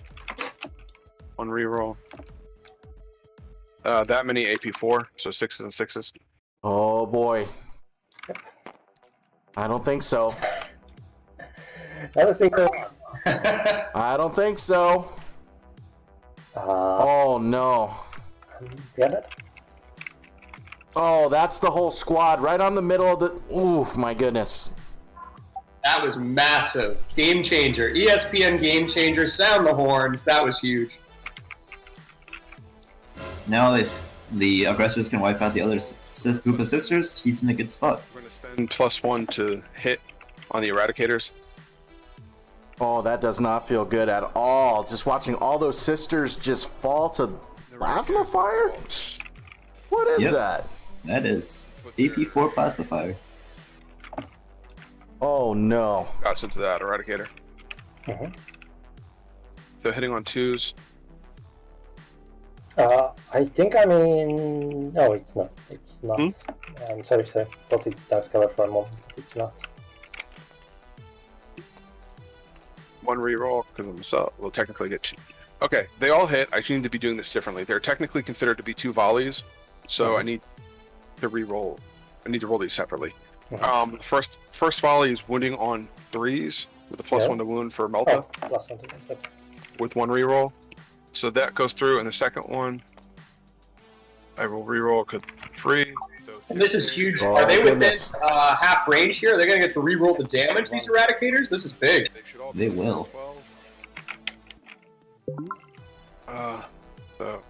One reroll. That many AP4, so 6s and 6s. Oh boy. I don't think so. That was single. I don't think so. Oh no. Get it? Oh, that's the whole squad right on the middle of the. Oof, my goodness. That was massive. Game changer. ESPN game changer. Sound the horns. That was huge. Now if the aggressors can wipe out the other group of sisters, he's in a good spot. We're going to spend +1 to hit on the Eradicators. Oh, that does not feel good at all. Just watching all those sisters just fall to plasma fire? What is that? That is AP4 plasma fire. Oh no. Got us into that Eradicator. So hitting on 2s. I think I mean... No, it's not. It's not. I'm sorry. Thought it's Dance Cover for a moment. It's not. One reroll, because I'm so we'll technically get 2. Okay, they all hit. I need to be doing this differently. They're technically considered to be 2 volleys, so I need to reroll. I need to roll these separately. First volley is wounding on 3s with a +1 to wound for Melta. +1 to wound. With 1 reroll. So that goes through, and the second one, I will reroll 3. So And this is huge. Oh, Are they within goodness. half range here? Are they going to get to re-roll the damage, these Eradicators? This is big. They will. So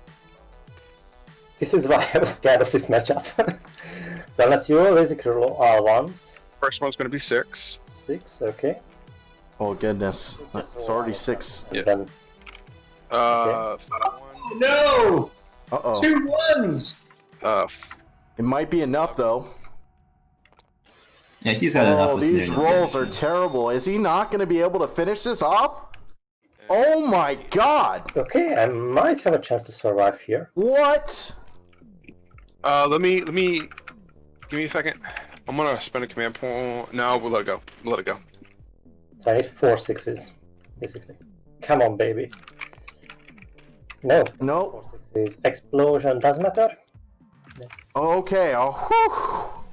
This is why I was scared of this matchup. So unless you basically roll ones. first one's going to be 6. 6, okay. Oh goodness. It's already 6. Yeah. Then, Oh, no! Uh-oh. 2 ones! It might be enough though. Yeah, he's had enough Oh, with these Miriam. rolls are terrible. Is he not going to be able to finish this off? Oh my god. okay, I might have a chance to survive here. What? let me give me a second. I'm gonna spend a command point. No, we'll let it go. We'll let it go. So I need 4 6s, basically. Come on, baby. No. No. 4 6s. Explosion doesn't matter. Okay. Oh, whew.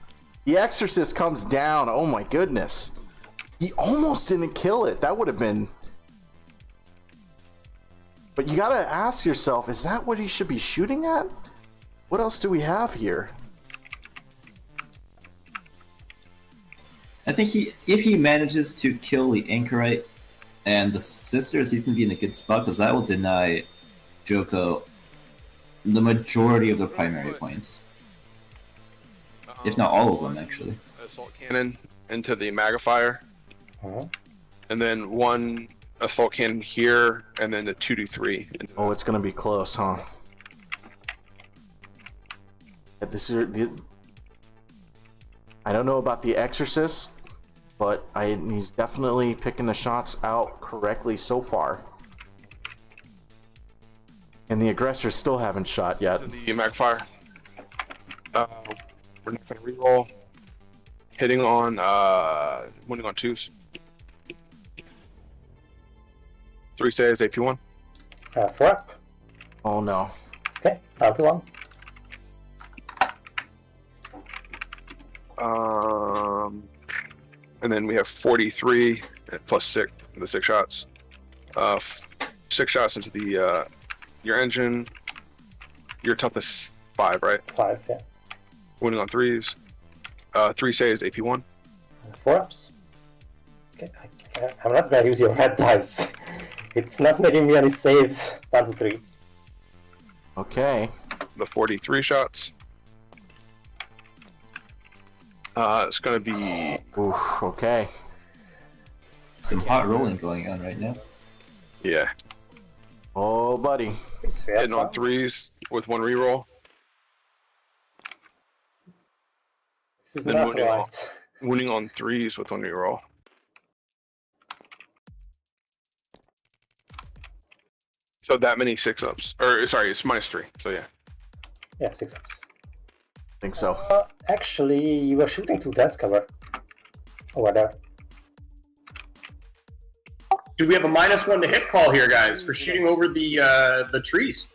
The Exorcist comes down. Oh my goodness. He almost didn't kill it. That would have been. But you gotta ask yourself, is that what he should be shooting at? What else do we have here? I think if he manages to kill the Anchorite and the sisters, he's going to be in a good spot, because that will deny Joko the majority of the primary points. If not all of them, actually. Assault cannon into the magnifier, Uh-huh. and then 1 assault cannon here, and then the 2d3. Oh, it's gonna be close, huh? Yeah, this is I don't know about the Exorcist, but he's definitely picking the shots out correctly so far. And the aggressors still haven't shot yet. To the magnifier. We're not gonna reroll. Hitting on winning on 2s. 3 saves, AP1. 4 up. Oh no. Okay, down to 1. And then we have 43 plus 6, the 6 shots. 6 shots into the your engine. Your toughness 5, right? 5, yeah. Winning on 3s. 3 saves, AP1. 4 ups. Okay, I'm not gonna use your red dice. It's not making me any saves. Down to 3. Okay. The 43 shots. It's gonna be Oof, okay. Some hot rolling going on right now. yeah, Oh, buddy. It's fair. hitting on 3s with 1 reroll. This is Then not wounding right. Wounding on 3s with 1 reroll. So that many 6-ups. Or sorry, it's -3. So yeah. Yeah, 6 ups. I think so. Actually, you were shooting to death cover. Over there. Do we have a -1 to hit call here, guys, for shooting over the trees?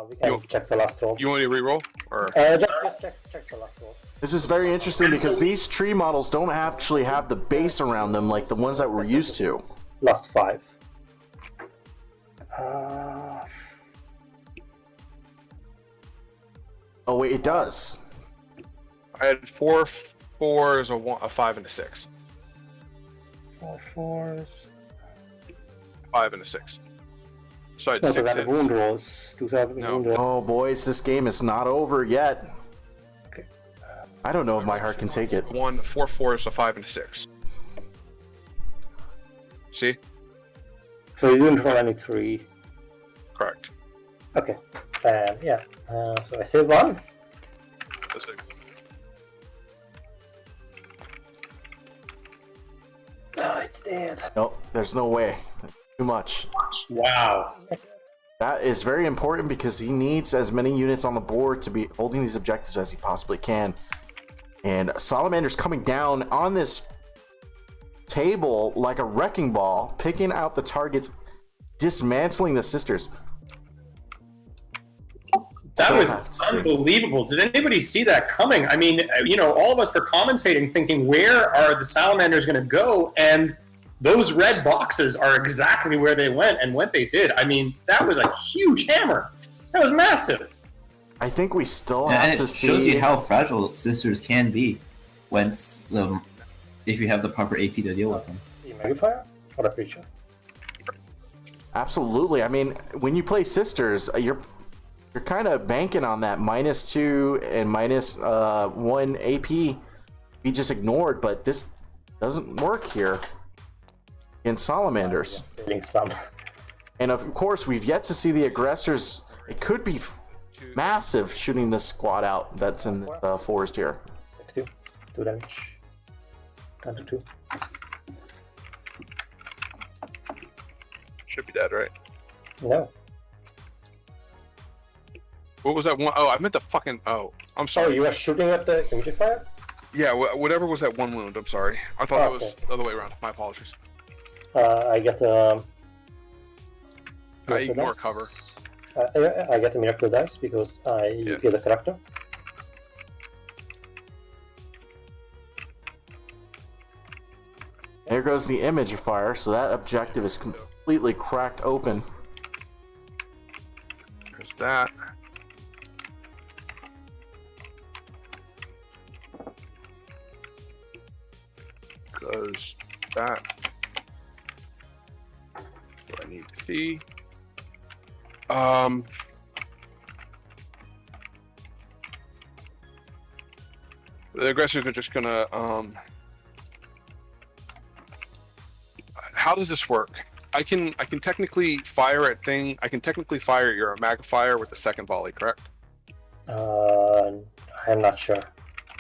We can You- check the last rolls. You want me to reroll? Or Just check the last rolls. This is very interesting because these tree models don't actually have the base around them like the ones that we're used to. Last 5. Oh wait, it does. I had 4 4s, a 5, and a 6. 4 4s. 5 and a 6. So I had No, 6 because hits. wound rolls. 2 No. wound rolls. Oh boys, this game is not over yet. Okay. I don't know if my heart can take it. 4 4s, a 5, and a 6. See? So you didn't roll any 3. Correct. Okay. Yeah. So I save 1. That's it. Oh, it's dead. Nope, there's no way. Too much. Wow. That is very important because he needs as many units on the board to be holding these objectives as he possibly can. And Salamander's coming down on this table like a wrecking ball, picking out the targets, dismantling the sisters. That Still was have to see. unbelievable. Did anybody see that coming? I mean, all of us were commentating, thinking, where are the Salamanders going to go? And those red boxes are exactly where they went, and what they did. I mean, that was a huge hammer. That was massive. I think we still And have it to see. shows you how fragile sisters can be once if you have the proper AP to deal with them. The magnifier or a creature? Absolutely. I mean, when you play sisters, you're kind of banking on that -2 and -1 AP be just ignored, but this doesn't work here in Salamanders. Feeling some. And of course, we've yet to see the aggressors. It could be massive shooting this squad out that's in this forest here. 2 damage. Down to 2. Should be dead, right? No. What was that one? Oh, I meant the fucking. Oh, I'm Oh, sorry. you were shooting at the humidifier? Yeah, whatever was that 1 wound. I'm sorry. I thought that was the other way around. My apologies. I get I miracle ignore dice. cover. I get a miracle dice because I kill the character. There goes the image fire, so that objective is completely cracked open. There's that. Goes that. What I need to see. The aggressors are just gonna how does this work? I can technically fire at thing. I can technically fire your magnifier with the second volley, correct? I'm not sure,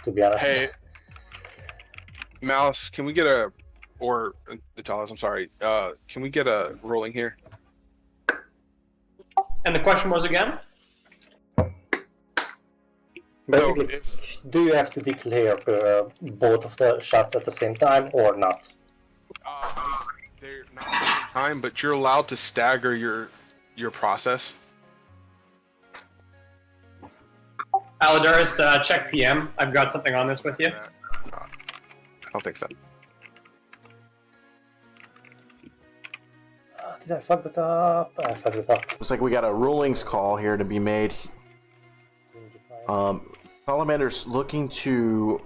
to be honest. Hey, Mouse, can we get a or Natalis? I'm sorry. Can we get a rolling here? And the question was again? Basically, do you have to declare both of the shots at the same time or not? They're not at the same time, but you're allowed to stagger your process. Aladaris, check PM. I've got something on this with you. I don't think so. Did I fuck that up? I fucked it up. Looks like we got a rulings call here to be made. Salamander's looking to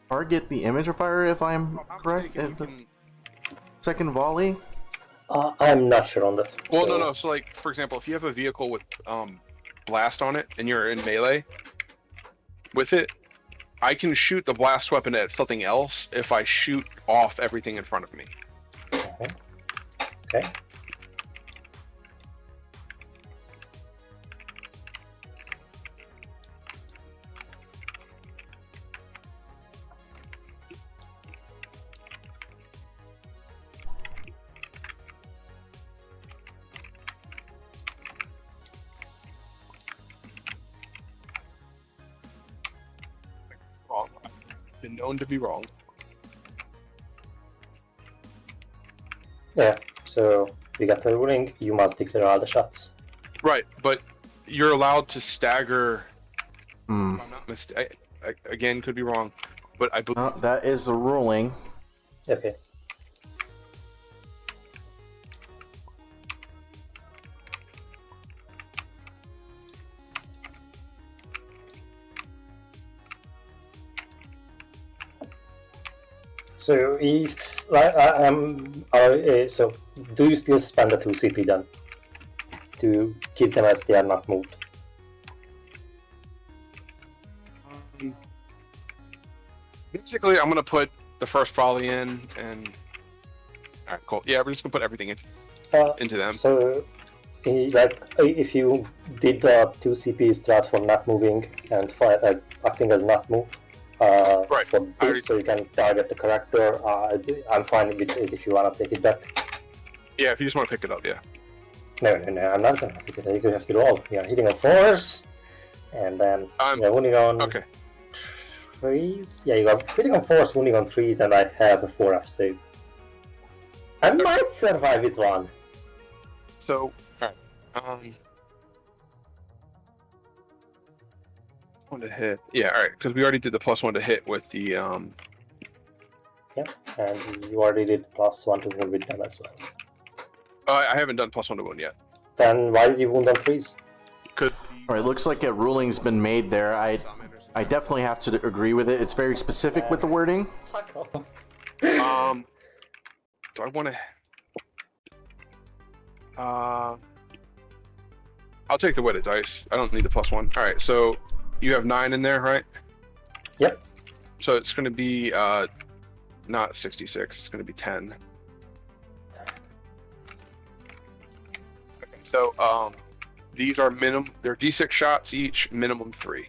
target the imager fire, if I'm correct. second volley? I'm not sure on that. Well, no. So, like, for example, if you have a vehicle with blast on it and you're in melee with it, I can shoot the blast weapon at something else if I shoot off everything in front of me. Okay. Wrong. I've been known to be wrong. Yeah, so we got the ruling, you must declare all the shots. Right, but you're allowed to stagger. Hmm. If I'm not mistaken. I again could be wrong, but I believe. That is the ruling. Okay. So if so do you still spend the 2 CP then to keep them as they are not moved? Basically, I'm gonna put the first volley in, and all right, cool. Yeah, we're just gonna put everything into them. So, if you did the 2 CP strat for not moving and acting as not moved, Right. for this, so you can target the character. I'm fine with it if you wanna take it back. Yeah, if you just want to pick it up, yeah. No, I'm not gonna pick it up. You have to roll. You're hitting on 4s, and then you're wounding on Okay. 3s. Yeah, you got hitting on 4s, wounding on 3s, and I have a 4F save. I might survive with 1. So, alright. One to hit. Yeah, alright, because we already did the +1 to hit with the Yeah, and you already did +1 to wound with them as well. I haven't done +1 to wound yet. Then why did you wound on 3s? Could All right, looks like a ruling's been made there. I definitely have to agree with it. It's very specific with the wording. Fuck off. do I want to? I'll take the weighted dice. I don't need the +1. All right, so you have 9 in there, right? Yep. So it's going to be not 66. It's going to be 10. Okay, so these are minimum. They're D6 shots each, minimum 3.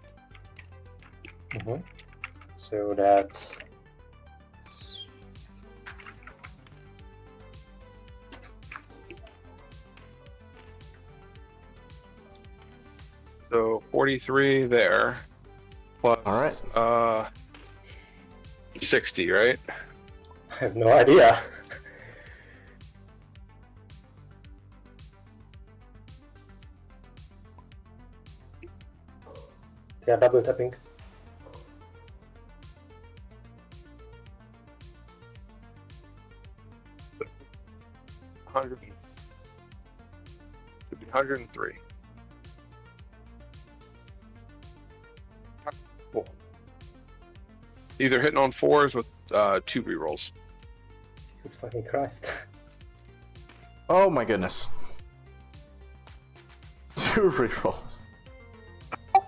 Mm-hmm. So that's So 43 there. Plus, All right. 60, right? I have no idea. They are double tapping. Should be 103. Cool. Either hitting on 4s with 2 rerolls. Jesus fucking Christ. Oh my goodness. 2 rerolls.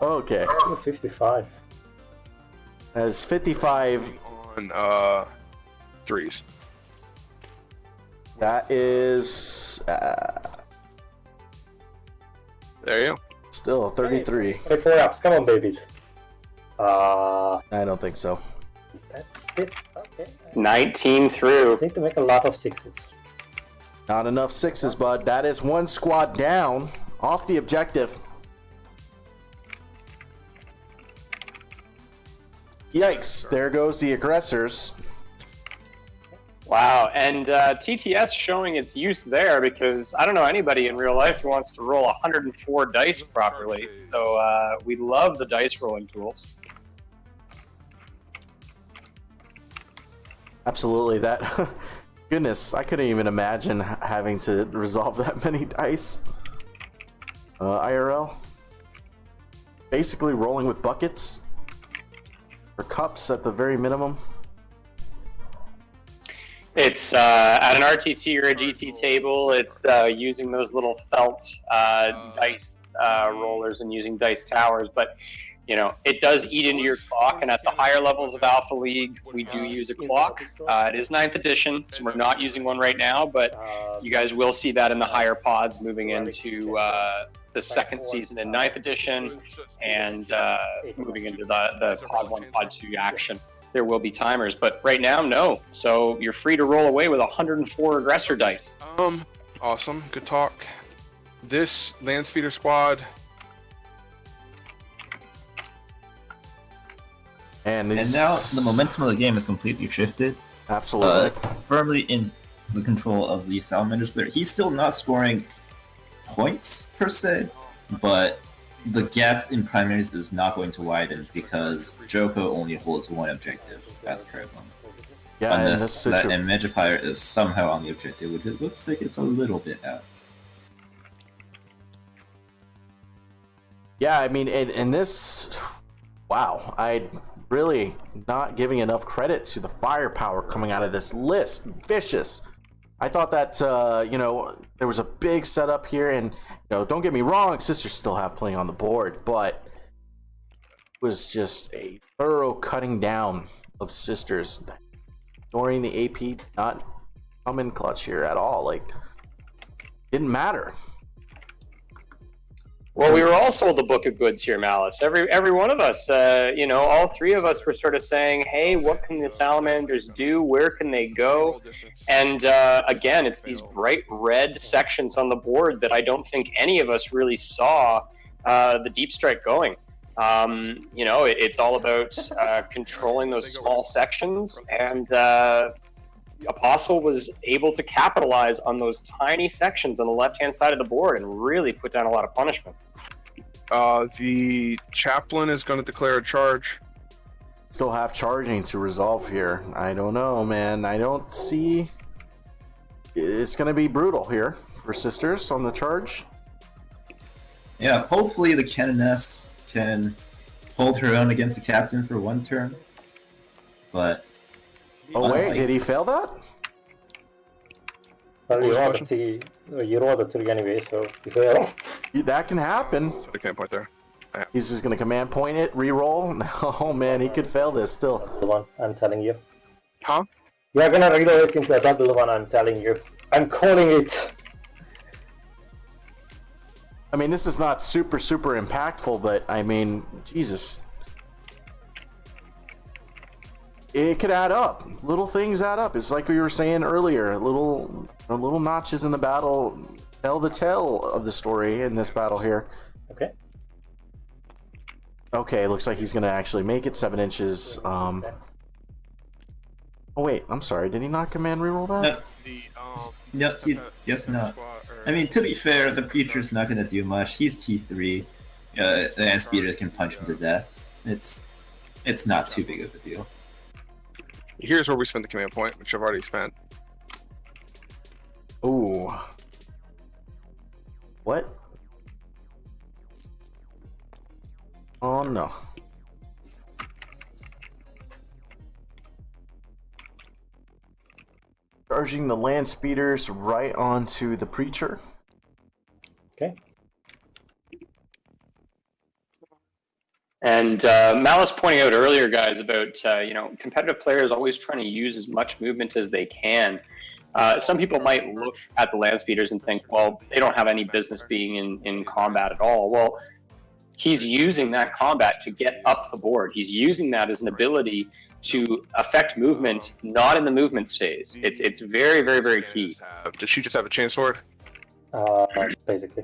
Okay. 55. That is 55. On 3s. That is There you go. still 33. Hey, 4-ups, come on, babies. I don't think so. That's it. Okay. 19 through. I need to make a lot of 6s. Not enough 6s, bud. That is 1 squad down off the objective. Yikes. There goes the aggressors. Wow, and TTS showing its use there because I don't know anybody in real life who wants to roll 104 dice properly. So we love the dice rolling tools. Absolutely. That. Goodness, I couldn't even imagine having to resolve that many dice. IRL. Basically rolling with buckets. Or cups at the very minimum. It's at an RTT or a GT table. It's using those little felt dice rollers and using dice towers, but it does eat into your clock. And at the higher levels of Alpha League, we do use a clock. It is 9th edition, so we're not using one right now, but you guys will see that in the higher pods moving into the second season in 9th edition, and moving into the pod 1, pod 2 action. There will be timers, but right now, no. So you're free to roll away with 104 aggressor dice. Awesome. Good talk. This Landspeeder squad. And now the momentum of the game is completely shifted. Absolutely. Firmly in the control of the Salamanders player. He's still not scoring points, per se, but the gap in primaries is not going to widen because Joko only holds one objective at the current moment. Yeah, unless that Magifier is somehow on the objective, which it looks like it's a little bit out. Yeah, I mean, in this, wow, I really not giving enough credit to the firepower coming out of this list. Vicious. I thought that, there was a big setup here, and, don't get me wrong, Sisters still have plenty on the board, but it was just a thorough cutting down of Sisters. Ignoring the AP, not come in clutch here at all. Like, didn't matter. Well, we were all sold a book of goods here, Malice. Every one of us, all three of us were sort of saying, hey, what can the Salamanders do? Where can they go? And again, it's these bright red sections on the board that I don't think any of us really saw the Deep Strike going. It's all about controlling those small sections, and Apostle was able to capitalize on those tiny sections on the left-hand side of the board and really put down a lot of punishment. The chaplain is going to declare a charge. Still have charging to resolve here. I don't know, man. I don't see... It's going to be brutal here for Sisters on the charge. Yeah, hopefully the Canoness can hold her own against the captain for one turn. But... Oh, wait, did he fail that? Well, you roll the 3 anyway, so you fail. That can happen. So I can't point there. He's just going to command point it, re-roll. Oh, man, he could fail this still. The one, I'm telling you. Huh? You're going to reload it into a double one, I'm telling you. I'm calling it. I mean, this is not super impactful, but, I mean, Jesus. It could add up. Little things add up. It's like we were saying earlier. Little notches in the battle tell the tale of the story in this battle here. Okay. Okay, looks like he's going to actually make it 7 inches. Oh, wait. I'm sorry. Did he not command reroll that? No, he does not. I mean, to be fair, the Preacher's not going to do much. He's T3. The Landspeeders can punch him to death. It's not too big of a deal. Here's where we spend the command point, which I've already spent. Ooh. What? Oh, no. Charging the land speeders right onto the Preacher. Okay. And Malice pointing out earlier, guys, about competitive players always trying to use as much movement as they can. Some people might look at the land speeders and think, well, they don't have any business being in combat at all. Well, he's using that combat to get up the board. He's using that as an ability to affect movement, not in the movement phase. It's very, very, very key. Does she just have a chainsword? Basically.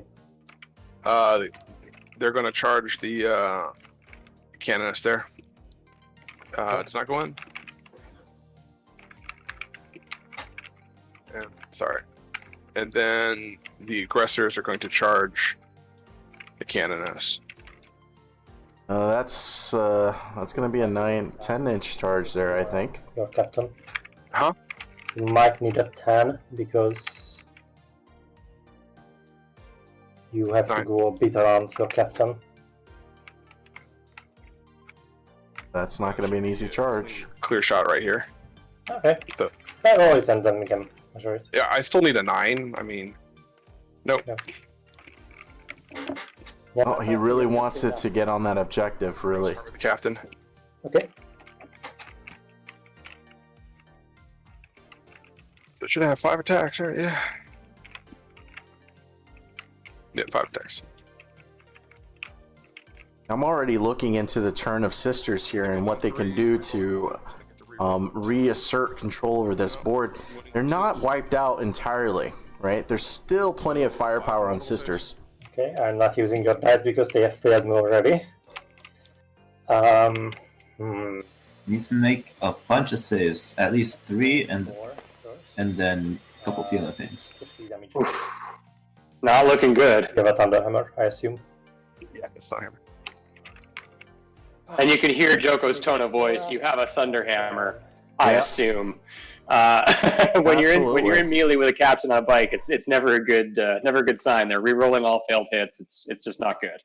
They're going to charge the Canoness there. It's not going. Sorry. And then the aggressors are going to charge the Canoness. That's going to be a 10-inch charge there, I think. Your captain. Huh? You might need a 10 because you have to go a bit around your captain. That's not going to be an easy charge. Clear shot right here. Okay. roll it and then we can measure it. Yeah, I still need a 9. I mean, nope. Yeah. Oh, he really wants it to get on that objective, really. Start with the captain. Okay. So it should have 5 attacks, right? Yeah. Yeah, 5 attacks. I'm already looking into the turn of sisters here and what they can do to reassert control over this board. They're not wiped out entirely, right? There's still plenty of firepower on sisters. Okay, I'm not using your dice because they have failed me already. Needs to make a bunch of saves, at least 3, and then a couple feeling pains. Not looking good. You have a Thunderhammer, I assume. Yeah, it's not hammer. And you can hear Joko's tone of voice. You have a Thunderhammer, I Yeah. assume. When you're in melee with a captain on a bike, it's never a good sign. They're re-rolling all failed hits. It's just not good.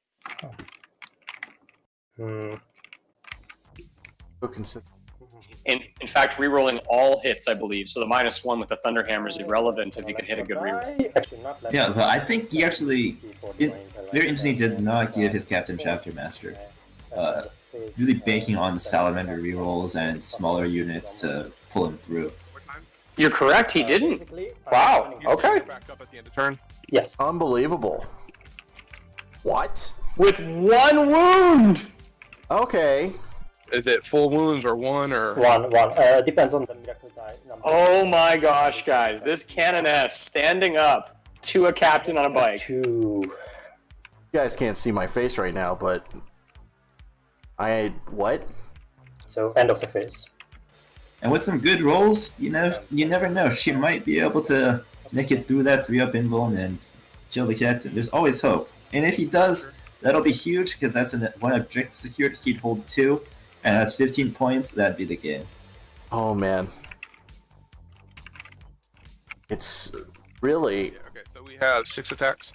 In fact, re-rolling all hits, I believe. So the -1 with the Thunderhammer is irrelevant if you can hit a good reroll. Yeah, but I think he actually, very interesting, did not give his Captain Chapter Master. Really banking on the Salamander rerolls and smaller units to pull him through. You're correct. He didn't. Wow. Okay. Back up at the end of turn. Yes. Unbelievable. What? With 1 wound. Okay. Is it full wounds or 1 or? One. Depends on the miracle die number. Oh my gosh, guys! This Canoness standing up to a captain on a bike. 2. You guys can't see my face right now, but what? So end of the phase. And with some good rolls, you never know. She might be able to make it through that 3-up invuln and kill the captain. There's always hope. And if he does, that'll be huge because that's one objective secured. He'd hold 2, and that's 15 points. That'd be the game. Oh man. It's really. Yeah, okay, so we have 6 attacks.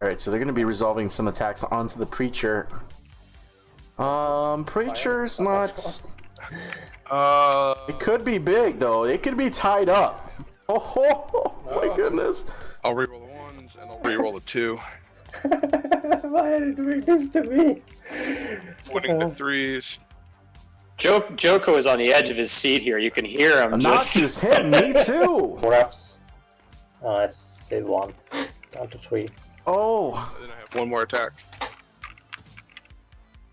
Alright, so they're going to be resolving some attacks onto the Preacher. Preacher's not... It could be big, though. It could be tied up. Oh, my goodness. I'll reroll the 1s and I'll reroll the 2. Why are you doing this to me? Winning the 3s. Joko is on the edge of his seat here. You can hear him. Not just hit me, too. 4 ups. I say 1. Down to 3. Oh. And then I have 1 more attack.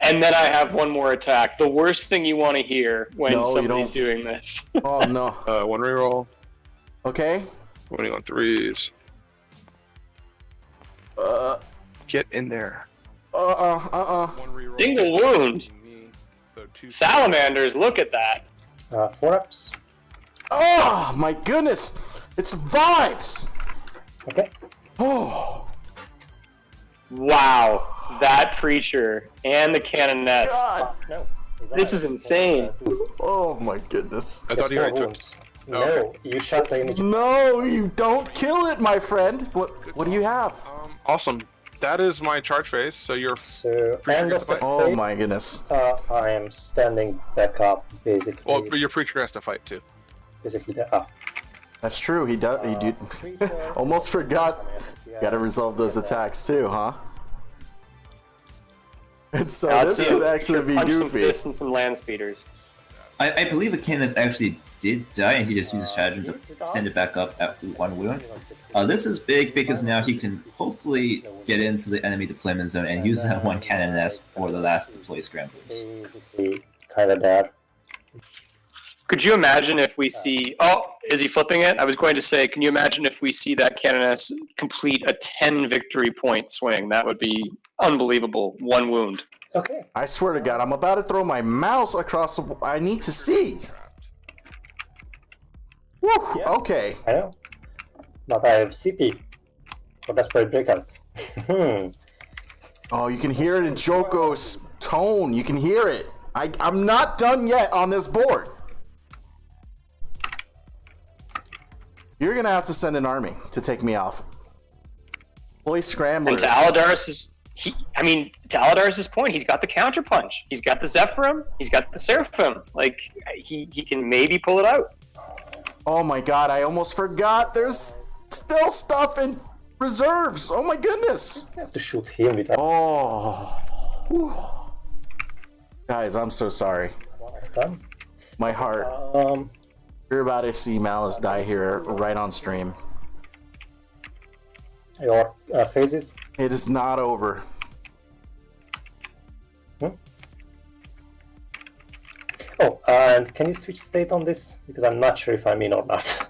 And then I have 1 more attack. The worst thing you want to hear when No, you somebody's don't. doing this. Oh, no. 1 reroll. Okay. Winning on 3s. Get in there. 1 reroll. Single wound. So 2. Salamanders, look at that. 4 ups. Oh, my goodness. It's vibes. Okay. Oh. Wow. That Preacher and the Canoness. God. No. This is insane. Oh, my goodness. I thought you already took. No, you shot the image. No, you don't kill it, my friend. What do you have? Awesome. That is my charge phase, so you're So, Preacher end gets of to the fight. Oh, phase, my goodness. I am standing back up, basically. well, but your preacher has to fight too. Basically, up. That's true. He does. He did. Almost forgot. Gotta resolve those attacks too, huh? And so this could actually be punch some goofy. fists and some land speeders. I believe the Candace actually did die, and he just used stratagem to stand it back up at 1 wound. This is big because now he can hopefully get into the enemy deployment zone and use that 1 Canoness for the last deploy scramblers. Basically, kind of dead. Could you imagine if we see... Oh, is he flipping it? I was going to say, can you imagine if we see that Canoness complete a 10 victory point swing? That would be unbelievable. 1 wound. Okay. I swear to God, I'm about to throw my mouse across the... I need to see. Woo, Yeah. okay. I know. But I have CP. For Desperate Breakouts. Oh, you can hear it in Joko's tone. You can hear it. I'm not done yet on this board. You're going to have to send an army to take me off. Boy, Scramblers. And to To Aladar's point, he's got the counter punch. He's got the Zephyrim. He's got the Seraphim. Like, he can maybe pull it out. Oh my god, I almost forgot. There's still stuff in reserves. Oh my goodness. I have to shoot him with that. Oh. Whew. Guys, I'm so sorry. My heart. You're about to see Malice die here right on stream. Your phases? It is not over. Oh, and can you switch state on this? Because I'm not sure if I'm in or not.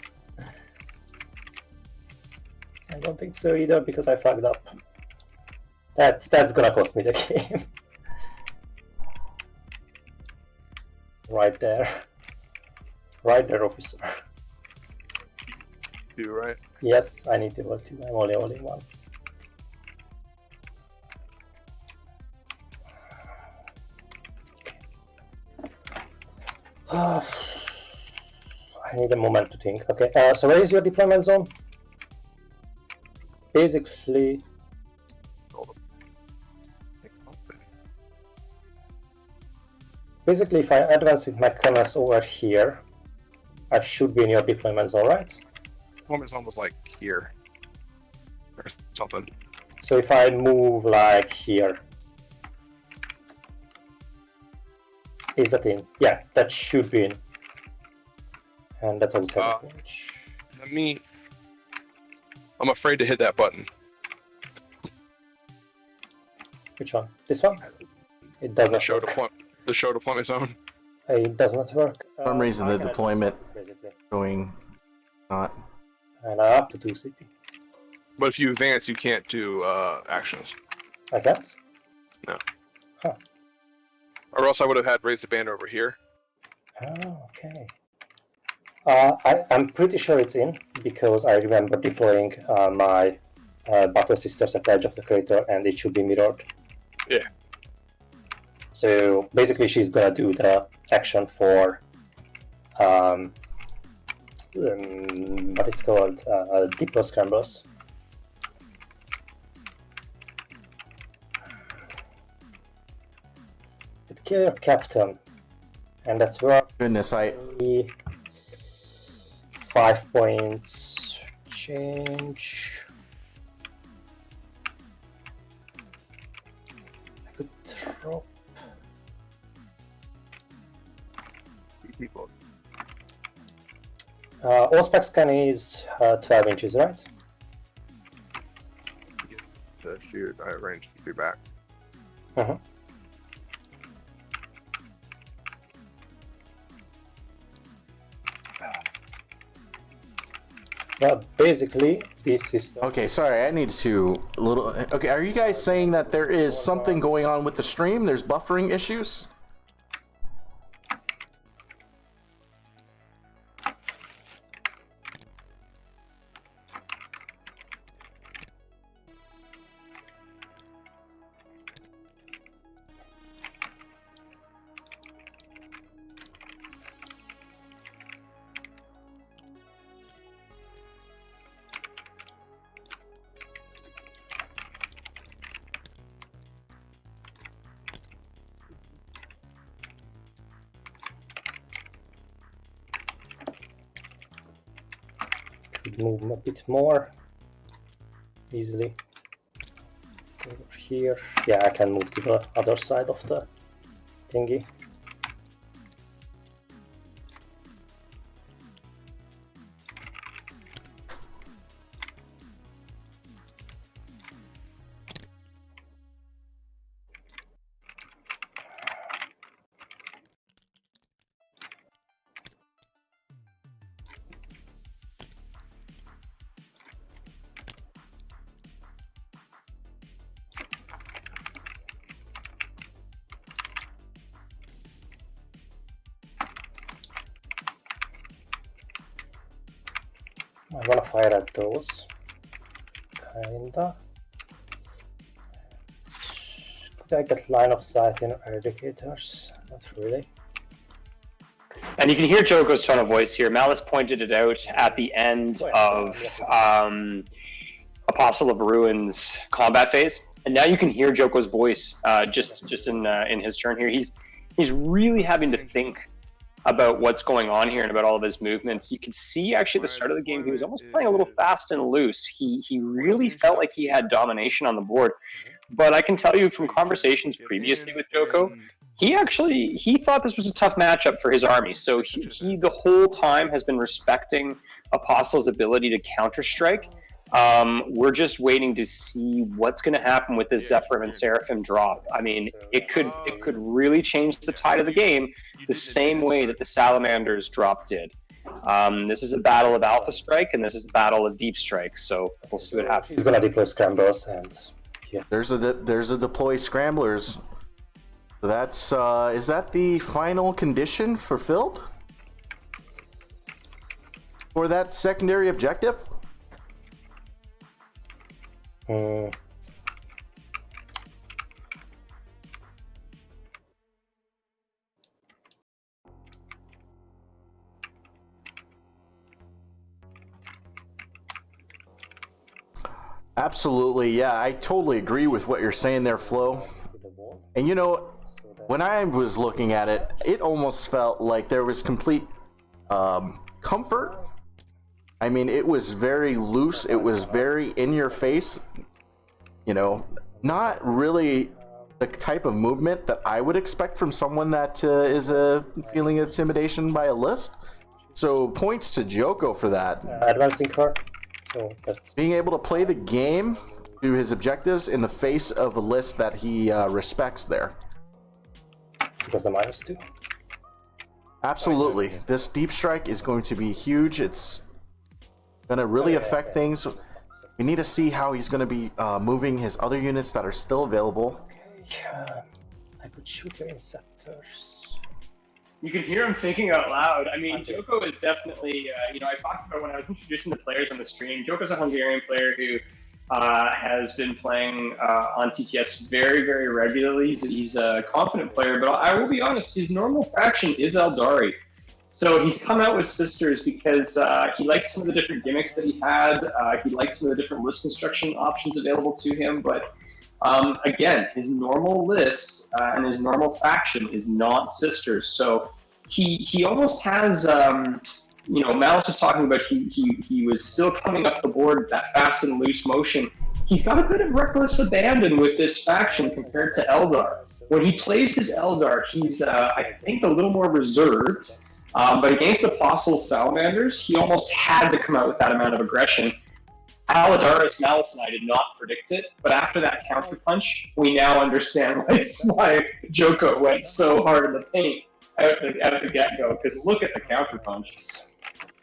I don't think so either, because I fucked up. That's gonna cost me the game. Right there. Right there, officer. You right? Yes, I need to roll 2. I'm only rolling 1. I need a moment to think. Okay, so where is your deployment zone? Basically, if I advance with my colonels over here, I should be in your deployment zone, right? Deployment zone was like here or something. So if I move like here, is that in? Yeah, that should be in. And that's all. I'm afraid to hit that button. Which one? This one? It does not Show work. The show deployment zone. It does not work. For some reason, the I can deployment basically. going not. And I have to do CP. But if you advance, you can't do actions. I can't? No. Huh. Or else I would have had raised the banner over here. Oh, okay. I'm pretty sure it's in, because I remember deploying my Battle Sisters at the edge of the crater, and it should be mirrored. Yeah. So basically, she's gonna do the action for what it's called, Depot Scrambles. But kill your captain, and that's where Goodness, 5 points change. I could drop. Auspex scan is 12 inches, right? The shoot, I arranged to be back. Uh-huh. Well, basically, this system. okay, sorry, I need to Okay, are you guys saying that there is something going on with the stream? There's buffering issues? Move a bit more easily over here. Yeah, I can move to the other side of the thingy. I wanna fire at those. Kinda. Could I get line of sight in indicators? Not really. And you can hear Joko's tone of voice here. Malice pointed it out at the end of Apostle of Ruins combat phase. And now you can hear Joko's voice just in his turn here. He's really having to think about what's going on here and about all of his movements. You can see actually at the start of the game he was almost playing a little fast and loose. He really felt like he had domination on the board. But I can tell you from conversations previously with Joko, he thought this was a tough matchup for his army. So he the whole time has been respecting Apostle's ability to counter-strike. We're just waiting to see what's going to happen with this Zephyr and Seraphim drop. I mean, it could really change the tide of the game the same way that the Salamanders drop did. This is a battle of Alpha Strike, and this is a battle of Deep Strike. So we'll see what happens. He's gonna deploy scramblers, and yeah. There's a deploy scramblers. So that's is that the final condition fulfilled for that secondary objective? Absolutely, yeah, I totally agree with what you're saying there, Flo. And you know, when I was looking at it, it almost felt like there was complete comfort. I mean, it was very loose, it was very in your face, you know, not really the type of movement that I would expect from someone that is feeling intimidation by a list. So points to Joko for that. Advancing car. So that's being able to play the game to his objectives in the face of a list that he respects there. because the -2. Absolutely. This deep strike is going to be huge. It's going to really affect things. We need to see how he's going to be moving his other units that are still available. Okay, I could shoot your Inceptors. You can hear him thinking out loud. I mean, Joko is definitely, I talked about when I was introducing the players on the stream, Joko's a Hungarian player who has been playing on TTS very, very regularly. He's a confident player, but I will be honest, his normal faction is Eldari. So he's come out with Sisters because he liked some of the different gimmicks that he had. He liked some of the different list construction options available to him, but again, his normal list and his normal faction is not Sisters. So he almost has, Malice was talking about he was still coming up the board that fast and loose motion. He's got a bit of reckless abandon with this faction compared to Eldar. When he plays his Eldar, he's, I think, a little more reserved. But against Apostle Salamanders, he almost had to come out with that amount of aggression. Aladaris, Malice, and I did not predict it, but after that counterpunch, we now understand why Joko went so hard in the paint out of the get-go, because look at the counterpunch.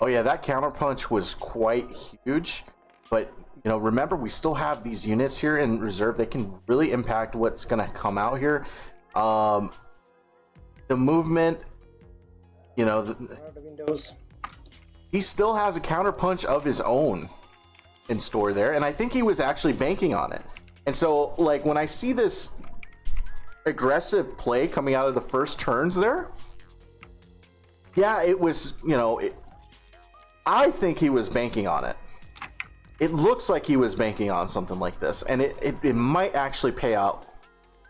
Oh yeah, that counterpunch was quite huge, but remember, we still have these units here in reserve that can really impact what's going to come out here. The movement, he still has a counterpunch of his own in store there, and I think he was actually banking on it. And so, when I see this aggressive play coming out of the first turns there, yeah, it was, I think he was banking on it. It looks like he was banking on something like this, and it might actually pay out